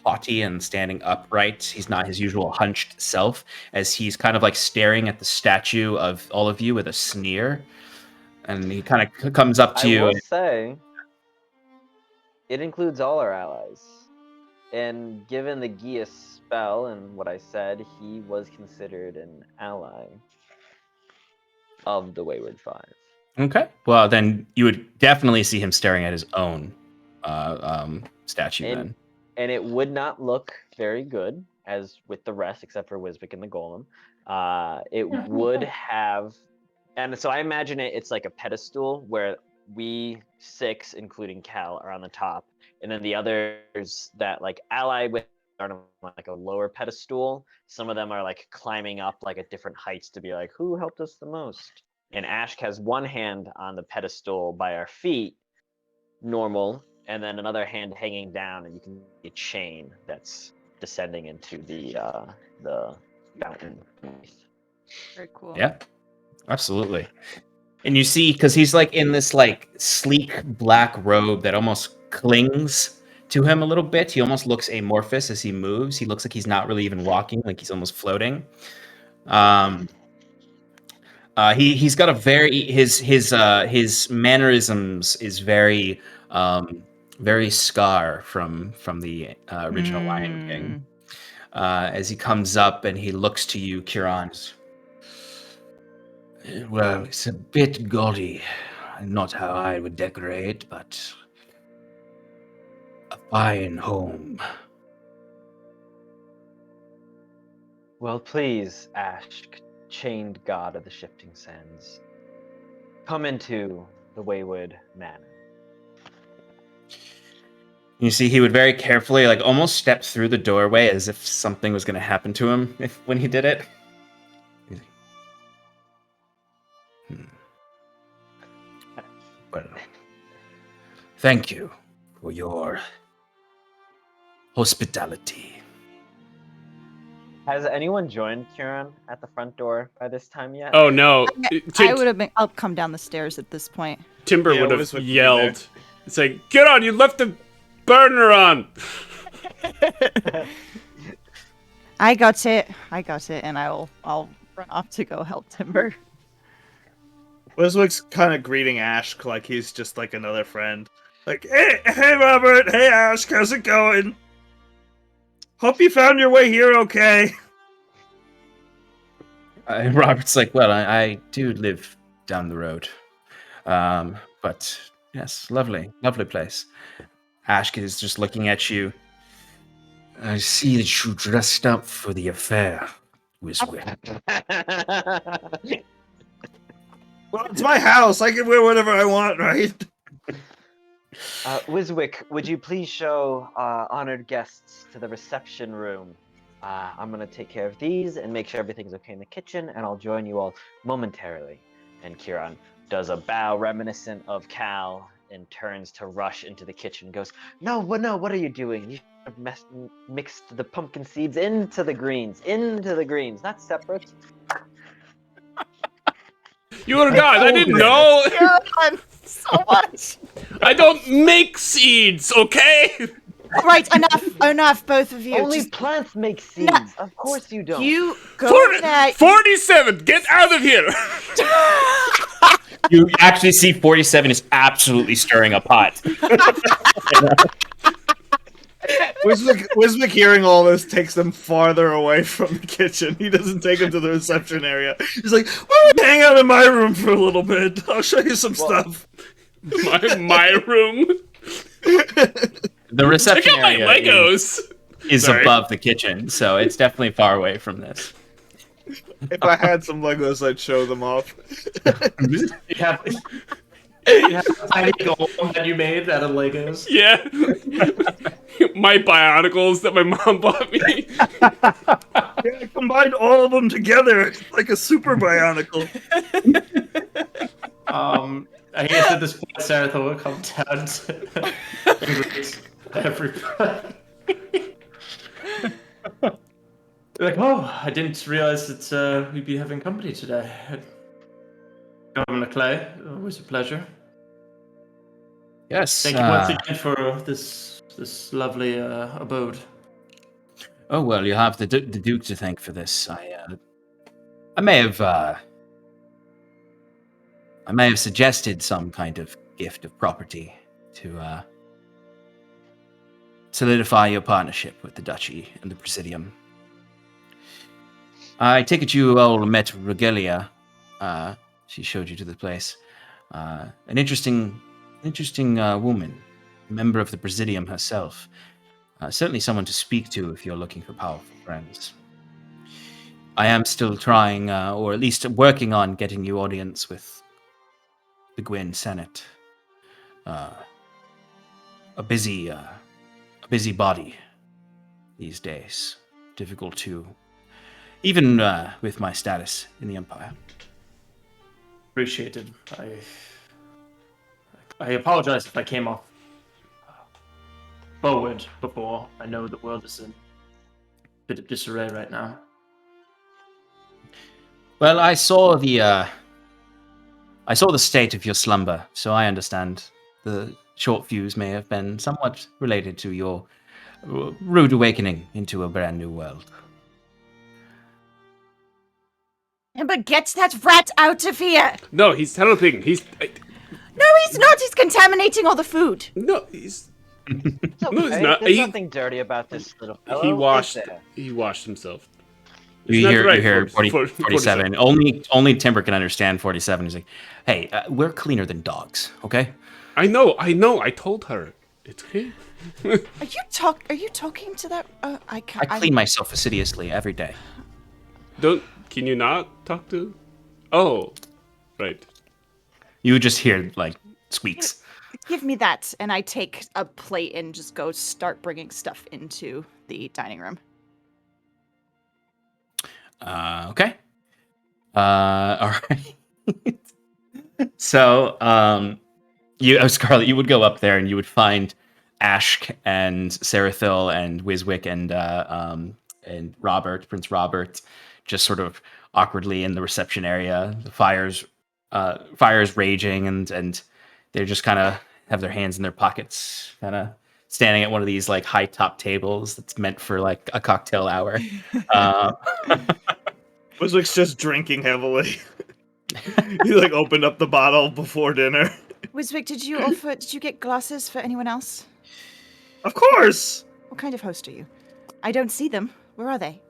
E: haughty and standing upright. He's not his usual hunched self, as he's kind of staring at the statue of all of you with a sneer. And he kind of comes up to you.
G: I will say, it includes all our allies. And given the Gias spell and what I said, he was considered an ally of the Wayward Five.
E: Okay. Well, then you would definitely see him staring at his own statue then.
G: And it would not look very good, as with the rest, except for Wiswick and the Golem. It would have... And so I imagine it's like a pedestal where we 6, including Cal, are on the top. And then the others that ally with are on a lower pedestal. Some of them are climbing up at different heights to be who helped us the most? And Ash has one hand on the pedestal by our feet, normal, and then another hand hanging down, and you can see a chain that's descending into the fountain.
I: Very cool.
E: Yeah, absolutely. And you see, because he's in this sleek black robe that almost clings to him a little bit. He almost looks amorphous as he moves. He looks like he's not really even walking, he's almost floating. He's got a very his mannerisms is very very Scar from the original Lion King. As he comes up and he looks to you, Kieran. Well, it's a bit gaudy. Not how I would decorate, but a fine home.
G: Well, please, Ash, chained god of the shifting sands, come into the Wayward Manor.
E: You see, he would very carefully, almost step through the doorway as if something was going to happen to him when he did it. Well, thank you for your hospitality.
G: Has anyone joined Kieran at the front door by this time yet?
A: Oh no!
I: I would have been. I'll come down the stairs at this point.
A: Timber
C: Yeah,
A: would have
C: Wiswick would be
A: yelled. It's get on! You left the burner on.
I: I got it, and I'll run off to go help Timber.
C: Wiswick's kind of greeting Ash like he's just another friend. Hey Robert, hey Ash, how's it going? Hope you found your way here okay.
E: Robert's well, I do live down the road. But yes, lovely place. Ash is just looking at you. I see that you dressed up for the affair, Wiswick.
C: Well, it's my house. I can wear whatever I want, right?
G: Wiswick, would you please show honored guests to the reception room? I'm going to take care of these and make sure everything's okay in the kitchen, and I'll join you all momentarily. And Kieran does a bow reminiscent of Cal and turns to rush into the kitchen and goes, No, what are you doing? You should have mixed the pumpkin seeds into the greens, not separate.
A: You were God. I didn't know.
I: Kieran, so much.
A: I don't make seeds, okay?
I: All right, enough, both of you.
G: Only
I: Just-
G: plants make seeds.
I: No.
G: Of course you don't.
I: You go there.
A: 47. Get out of here.
E: You actually see 47 is absolutely stirring a pot.
C: Wiswick hearing all this takes them farther away from the kitchen. He doesn't take them to the reception area. He's like, why don't we hang out in my room for a little bit? I'll show you some stuff.
A: My room.
E: The reception
A: Check out my
E: area
A: Legos.
E: is
A: Sorry.
E: above the kitchen, so it's definitely far away from this.
C: If I had some Legos, I'd show them off.
B: You have a tiny golem that you made out of Legos.
A: Yeah. My Bionicles that my mom bought me.
F: Yeah, I combined all of them together like a super bionicle.
B: I guess at this point, Sarathil will come down to everybody. Like, oh, I didn't realize that we'd be having company today. Governor Clay, always a pleasure.
E: Yes.
B: Thank you once again for this lovely abode.
E: Oh well, you have the Duke to thank for this. I may have suggested some kind of gift of property to solidify your partnership with the Duchy and the Presidium. I take it you all met Regalia. She showed you to the place. An interesting woman, a member of the Presidium herself. Certainly someone to speak to if you're looking for powerful friends. I am still trying, or at least working on getting you audience with the Gwyn Senate. A busy body these days. Difficult to, even with my status in the Empire.
B: Appreciated. I apologize if I came off forward before. I know the world is in a bit of disarray right now.
E: Well, I saw the state of your slumber, so I understand the short fuse may have been somewhat related to your rude awakening into a brand new world.
D: But get that rat out of here!
A: No, he's telepating.
D: No, he's not! He's contaminating all the food!
A: No, he's...
G: It's
A: No,
G: okay.
A: it's not.
G: There's
A: He-
G: nothing dirty about this little fellow.
A: He
G: is
A: washed
G: there?
A: himself.
E: You
A: It's not
E: hear,
A: right,
E: you hear
A: 47.
E: 47. Only Timber can understand 47. He's like, hey, we're cleaner than dogs, okay?
A: I know. I told her. It's okay.
D: Are you talking to that? I can't.
E: I clean myself fastidiously every day.
A: Can you not talk to? Oh, right.
E: You would just hear, like, squeaks.
D: Give me that, and I take a plate and just go start bringing stuff into the dining room.
E: Okay. All right. So, Scarlet, you would go up there and you would find Ash and Sarathil and Wiswick and Robert, Prince Robert, just sort of awkwardly in the reception area. The fire's raging, and they're just kind of have their hands in their pockets, kind of standing at one of these like high top tables that's meant for like a cocktail hour.
F: Wiswick's just drinking heavily. He like opened up the bottle before dinner.
D: Wiswick, did you get glasses for anyone else?
F: Of course.
D: What kind of host are you? I don't see them. Where are they?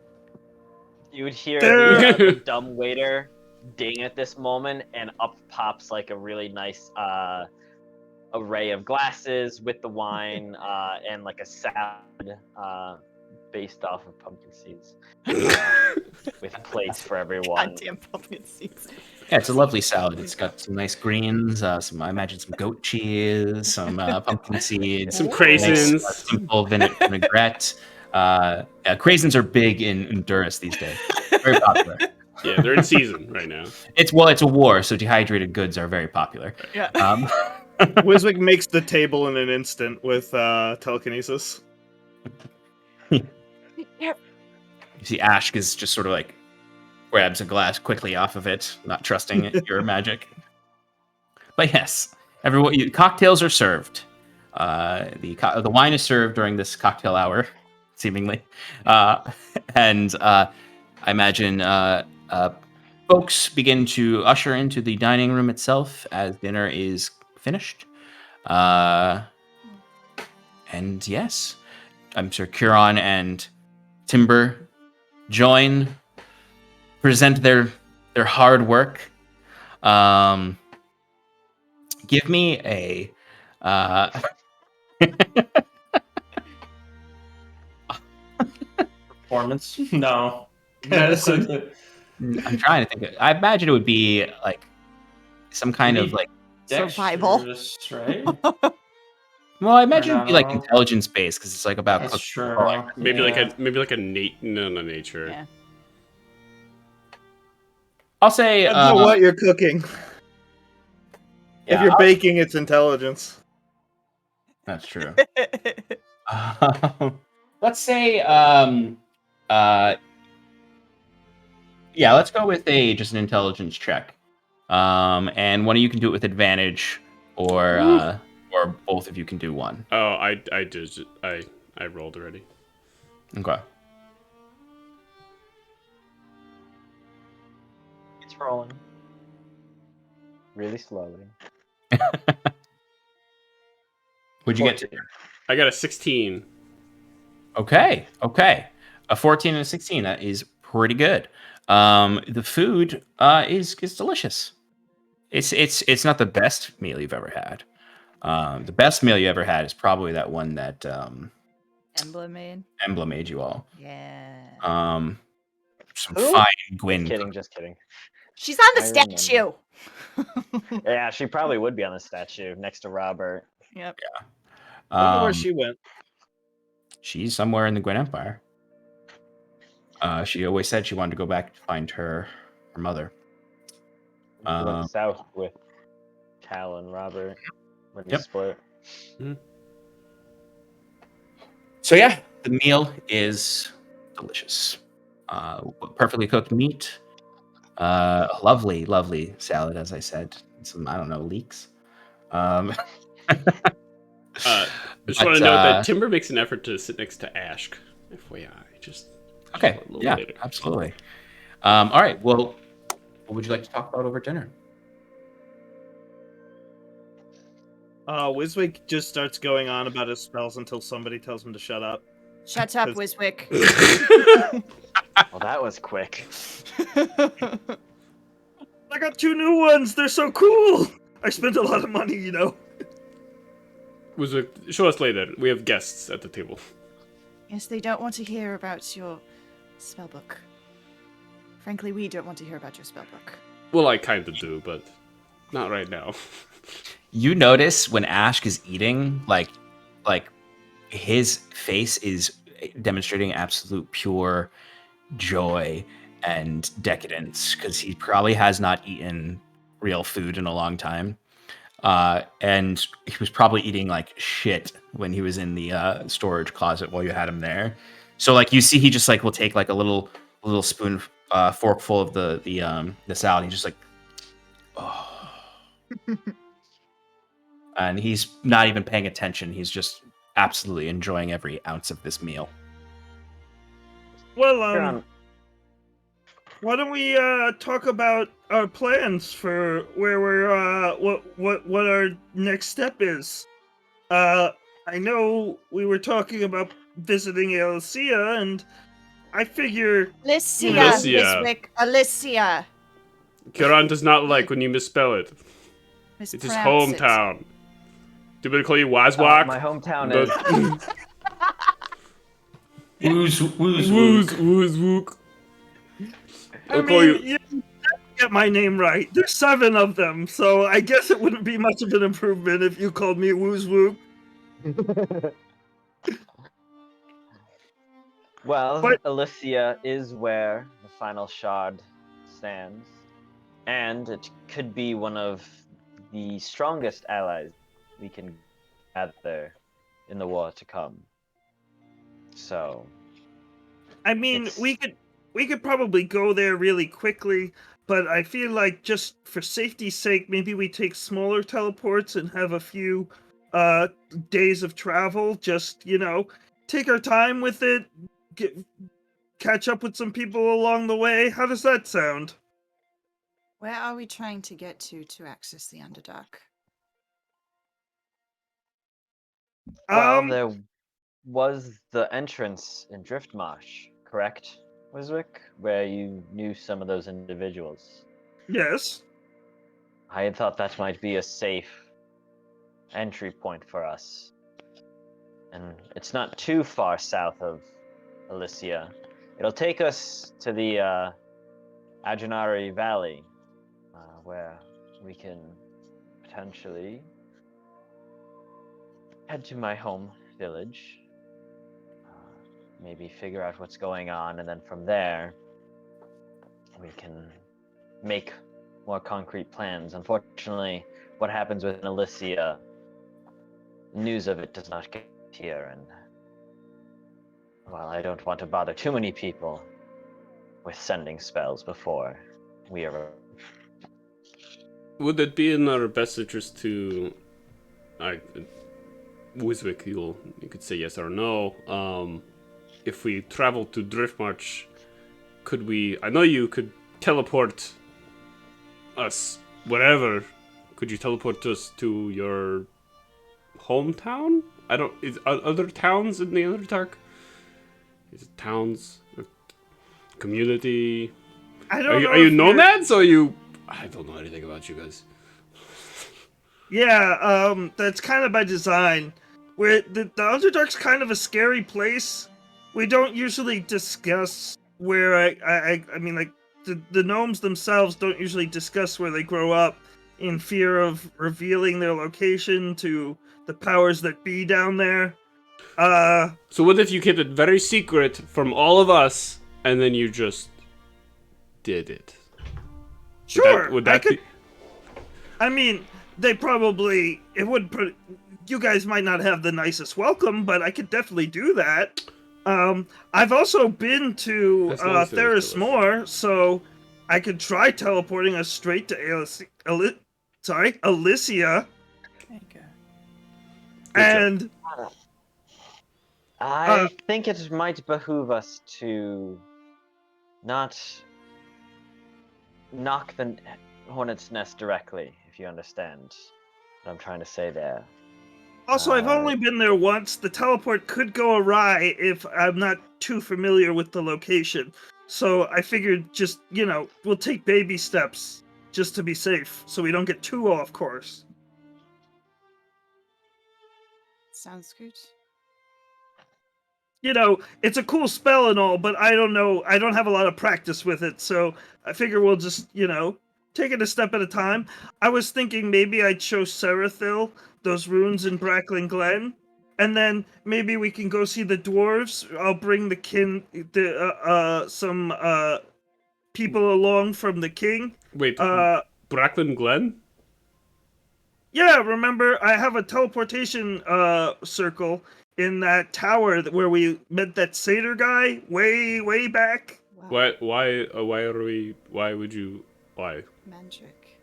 G: You would hear
F: There-
G: the dumb waiter ding at this moment, and up pops like a really nice array of glasses with the wine and like a salad based off of pumpkin seeds with plates for everyone.
D: Goddamn pumpkin seeds.
E: Yeah, it's a lovely salad. It's got some nice greens, I imagine some goat cheese, some pumpkin seeds,
A: Some
E: nice,
A: craisins.
E: simple vinaigrette. Craisins are big in Honduras these days. Very popular.
A: Yeah, they're in season right now.
E: It's a war, so dehydrated goods are very popular.
D: Yeah.
F: Wiswick makes the table in an instant with telekinesis.
E: You see Ash is just sort of like grabs a glass quickly off of it, not trusting your magic. But yes, cocktails are served. The wine is served during this cocktail hour, seemingly, and I imagine folks begin to usher into the dining room itself as dinner is finished. And yes, I'm sure Curon and Timber present their hard work. Give me a
B: Performance? No.
E: I'm trying to think. I imagine it would be like some kind of like.
D: Survival.
B: Dexterous, right?
E: Well, I imagine it'd be like
B: No.
E: intelligence based because it's like about
B: That's
E: cooking.
B: true.
A: Maybe
B: Yeah.
A: like a not nature.
D: Yeah.
E: I'll say.
F: I don't know what you're cooking.
E: Yeah,
F: If you're
E: I'll-
F: baking, it's intelligence.
E: That's true. Let's say, yeah, let's go with just an intelligence check. And one of you can do it with advantage, or both of you can do one.
A: Oh, I did. I rolled already.
E: Okay.
G: It's rolling. Really slowly.
E: What'd you get to?
G: 14.
A: I got a 16.
E: Okay. A 14 and a 16. That is pretty good. The food is delicious. It's not the best meal you've ever had. The best meal you ever had is probably that one that
I: Emblem made.
E: Emblem made you all.
I: Yeah.
E: Some
G: Who?
E: fine
G: Just
E: Gwyn.
G: kidding, just kidding.
D: She's on the
G: I remember.
D: statue.
G: Yeah, she probably would be on the statue next to Robert.
I: Yep.
C: I wonder where she went.
E: She's somewhere in the Gwyn Empire. She always said she wanted to go back to find her mother.
G: She went south with Cal and Robert when they
E: Yep.
G: split.
E: So yeah, the meal is delicious. Perfectly cooked meat. Lovely salad, as I said. Some, I don't know, leeks.
A: I just
E: But,
A: want to note that Timber makes an effort to sit next to Ashk. FYI, just
E: Okay,
A: a little
E: yeah,
A: later.
E: absolutely. All right, well, what would you like to talk about over dinner?
C: Wiswick just starts going on about his spells until somebody tells him to shut up.
D: Shut up, Wiswick.
G: Well, that was quick.
F: I got 2 new ones. They're so cool. I spent a lot of money, you know.
A: Show us later. We have guests at the table.
I: Yes, they don't want to hear about your spellbook. Frankly, we don't want to hear about your spellbook.
A: Well, I kind of do, but not right now.
E: You notice when Ashk is eating, like his face is demonstrating absolute pure joy and decadence because he probably has not eaten real food in a long time. And he was probably eating like shit when he was in the storage closet while you had him there. So like you see, he just like will take like a little spoon, forkful of the salad. And he's just like, oh, and he's not even paying attention. He's just absolutely enjoying every ounce of this meal.
F: Well, why don't we talk about our plans for where we're what our next step is? I know we were talking about visiting Alicia, and I figure
D: Alicia,
A: Alicia.
D: Wiswick, Alicia.
A: Kiran does not like when you misspell it. It's his
I: Mispronounce it.
A: hometown. Do we call you Wazwak?
G: My hometown
A: But-
G: is.
A: Wook.
F: I
A: I'll call
F: mean,
A: you.
F: you get my name right. There's 7 of them, so I guess it wouldn't be much of an improvement if you called me Wooz Woo.
G: Well,
F: But-
G: Alicia is where the final shard stands, and it could be one of the strongest allies we can gather in the war to come. So,
F: I mean,
G: It's-
F: we could probably go there really quickly, but I feel like just for safety's sake, maybe we take smaller teleports and have a few days of travel. Just, you know, take our time with it, catch up with some people along the way. How does that sound?
I: Where are we trying to get to access the Underdark?
G: well, there was the entrance in Driftmarsh, correct, Wiswick, where you knew some of those individuals.
F: Yes.
G: I had thought that might be a safe entry point for us. And it's not too far south of Alicia. It'll take us to the Ajanari Valley, where we can potentially head to my home village, maybe figure out what's going on, and then from there, we can make more concrete plans. Unfortunately, what happens with Alicia, news of it does not get here, and Well, I don't want to bother too many people with sending spells before we arrive.
A: Would it be in our best interest to, Wiswick, you could say yes or no. If we travel to Driftmarch, could we? I know you could teleport us wherever. Could you teleport us to your hometown? I don't. Is other towns in the Underdark? Is it towns? Community?
F: I don't know.
A: Are you
F: if you're-
A: nomads or are you? I don't know anything about you guys.
F: Yeah, that's kind of by design. Where the Underdark's kind of a scary place. We don't usually discuss where I mean, like, the gnomes themselves don't usually discuss where they grow up in fear of revealing their location to the powers that be down there.
A: So what if you kept it very secret from all of us, and then you just did it?
F: Sure,
A: Would that be?
F: I mean, they probably you guys might not have the nicest welcome, but I could definitely do that. I've also been to
A: As long as they don't
F: Theris
A: kill us.
F: Moor, so I could try teleporting us straight to Alicia,
I: There you go.
F: and
G: I think it might behoove us to not knock the hornet's nest directly, if you understand what I'm trying to say there.
F: also I've only been there once. The teleport could go awry if I'm not too familiar with the location. So I figured just, we'll take baby steps just to be safe, so we don't get too off course.
I: Sounds good.
F: It's a cool spell and all, but I don't know. I don't have a lot of practice with it, so I figure we'll just, take it a step at a time. I was thinking maybe I'd show Sarathil those runes in Brackling Glen, and then maybe we can go see the dwarves. I'll bring some people along from the king.
A: Wait, Brackland Glen?
F: Yeah, remember I have a teleportation circle in that tower where we met that satyr guy way back.
D: Wow.
A: Why would you?
D: Magic.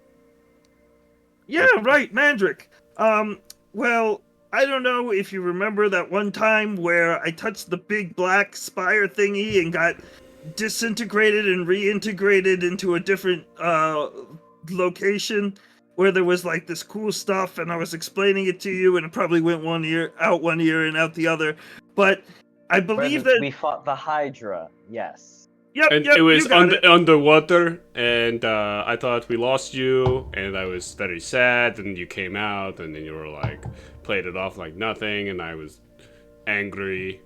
F: Yeah, right, Mandrick. Well, I don't know if you remember that one time where I touched the big black spire thingy and got disintegrated and reintegrated into a different location where there was like this cool stuff, and I was explaining it to you, and it probably went one ear and out the other. But I believe that
G: we fought the Hydra. Yes.
F: Yep,
A: And
F: yep,
A: it was
F: you got it.
A: underwater, and I thought we lost you, and I was very sad, and you came out, and then you were like, played it off like nothing, and I was angry.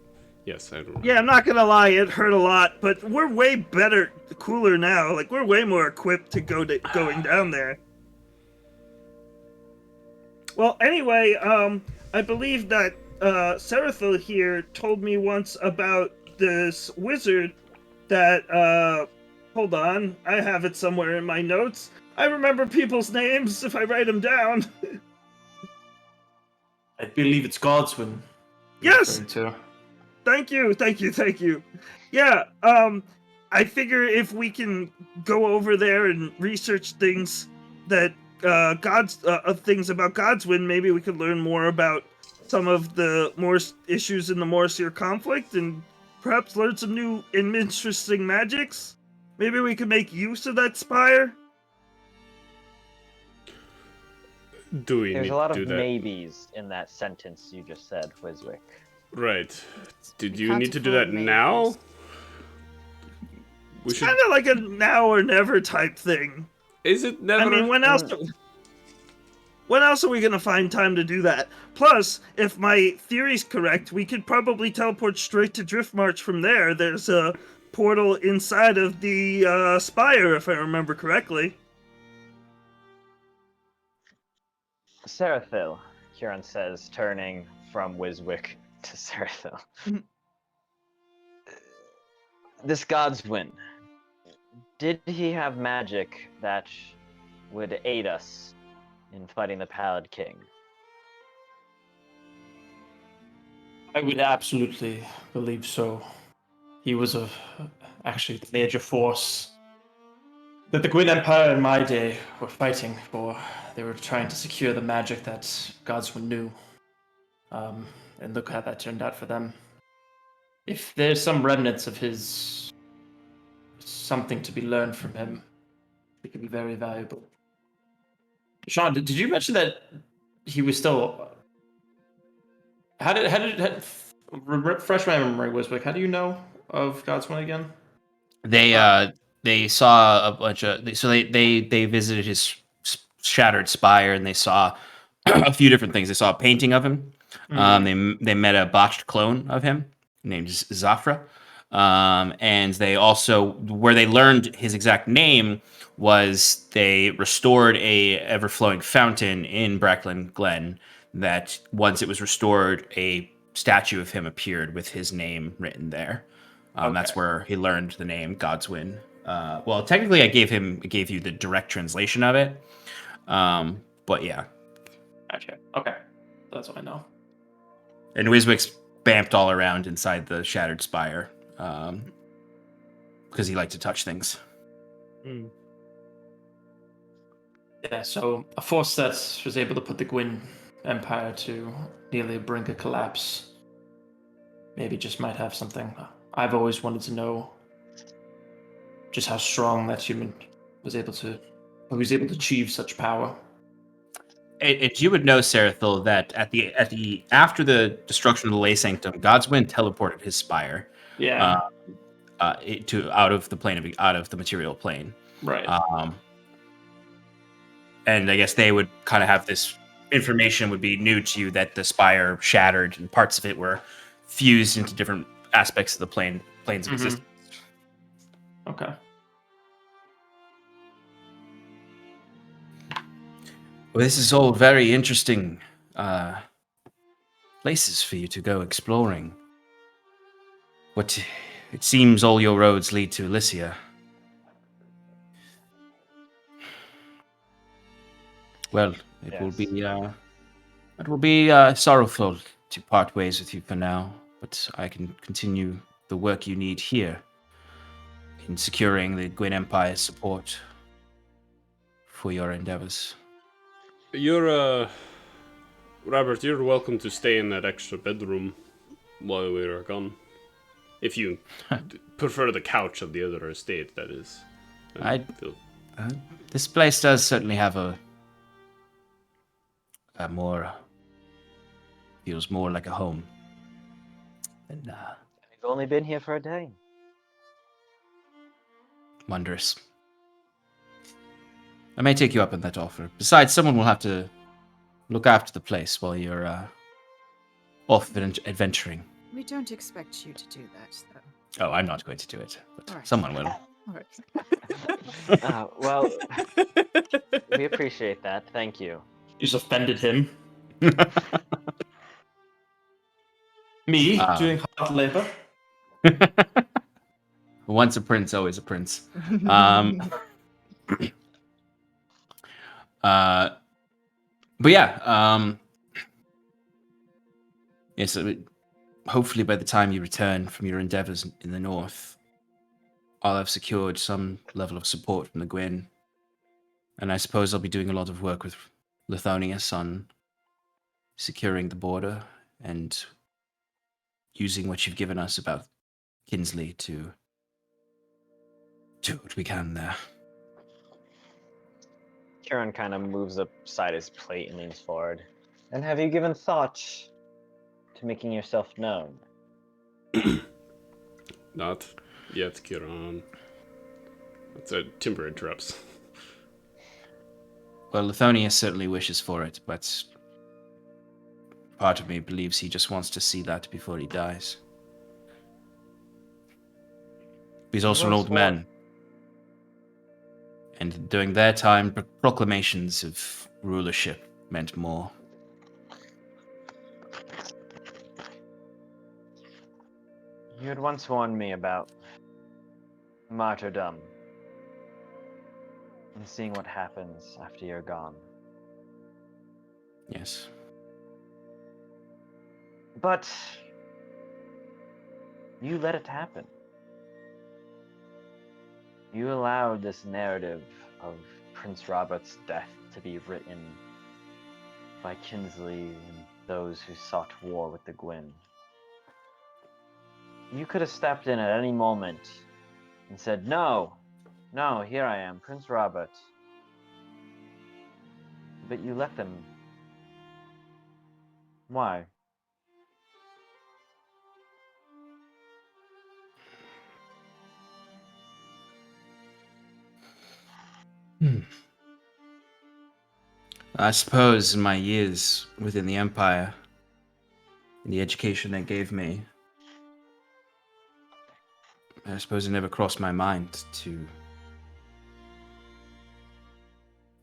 A: Yes, I remember.
F: Yeah, I'm not gonna lie, it hurt a lot, but we're way better, cooler now. Like, we're way more equipped to going down there. Well, anyway, I believe that Sarathil here told me once about this wizard that, hold on, I have it somewhere in my notes. I remember people's names if I write them down.
B: I believe it's Godswin.
F: Yes!
B: Too.
F: Thank you. Yeah, I figure if we can go over there and research things that things about Godswin, maybe we could learn more about some of the more issues in the Morseer conflict, and perhaps learn some new and interesting magics. Maybe we could make use of that spire.
A: Do we
G: There's
A: need
G: a lot
A: to do
G: of
A: that?
G: maybes in that sentence you just said, Wiswick.
A: Right. Did
D: We
A: you
D: can't
A: need to do
D: afford
A: that
D: maybes.
A: now? We should.
F: Kind of like a now or never type thing.
A: Is it never?
F: I mean, when else are we gonna find time to do that? Plus, if my theory's correct, we could probably teleport straight to Driftmarch from there. There's a portal inside of the spire, if I remember correctly.
G: Sarathil, Huron says, turning from Wiswick to Sarathil. This Godswin, did he have magic that would aid us in fighting the Pallid King?
B: I would absolutely believe so. He was actually the major force that the Gwyn Empire in my day were fighting for. They were trying to secure the magic that Godswin knew. And look how that turned out for them. If there's some remnants of his, something to be learned from him, it could be very valuable. Sean, did you mention that he was still? How did refresh my memory, Wiswick? How do you know of Godswin again?
E: They saw a bunch of they visited his shattered spire, and they saw a few different things. They saw a painting of him. They met a botched clone of him named Zafra. And they also, where they learned his exact name was they restored a ever-flowing fountain in Brackland Glen that once it was restored, a statue of him appeared with his name written there. That's where he learned the name Godswin. Well, technically, I gave you the direct translation of it. But yeah.
B: Gotcha. Okay. That's what I know.
E: And Wiswick's bamped all around inside the shattered spire. Because he liked to touch things.
B: Yeah, so a force that was able to put the Gwyn Empire to nearly the brink of collapse maybe just might have something. I've always wanted to know just how strong that human was able to achieve such power.
E: And you would know, Sarathil, that after the destruction of the Lay Sanctum, Godswin teleported his spire.
B: Yeah.
E: Out of the material plane.
B: Right.
E: And I guess they would kind of have this information would be new to you that the spire shattered and parts of it were fused into different aspects of the planes of existence.
B: Okay.
E: Well, this is all very interesting places for you to go exploring. It seems all your roads lead to Elysia. Well, it will be sorrowful to part ways with you for now, but I can continue the work you need here in securing the Gwyn Empire's support for your endeavors.
A: Robert, you're welcome to stay in that extra bedroom while we're gone. If you prefer the couch of the other estate, that is.
E: This place does certainly have feels more like a home. And
G: We've only been here for a day.
E: Wondrous. I may take you up on that offer. Besides, someone will have to look after the place while you're off adventuring.
D: We don't expect you to do that, though.
E: Oh, I'm not going to do it, but
D: All right.
E: someone will.
D: All right.
G: Well, we appreciate that. Thank you.
B: You just offended him. Me doing hard labor.
E: Once a prince, always a prince. But yeah, yes. Hopefully, by the time you return from your endeavors in the north, I'll have secured some level of support from the Gwyn, and I suppose I'll be doing a lot of work with Lithonius on securing the border and using what you've given us about Kinsley to do what we can there.
G: Kieran kind of moves aside his plate and leans forward. And have you given thought to making yourself known?
A: Not yet, Kieran. That's a Timber interrupts.
E: Well, Lithonius certainly wishes for it, but part of me believes he just wants to see that before he dies. He's also an old man. And during their time, proclamations of rulership meant more.
G: You had once warned me about martyrdom and seeing what happens after you're gone.
E: Yes.
G: But You let it happen. You allowed this narrative of Prince Robert's death to be written by Kinsley and those who sought war with the Gwyn. You could have stepped in at any moment and said, no, here I am, Prince Robert. But you let them. Why?
E: I suppose in my years within the Empire, and the education they gave me, I suppose it never crossed my mind to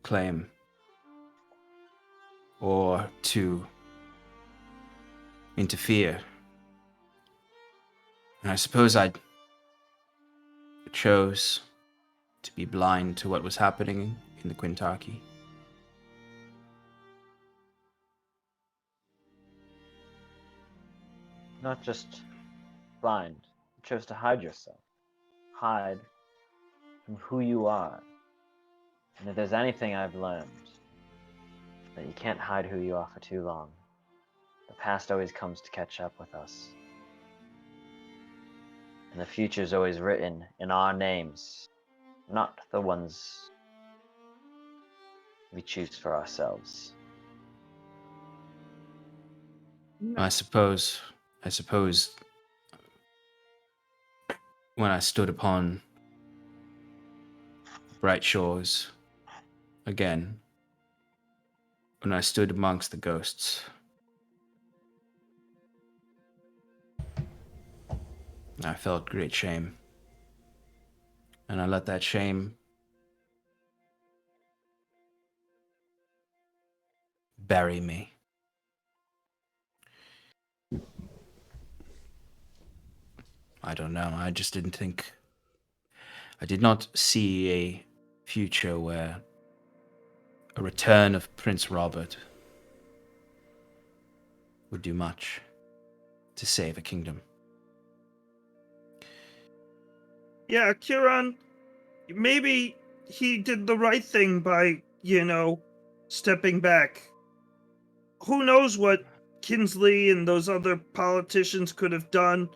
E: claim or to interfere. And I suppose I chose to be blind to what was happening in the Quintarchy.
G: Not just blind. You chose to hide yourself. Hide from who you are. And if there's anything I've learned, that you can't hide who you are for too long. The past always comes to catch up with us. And the future's always written in our names, not the ones we choose for ourselves.
E: I suppose when I stood upon bright shores again, when I stood amongst the ghosts, I felt great shame. And I let that shame bury me. I don't know. I just didn't think. I did not see a future where a return of Prince Robert would do much to save a kingdom.
F: Yeah, Kieran, maybe he did the right thing by, stepping back. Who knows what Kinsley and those other politicians could have done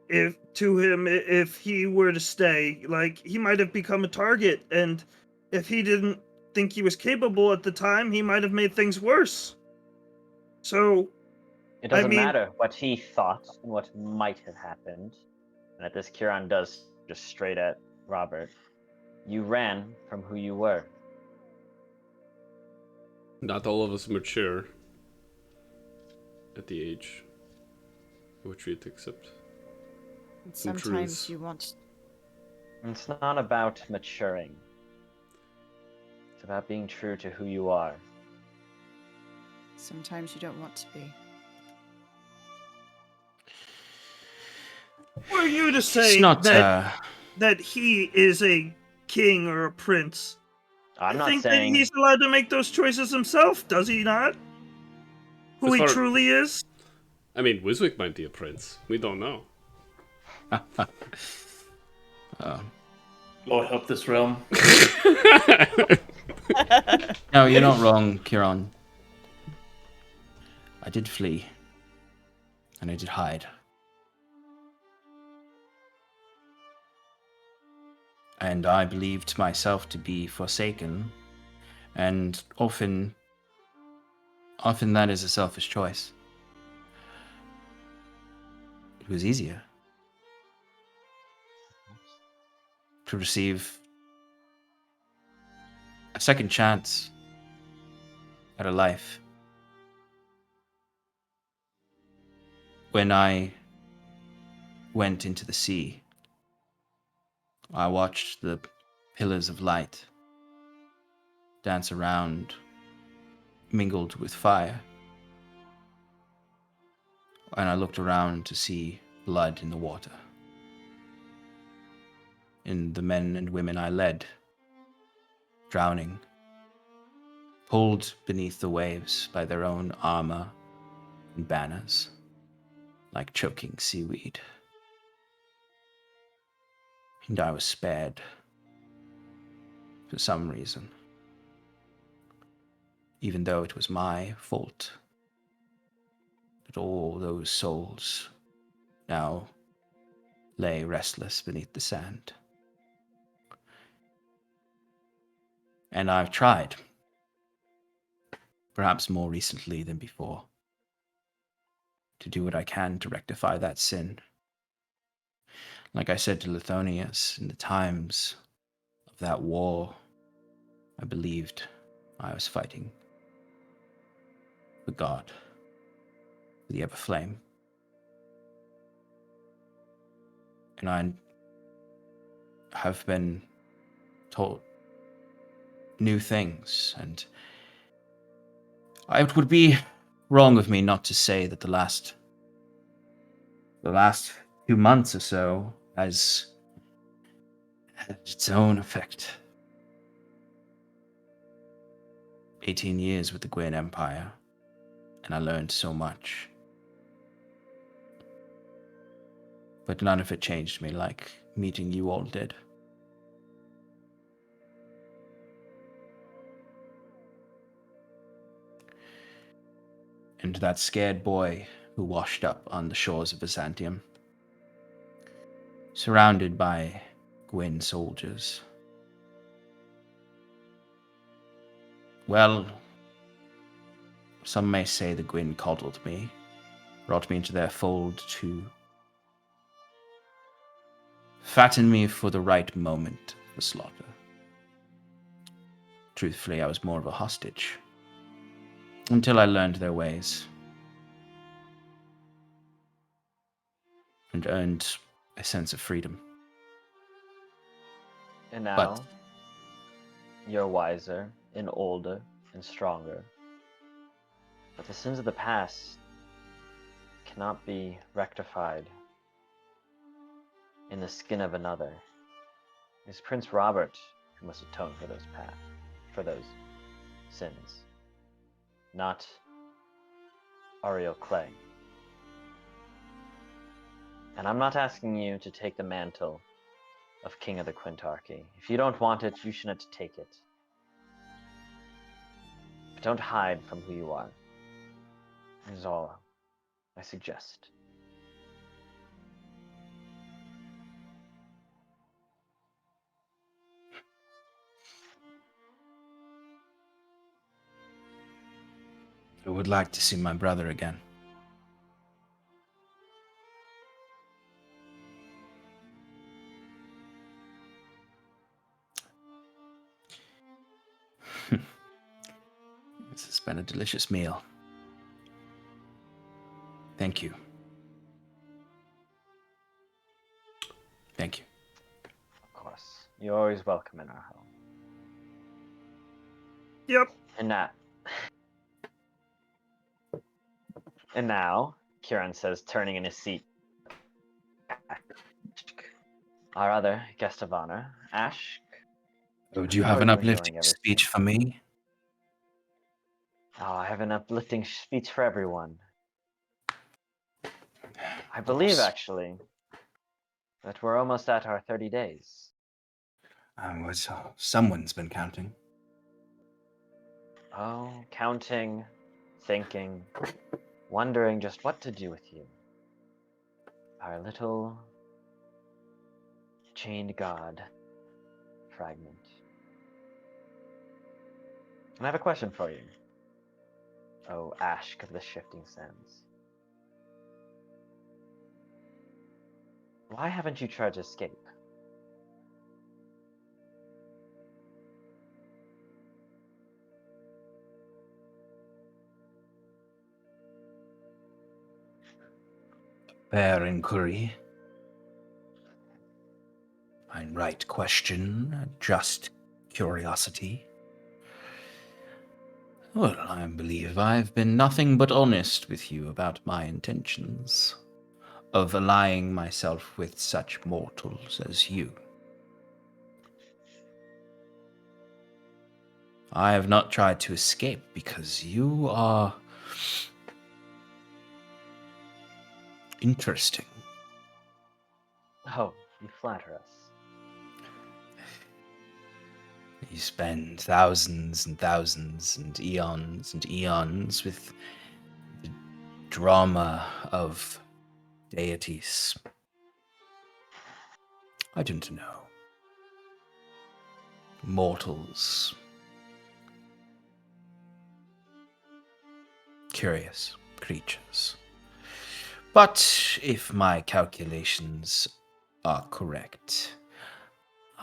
F: if he were to stay. Like, he might have become a target, and if he didn't think he was capable at the time, he might have made things worse. So,
G: It doesn't matter what he thought and what might have happened. And at this, Kieran does just straight at Robert. You ran from who you were.
A: Not all of us mature at the age at which we have to accept some
I: Sometimes
A: truths.
I: you want.
G: It's not about maturing. It's about being true to who you are.
I: Sometimes you don't want to be.
F: were you to say
E: It's not.
F: that he is a king or a prince,
G: I'm
F: I
G: not
F: think
G: saying
F: that he's allowed to make those choices himself, does he not? Who
A: As
F: he
A: far-
F: truly is?
A: I mean, Wiswick might be a prince. We don't know.
B: Lord help this realm.
E: No, you're not wrong, Kieran. I did flee. And I did hide. And I believed myself to be forsaken. And often that is a selfish choice. It was easier to receive a second chance at a life. When I went into the sea, I watched the pillars of light dance around, mingled with fire. And I looked around to see blood in the water. In the men and women I led, drowning, pulled beneath the waves by their own armor and banners, like choking seaweed. And I was spared. For some reason. Even though it was my fault. That all those souls now lay restless beneath the sand. And I've tried. Perhaps more recently than before. To do what I can to rectify that sin. Like I said to Lithonius, in the times of that war, I believed I was fighting for God, for the Everflame. And I have been taught new things, and it would be wrong of me not to say that the last 2 months or so has had its own effect. 18 years with the Gwyn Empire, and I learned so much. But none of it changed me like meeting you all did. And that scared boy who washed up on the shores of Byzantium, surrounded by Gwyn soldiers. Well, some may say the Gwyn coddled me, brought me into their fold to fatten me for the right moment for slaughter. Truthfully, I was more of a hostage, until I learned their ways, and earned a sense of freedom.
G: And now,
E: But
G: you're wiser and older and stronger. But the sins of the past cannot be rectified in the skin of another. It's Prince Robert who must atone for those sins, not Ariel Clay. And I'm not asking you to take the mantle of King of the Quintarchy. If you don't want it, you shouldn't take it. But don't hide from who you are. That is all I suggest.
E: I would like to see my brother again. This has been a delicious meal. Thank you. Thank you.
G: Of course. You're always welcome in our home.
F: Yep.
G: And now, Kieran says, turning in his seat. Our other guest of honor, Ash.
E: Oh, do you
G: How
E: have
G: are
E: an
G: you
E: uplifting
G: enjoying everything?
E: speech for me?
G: Oh, I have an uplifting speech for everyone. I believe, actually, that we're almost at our 30 days.
E: Someone's been counting.
G: Oh, counting, thinking, wondering just what to do with you. Our little chained god fragment. And I have a question for you. Oh, Ashk of the Shifting Sands. Why haven't you tried to escape?
E: Fair inquiry. A right question, a just curiosity. Well, I believe I've been nothing but honest with you about my intentions of allying myself with such mortals as you. I have not tried to escape because you are interesting.
G: Oh, you flatter us.
E: You spend thousands and thousands and eons with the drama of deities. I don't know. Mortals. Curious creatures. But if my calculations are correct,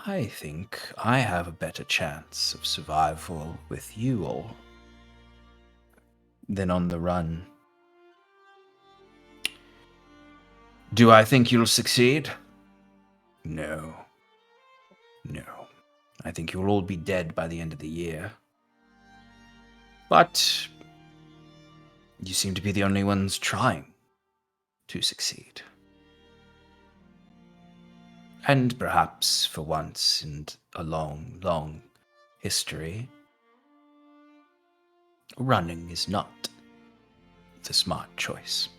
E: I think I have a better chance of survival with you all than on the run. Do I think you'll succeed? No. No. I think you'll all be dead by the end of the year. But you seem to be the only ones trying to succeed. And perhaps for once in a long, long history, running is not the smart choice.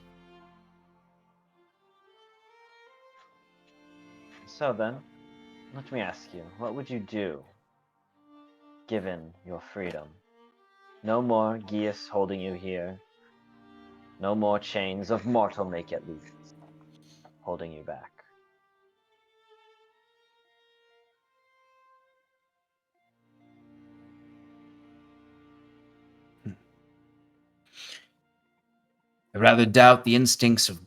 G: So then, let me ask you, what would you do, given your freedom? No more geas holding you here. No more chains of mortal make, at least, holding you back.
E: I rather doubt the instincts of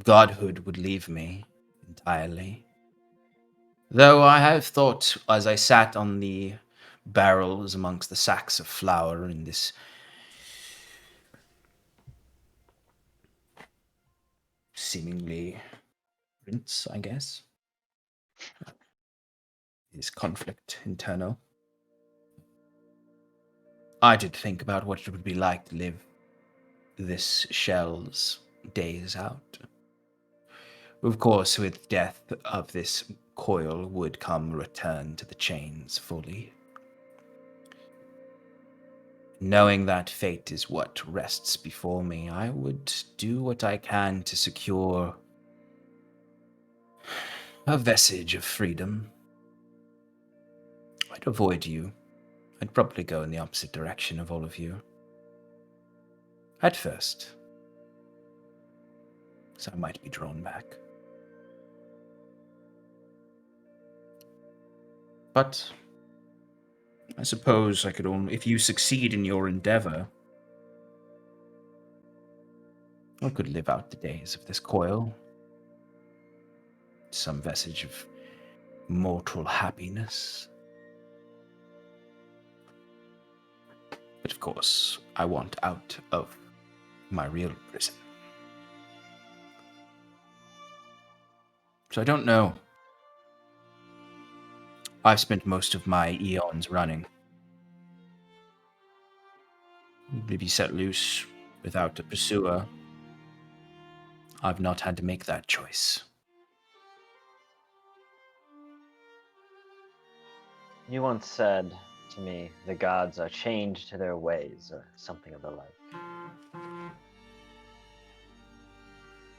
E: godhood would leave me entirely. Though I have thought, as I sat on the barrels amongst the sacks of flour in this seemingly rinse, I guess, this conflict internal, I did think about what it would be like to live this shell's days out. Of course, with death of this coil would come return to the chains fully. Knowing that fate is what rests before me, I would do what I can to secure a vestige of freedom. I'd avoid you. I'd probably go in the opposite direction of all of you. At first. So I might be drawn back. But I suppose I could only, if you succeed in your endeavor, I could live out the days of this coil. Some vestige of mortal happiness. But of course, I want out of my real prison. So I don't know. I've spent most of my eons running. Maybe set loose without a pursuer. I've not had to make that choice.
G: You once said to me, the gods are chained to their ways, or something of the like.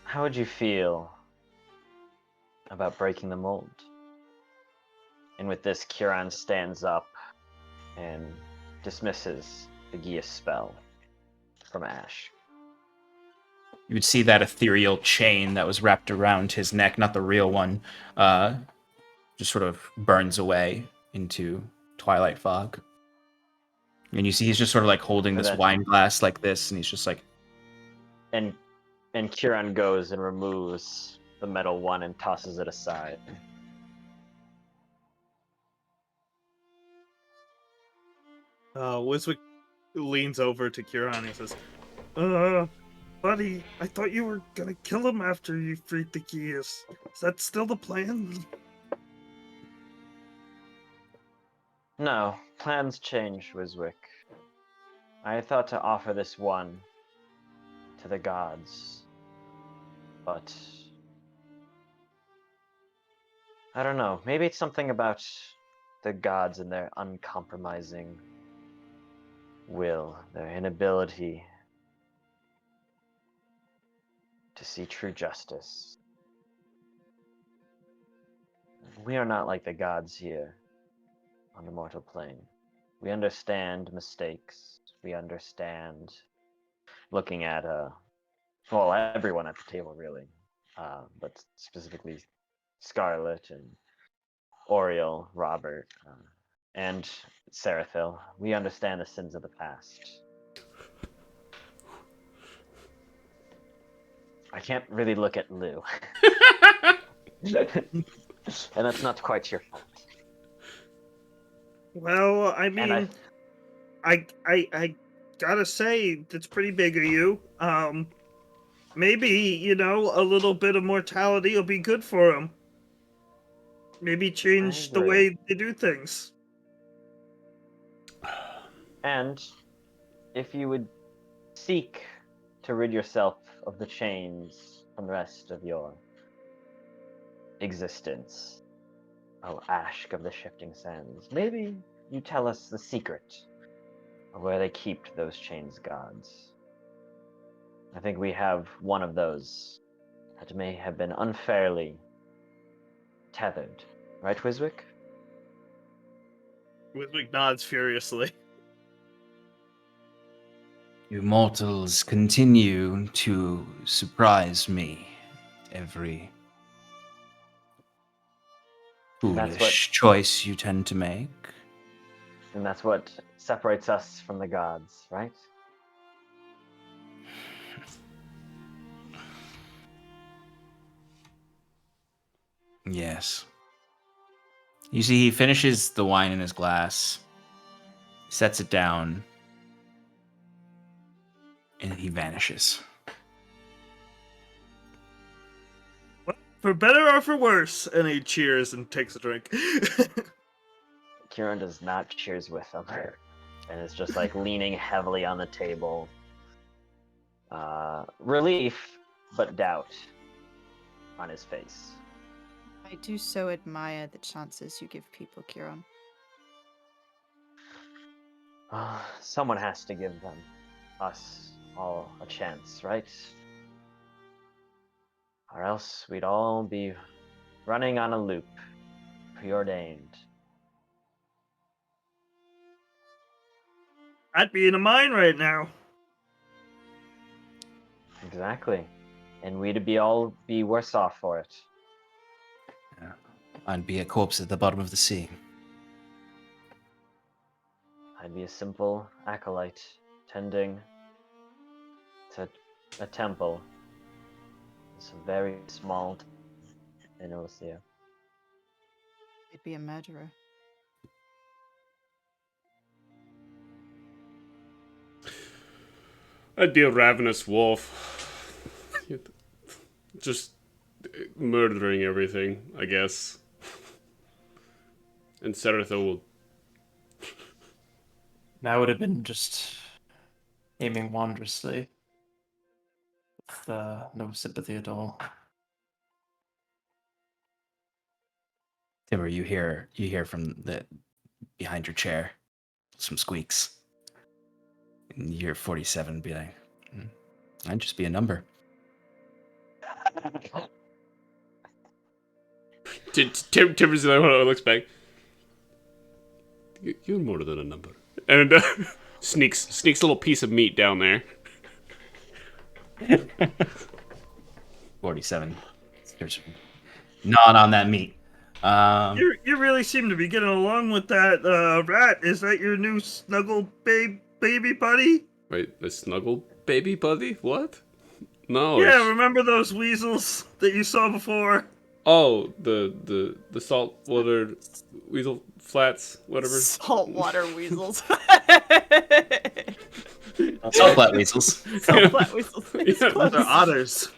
G: How would you feel about breaking the mold? And with this, Kieran stands up and dismisses the Gia spell from Ash.
E: You would see that ethereal chain that was wrapped around his neck, not the real one, just sort of burns away into twilight fog. And you see he's just sort of like holding this wine glass like this, and he's just like...
G: And Kieran goes and removes the metal one and tosses it aside.
F: Wiswick leans over to Kieran and says, buddy, I thought you were gonna kill him after you freed the Geas. Is that still the plan?
G: No, plans change, Wiswick. I thought to offer this one to the gods, but I don't know. Maybe it's something about the gods and their uncompromising will, their inability to see true justice. We are not like the gods here. on the mortal plane. We understand mistakes. We understand looking at, well, everyone at the table, really, but specifically Scarlet and Oriel, Robert, and Sarathil. We understand the sins of the past. I can't really look at Lou. And that's not quite your fault.
F: Well, I
G: And
F: mean, I gotta say, that's pretty big of you. Maybe, you know, a little bit of mortality will be good for him. Maybe change the
G: agree.
F: way they do things.
G: And if you would seek to rid yourself of the chains from the rest of your existence, oh Ashk of the Shifting Sands, maybe you tell us the secret of where they keep those chains, gods. I think we have one of those that may have been unfairly tethered. Right, Wiswick?
C: Wiswick nods furiously.
E: You mortals continue to surprise me every
G: That's
E: foolish choice you tend to make.
G: And that's what separates us from the gods, right?
E: Yes. You see, he finishes the wine in his glass, sets it down, and he vanishes.
F: For better or for worse.
C: And he cheers and takes a drink.
G: Kieran does not cheers with him, and is just like leaning heavily on the table. Relief, but doubt on his face.
I: I do so admire the chances you give people, Kieran.
G: Someone has to give them, us all, a chance, right? Or else we'd all be running on a loop, preordained.
F: I'd be in a mine right now.
G: Exactly. And we'd be worse off for it.
E: Yeah. I'd be a corpse at the bottom of the sea.
G: I'd be a simple acolyte tending to a temple. It's a very small in Elysia.
I: I'd be a murderer.
A: I'd be a ravenous wolf. Just murdering everything, I guess. And Sarathil will...
B: And I would have been just aiming wondrously with no sympathy at all.
E: Timber, you hear from the behind your chair some squeaks. And you hear 47 be like, I'd just be a number.
A: Timber's the one who looks back. You're more than a number. And sneaks a little piece of meat down there.
E: 47. There's gnawing on that meat.
F: You really seem to be getting along with that rat. Is that your new snuggle baby buddy?
A: Wait, the snuggle baby buddy? What? No.
F: Yeah, remember those weasels that you saw before?
A: Oh, the saltwater weasel flats, whatever.
I: Saltwater weasels.
E: Saltflat weasels.
I: Saltflat weasels.
A: Yeah,
C: Those are otters.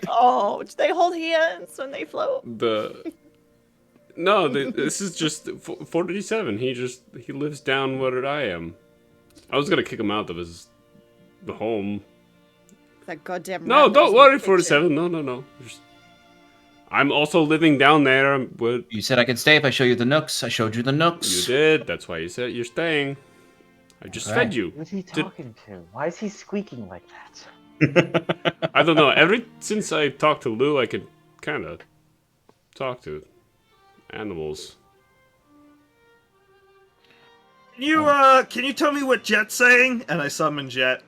I: Oh, do they hold hands when they float?
A: This is just 47. He lives down where I am. I was gonna kick him out of his home.
D: That goddamn.
A: No,
D: rat
A: don't
D: lives in
A: worry,
D: the
A: 47. No. I'm also living down there.
E: You said I could stay if I show you the nooks. I showed you the nooks.
A: You did. That's why you said you're staying. I just
E: All right.
A: fed you.
G: Who's he talking to? Why is he squeaking like that?
A: I don't know. Since I talked to Lou, I could kind of talk to animals.
F: Can you tell me what Jet's saying? And I summon Jet.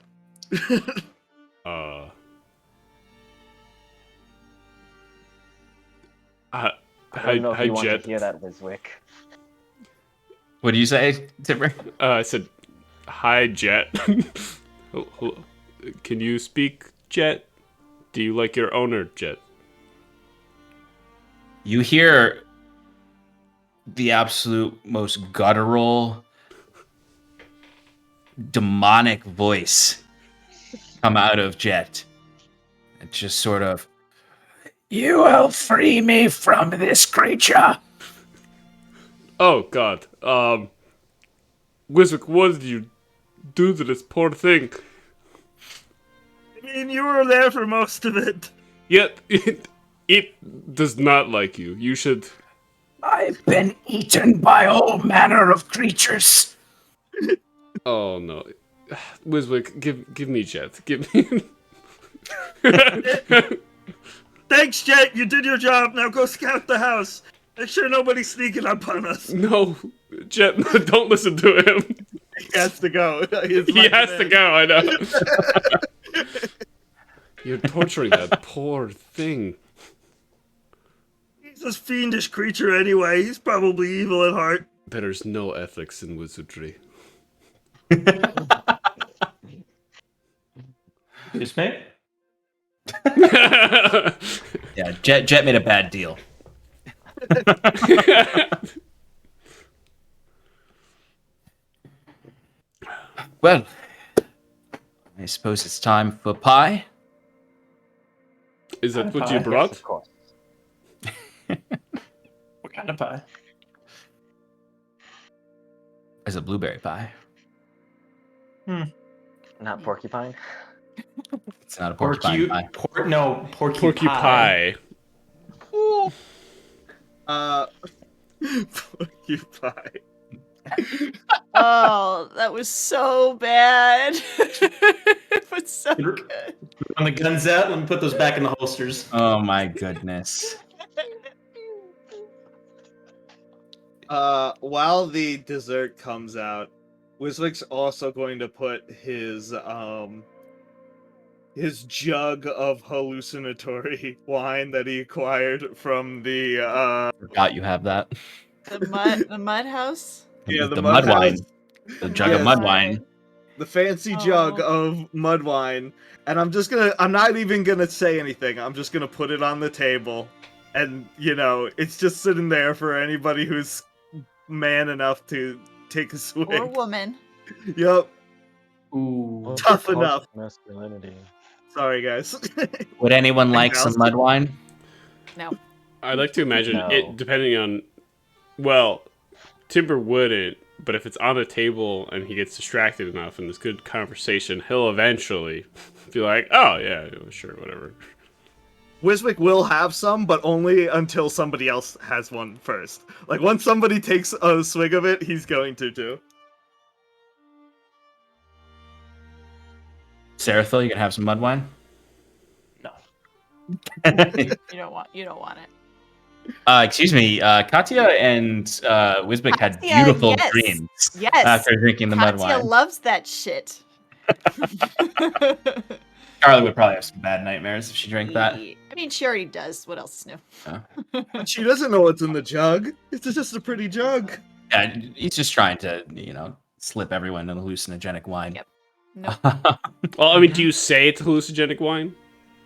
A: I
G: don't know if you want
A: Jet.
G: to hear that, Wiswick.
E: What do you say, Timber?
A: I said, hi, Jet. Can you speak, Jet? Do you like your owner, Jet?
E: You hear the absolute most guttural, demonic voice come out of Jet. It's just sort of, you will free me from this creature.
A: Oh, God. Wiswick, what did you do to this poor thing?
F: I mean, you were there for most of it.
A: Yet, it does not like you. You should...
E: I've been eaten by all manner of creatures.
A: Oh, no. Wiswick, give me Jet. Give me...
F: Thanks, Jet. You did your job. Now go scout the house. Make sure nobody's sneaking up on us.
A: No, Jet, don't listen to him.
F: He has to go.
A: He has to go, I know. You're torturing that poor thing.
F: He's a fiendish creature anyway. He's probably evil at heart.
A: There's no ethics in wizardry.
B: Excuse me?
E: Yeah, Jet made a bad deal. Well, I suppose it's time for pie.
A: Is that what
B: Pie,
A: you
B: yes,
A: brought?
G: Of course.
B: What kind of pie?
E: It's a blueberry pie.
G: Not porcupine.
E: It's not a porcupine pie.
B: Porky
A: Pie.
C: Porcupine.
I: Oh, that was so bad. But so good.
B: On the guns out, let me put those back in the holsters.
E: Oh my goodness.
C: While the dessert comes out, Wiswick's also going to put his jug of hallucinatory wine that he acquired from the
E: Forgot you have that.
I: The mud house.
C: yeah,
E: the mud
C: house,
E: wine. The jug of
C: Yes.
E: mud wine.
C: the fancy jug of mud wine, and I'm not even gonna say anything. I'm just gonna put it on the table, and it's just sitting there for anybody who's man enough to take a swig.
I: Or woman.
C: Yep.
B: Ooh.
C: Tough enough.
G: Masculinity.
C: Sorry, guys.
E: Would anyone like some mud wine?
I: No.
A: I'd like to imagine
G: No.
A: it, depending on... Well, Timber wouldn't, but if it's on the table and he gets distracted enough and there's good conversation, he'll eventually be like, oh, yeah, sure, whatever.
C: Wiswick will have some, but only until somebody else has one first. Like, once somebody takes a swig of it, he's going to too.
E: Sarathil, you gonna have some mud wine?
B: No.
I: You don't want it.
E: Excuse me, Katya and Wisbick had
I: Katya,
E: beautiful
I: yes.
E: dreams
I: Yes.
E: after drinking the mud
I: Katya
E: wine.
I: loves that shit.
E: Charlie would probably have some bad nightmares if she drank that.
I: I mean, she already does. What else is new?
C: She doesn't know what's in the jug. It's just a pretty jug.
E: Yeah, he's just trying to, slip everyone an hallucinogenic wine.
I: Yep. No.
A: Well, I mean, do you say it's hallucinogenic wine?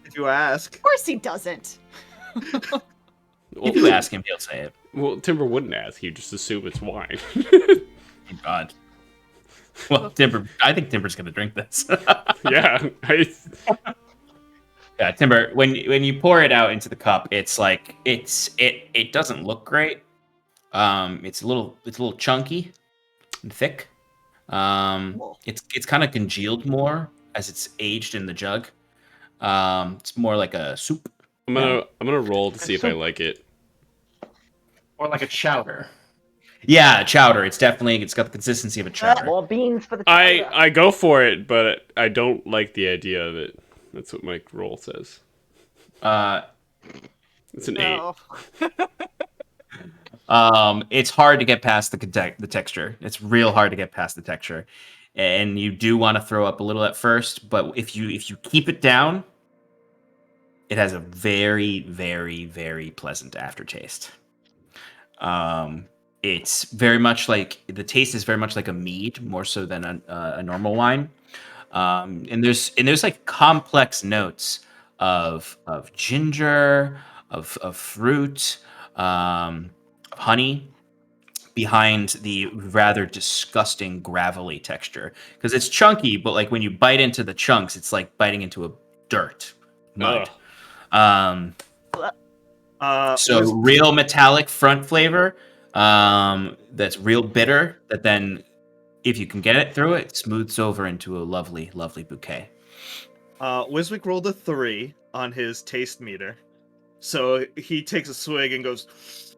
C: If you ask.
I: Of course he doesn't.
E: If you ask him, he'll say it.
A: Well, Timber wouldn't ask. He'd just assume it's wine.
E: Oh, God. Well, I think Timber's gonna drink this.
A: Yeah.
E: Yeah, Timber. When you pour it out into the cup, it's like it doesn't look great. It's a little chunky and thick. It's kind of congealed more as it's aged in the jug. It's more like a soup.
A: I'm gonna roll to see if I like it.
B: Or like a chowder.
E: Yeah, chowder. It's got the consistency of a chowder.
G: More beans for the chowder.
A: I go for it, but I don't like the idea of it. That's what my roll says. It's an 8.
I: No.
E: It's hard to get past the texture. It's real hard to get past the texture, and you do want to throw up a little at first. But if you keep it down, it has a very, very, very pleasant aftertaste. It's very much like the taste is very much like a mead, more so than a normal wine. And there's like complex notes of ginger, of fruit, of honey behind the rather disgusting gravelly texture because it's chunky, but like when you bite into the chunks, it's like biting into a dirt mud.
A: Ugh.
E: So real metallic front flavor, that's real bitter. That then, if you can get it through it, smooths over into a lovely, lovely bouquet.
C: Wiswick rolled a 3 on his taste meter, so he takes a swig and goes,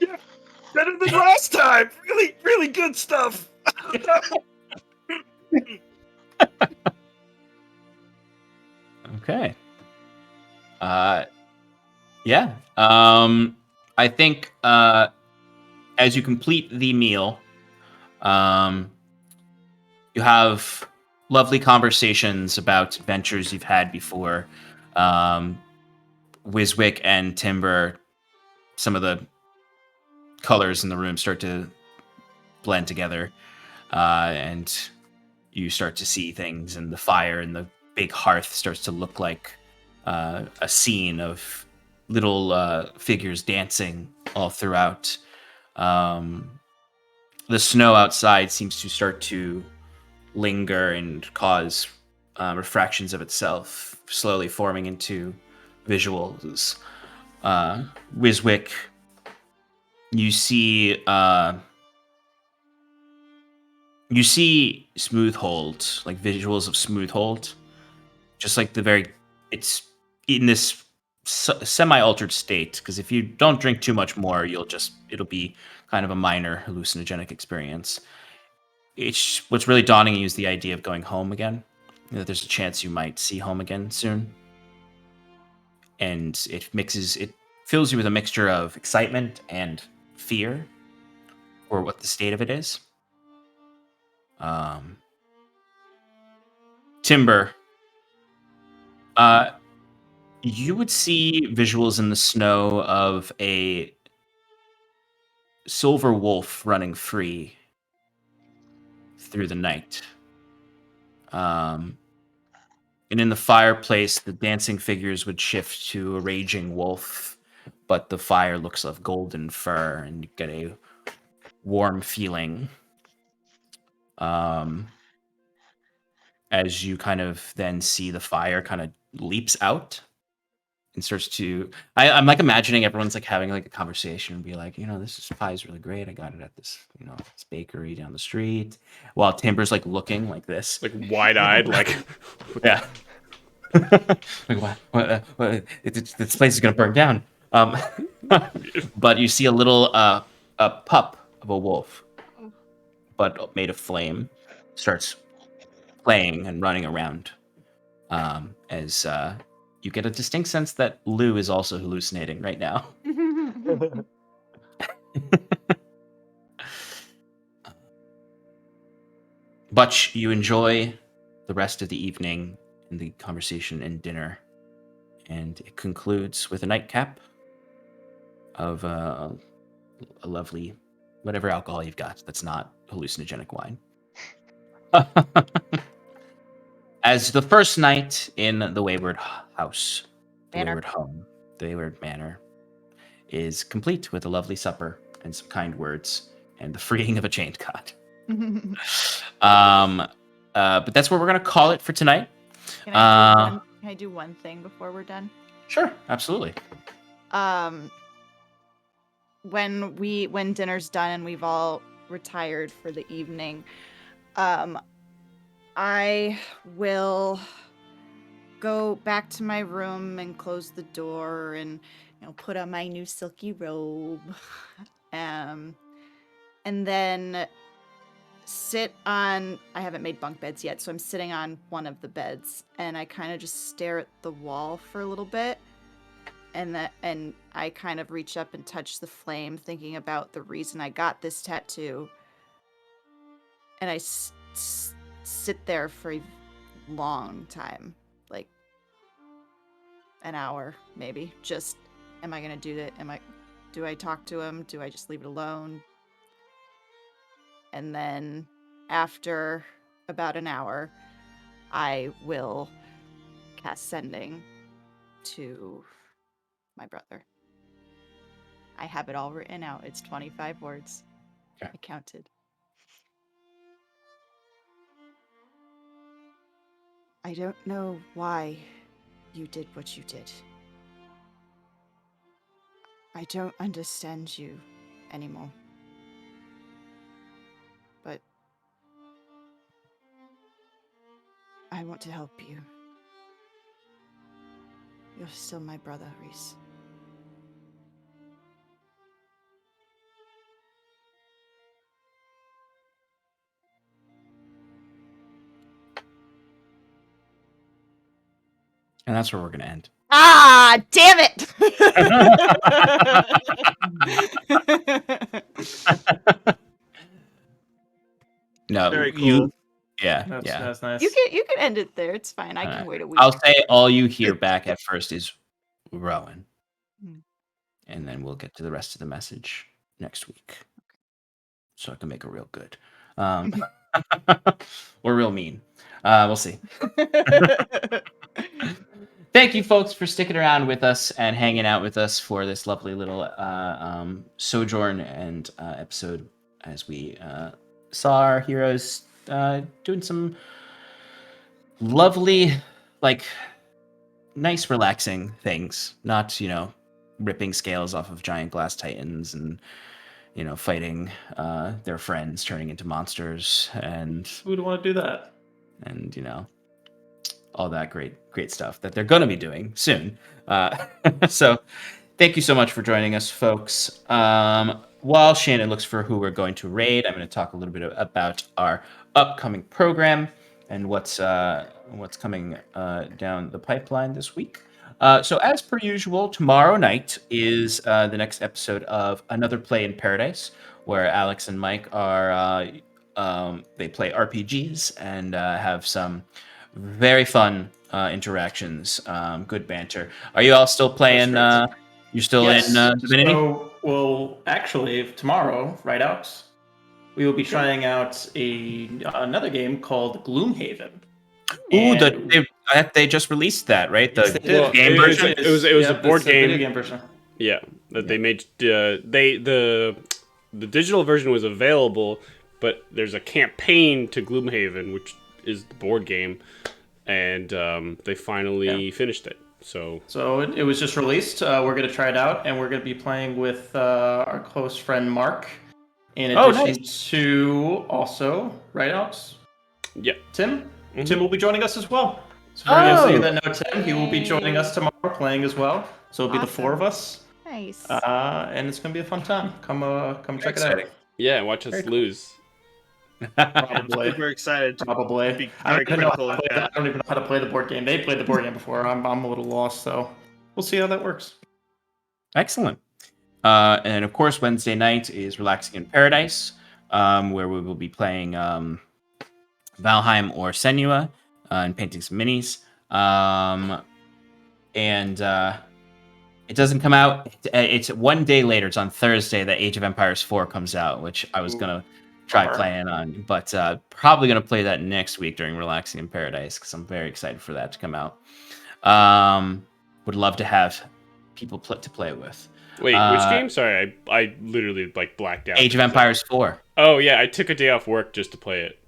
F: Yeah, better than last time. Really, really good stuff.
E: Okay. Yeah. I think as you complete the meal, you have lovely conversations about adventures you've had before. Wiswick and Timber, some of the colors in the room start to blend together, and you start to see things, and the fire and the big hearth starts to look like a scene of little figures dancing all throughout. The snow outside seems to start to linger and cause refractions of itself, slowly forming into visuals. Wiswick, you see Smoothhold, like visuals of Smoothhold, just like it's in this semi-altered state, because if you don't drink too much more, it'll be kind of a minor hallucinogenic experience. What's really daunting you is the idea of going home again. That there's a chance you might see home again soon. And it fills you with a mixture of excitement and fear for what the state of it is. Timber, you would see visuals in the snow of a silver wolf running free through the night. And in the fireplace, the dancing figures would shift to a raging wolf, but the fire looks of golden fur, and you get a warm feeling. As you kind of then see the fire kind of leaps out and starts to. I'm like imagining everyone's like having like a conversation and be like, this pie is really great. I got it at this, this bakery down the street. While Timber's like looking like this,
A: Like wide-eyed, like
E: yeah. Like what? This place is gonna burn down. But you see a little a pup of a wolf, but made of flame, starts playing and running around. As you get a distinct sense that Lou is also hallucinating right now. But you enjoy the rest of the evening and the conversation and dinner. And it concludes with a nightcap of a lovely, whatever alcohol you've got that's not hallucinogenic wine. As the first night in the Wayward House, the
I: Manor.
E: Wayward Home, the Wayward Manor, is complete with a lovely supper and some kind words and the freeing of a chained god. But that's what we're going to call it for tonight.
I: Can I do one thing before we're done?
E: Sure, absolutely.
I: When dinner's done and we've all retired for the evening, I will go back to my room and close the door and put on my new silky robe, and then sit on. I haven't made bunk beds yet, so I'm sitting on one of the beds, and I kind of just stare at the wall for a little bit, and I kind of reach up and touch the flame, thinking about the reason I got this tattoo. And I sit there for a long time, like an hour maybe. Just, am I gonna do that? Do I talk to him? Do I just leave it alone? And then after about an hour, I will cast sending to my brother. I have it all written out. It's 25 words.
E: Okay.
I: I counted. I don't know why you did what you did. I don't understand you anymore. But I want to help you. You're still my brother, Reese.
E: And that's where we're going to end.
I: Ah, damn it!
E: No,
C: Very
E: you.
C: cool.
E: Yeah,
B: That's,
E: yeah.
B: that's nice.
I: You can end it there. It's fine. I can
E: Alright.
I: wait a week.
E: I'll say all you hear back at first is Rowan.
I: Hmm.
E: And then we'll get to the rest of the message next week. So I can make it real good. Or real mean. We'll see. Thank you, folks, for sticking around with us and hanging out with us for this lovely little sojourn and episode as we saw our heroes doing some lovely, like, nice, relaxing things. Not, ripping scales off of giant glass titans and, fighting their friends, turning into monsters, and
B: Who would want to do that?
E: all that great stuff that they're going to be doing soon. So thank you so much for joining us, folks. While Shannon looks for who we're going to raid, I'm going to talk a little bit about our upcoming program and what's coming down the pipeline this week. So as per usual, tomorrow night is the next episode of Another Play in Paradise, where Alex and Mike are they play RPGs and have some very fun interactions, good banter. Are you all still playing? You're still in Divinity?
B: So, actually, tomorrow, right, Alex? We will be trying out another game called Gloomhaven.
E: Ooh,
B: And-
E: they just released that, right?
B: Yes,
E: The
B: they did.
E: game
A: it
E: version.
A: was a board
B: it's a video
A: game.
B: game version.
A: Yeah, that they made. The digital version was available, but there's a campaign to Gloomhaven, which is the board game, and they finally finished it. So
B: it was just released. We're going to try it out, and we're going to be playing with our close friend Mark, in addition to also, right, Alex?
A: yeah,
B: Tim?
A: Mhm.
B: Tim will be joining us as well. So for those of you that know Tim, he will be joining us tomorrow playing as well. So it'll be the four of us.
I: Nice.
B: And it's going to be a fun time. Come check it out.
E: exciting.
A: yeah. Watch us lose.
B: Probably.
C: Super excited to
B: Probably.
C: be
B: I
C: very
B: don't, even know
C: critical
B: how to
C: in
B: play
C: chat.
B: I don't even know how to play the board game. They played the board game before. I'm a little lost, so we'll see how that works.
E: Excellent. And of course, Wednesday night is Relaxing in Paradise, where we will be playing Valheim or Senua and painting some minis. And it doesn't come out. It's one day later. It's on Thursday that Age of Empires 4 comes out, which I was going to try playing on, but probably going to play that next week during Relaxing in Paradise because I'm very excited for that to come out. Would love to have people to play it with.
A: Wait, which game? Sorry, I literally blacked out.
E: Age of Empires 4.
A: Oh yeah, I took a day off work just to play it.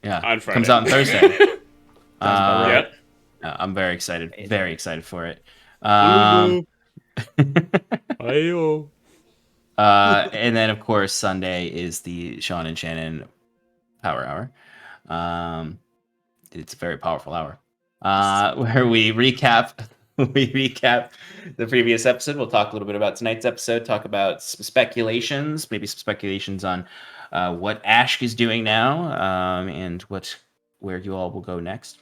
E: Yeah,
A: on Friday.
E: Comes out on Thursday.
A: Yeah.
E: I'm very excited. Very excited for it.
A: Ayo.
E: And then, of course, Sunday is the Sean and Shannon Power Hour. It's a very powerful hour where we recap the previous episode. We'll talk a little bit about tonight's episode, talk about some speculations, maybe some speculations on what Ash is doing now and where you all will go next.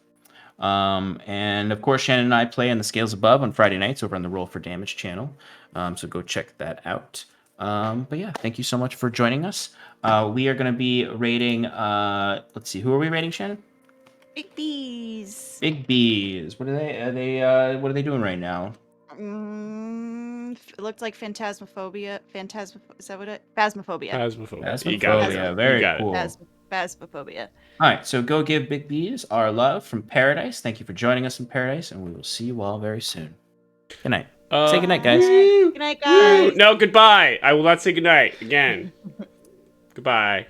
E: And of course, Shannon and I play on the Scales Above on Friday nights over on the Roll for Damage channel. So go check that out. But yeah, thank you so much for joining us. We are going to be rating. Let's see, who are we rating, Shannon?
I: Big bees.
E: Big Bees. What are they? What are they doing right now?
I: It looked like Phantasmophobia. Is that what it? Phasmophobia.
A: Phasmophobia. You got it.
E: Phasmophobia.
A: You
E: Very
A: got it.
E: cool.
I: Phasmophobia.
E: All right, so go give Big Bees our love from Paradise. Thank you for joining us in Paradise, and we will see you all very soon. Good night. Say good night, guys.
I: Good night, guys.
A: No, goodbye. I will not say goodnight again. Goodbye.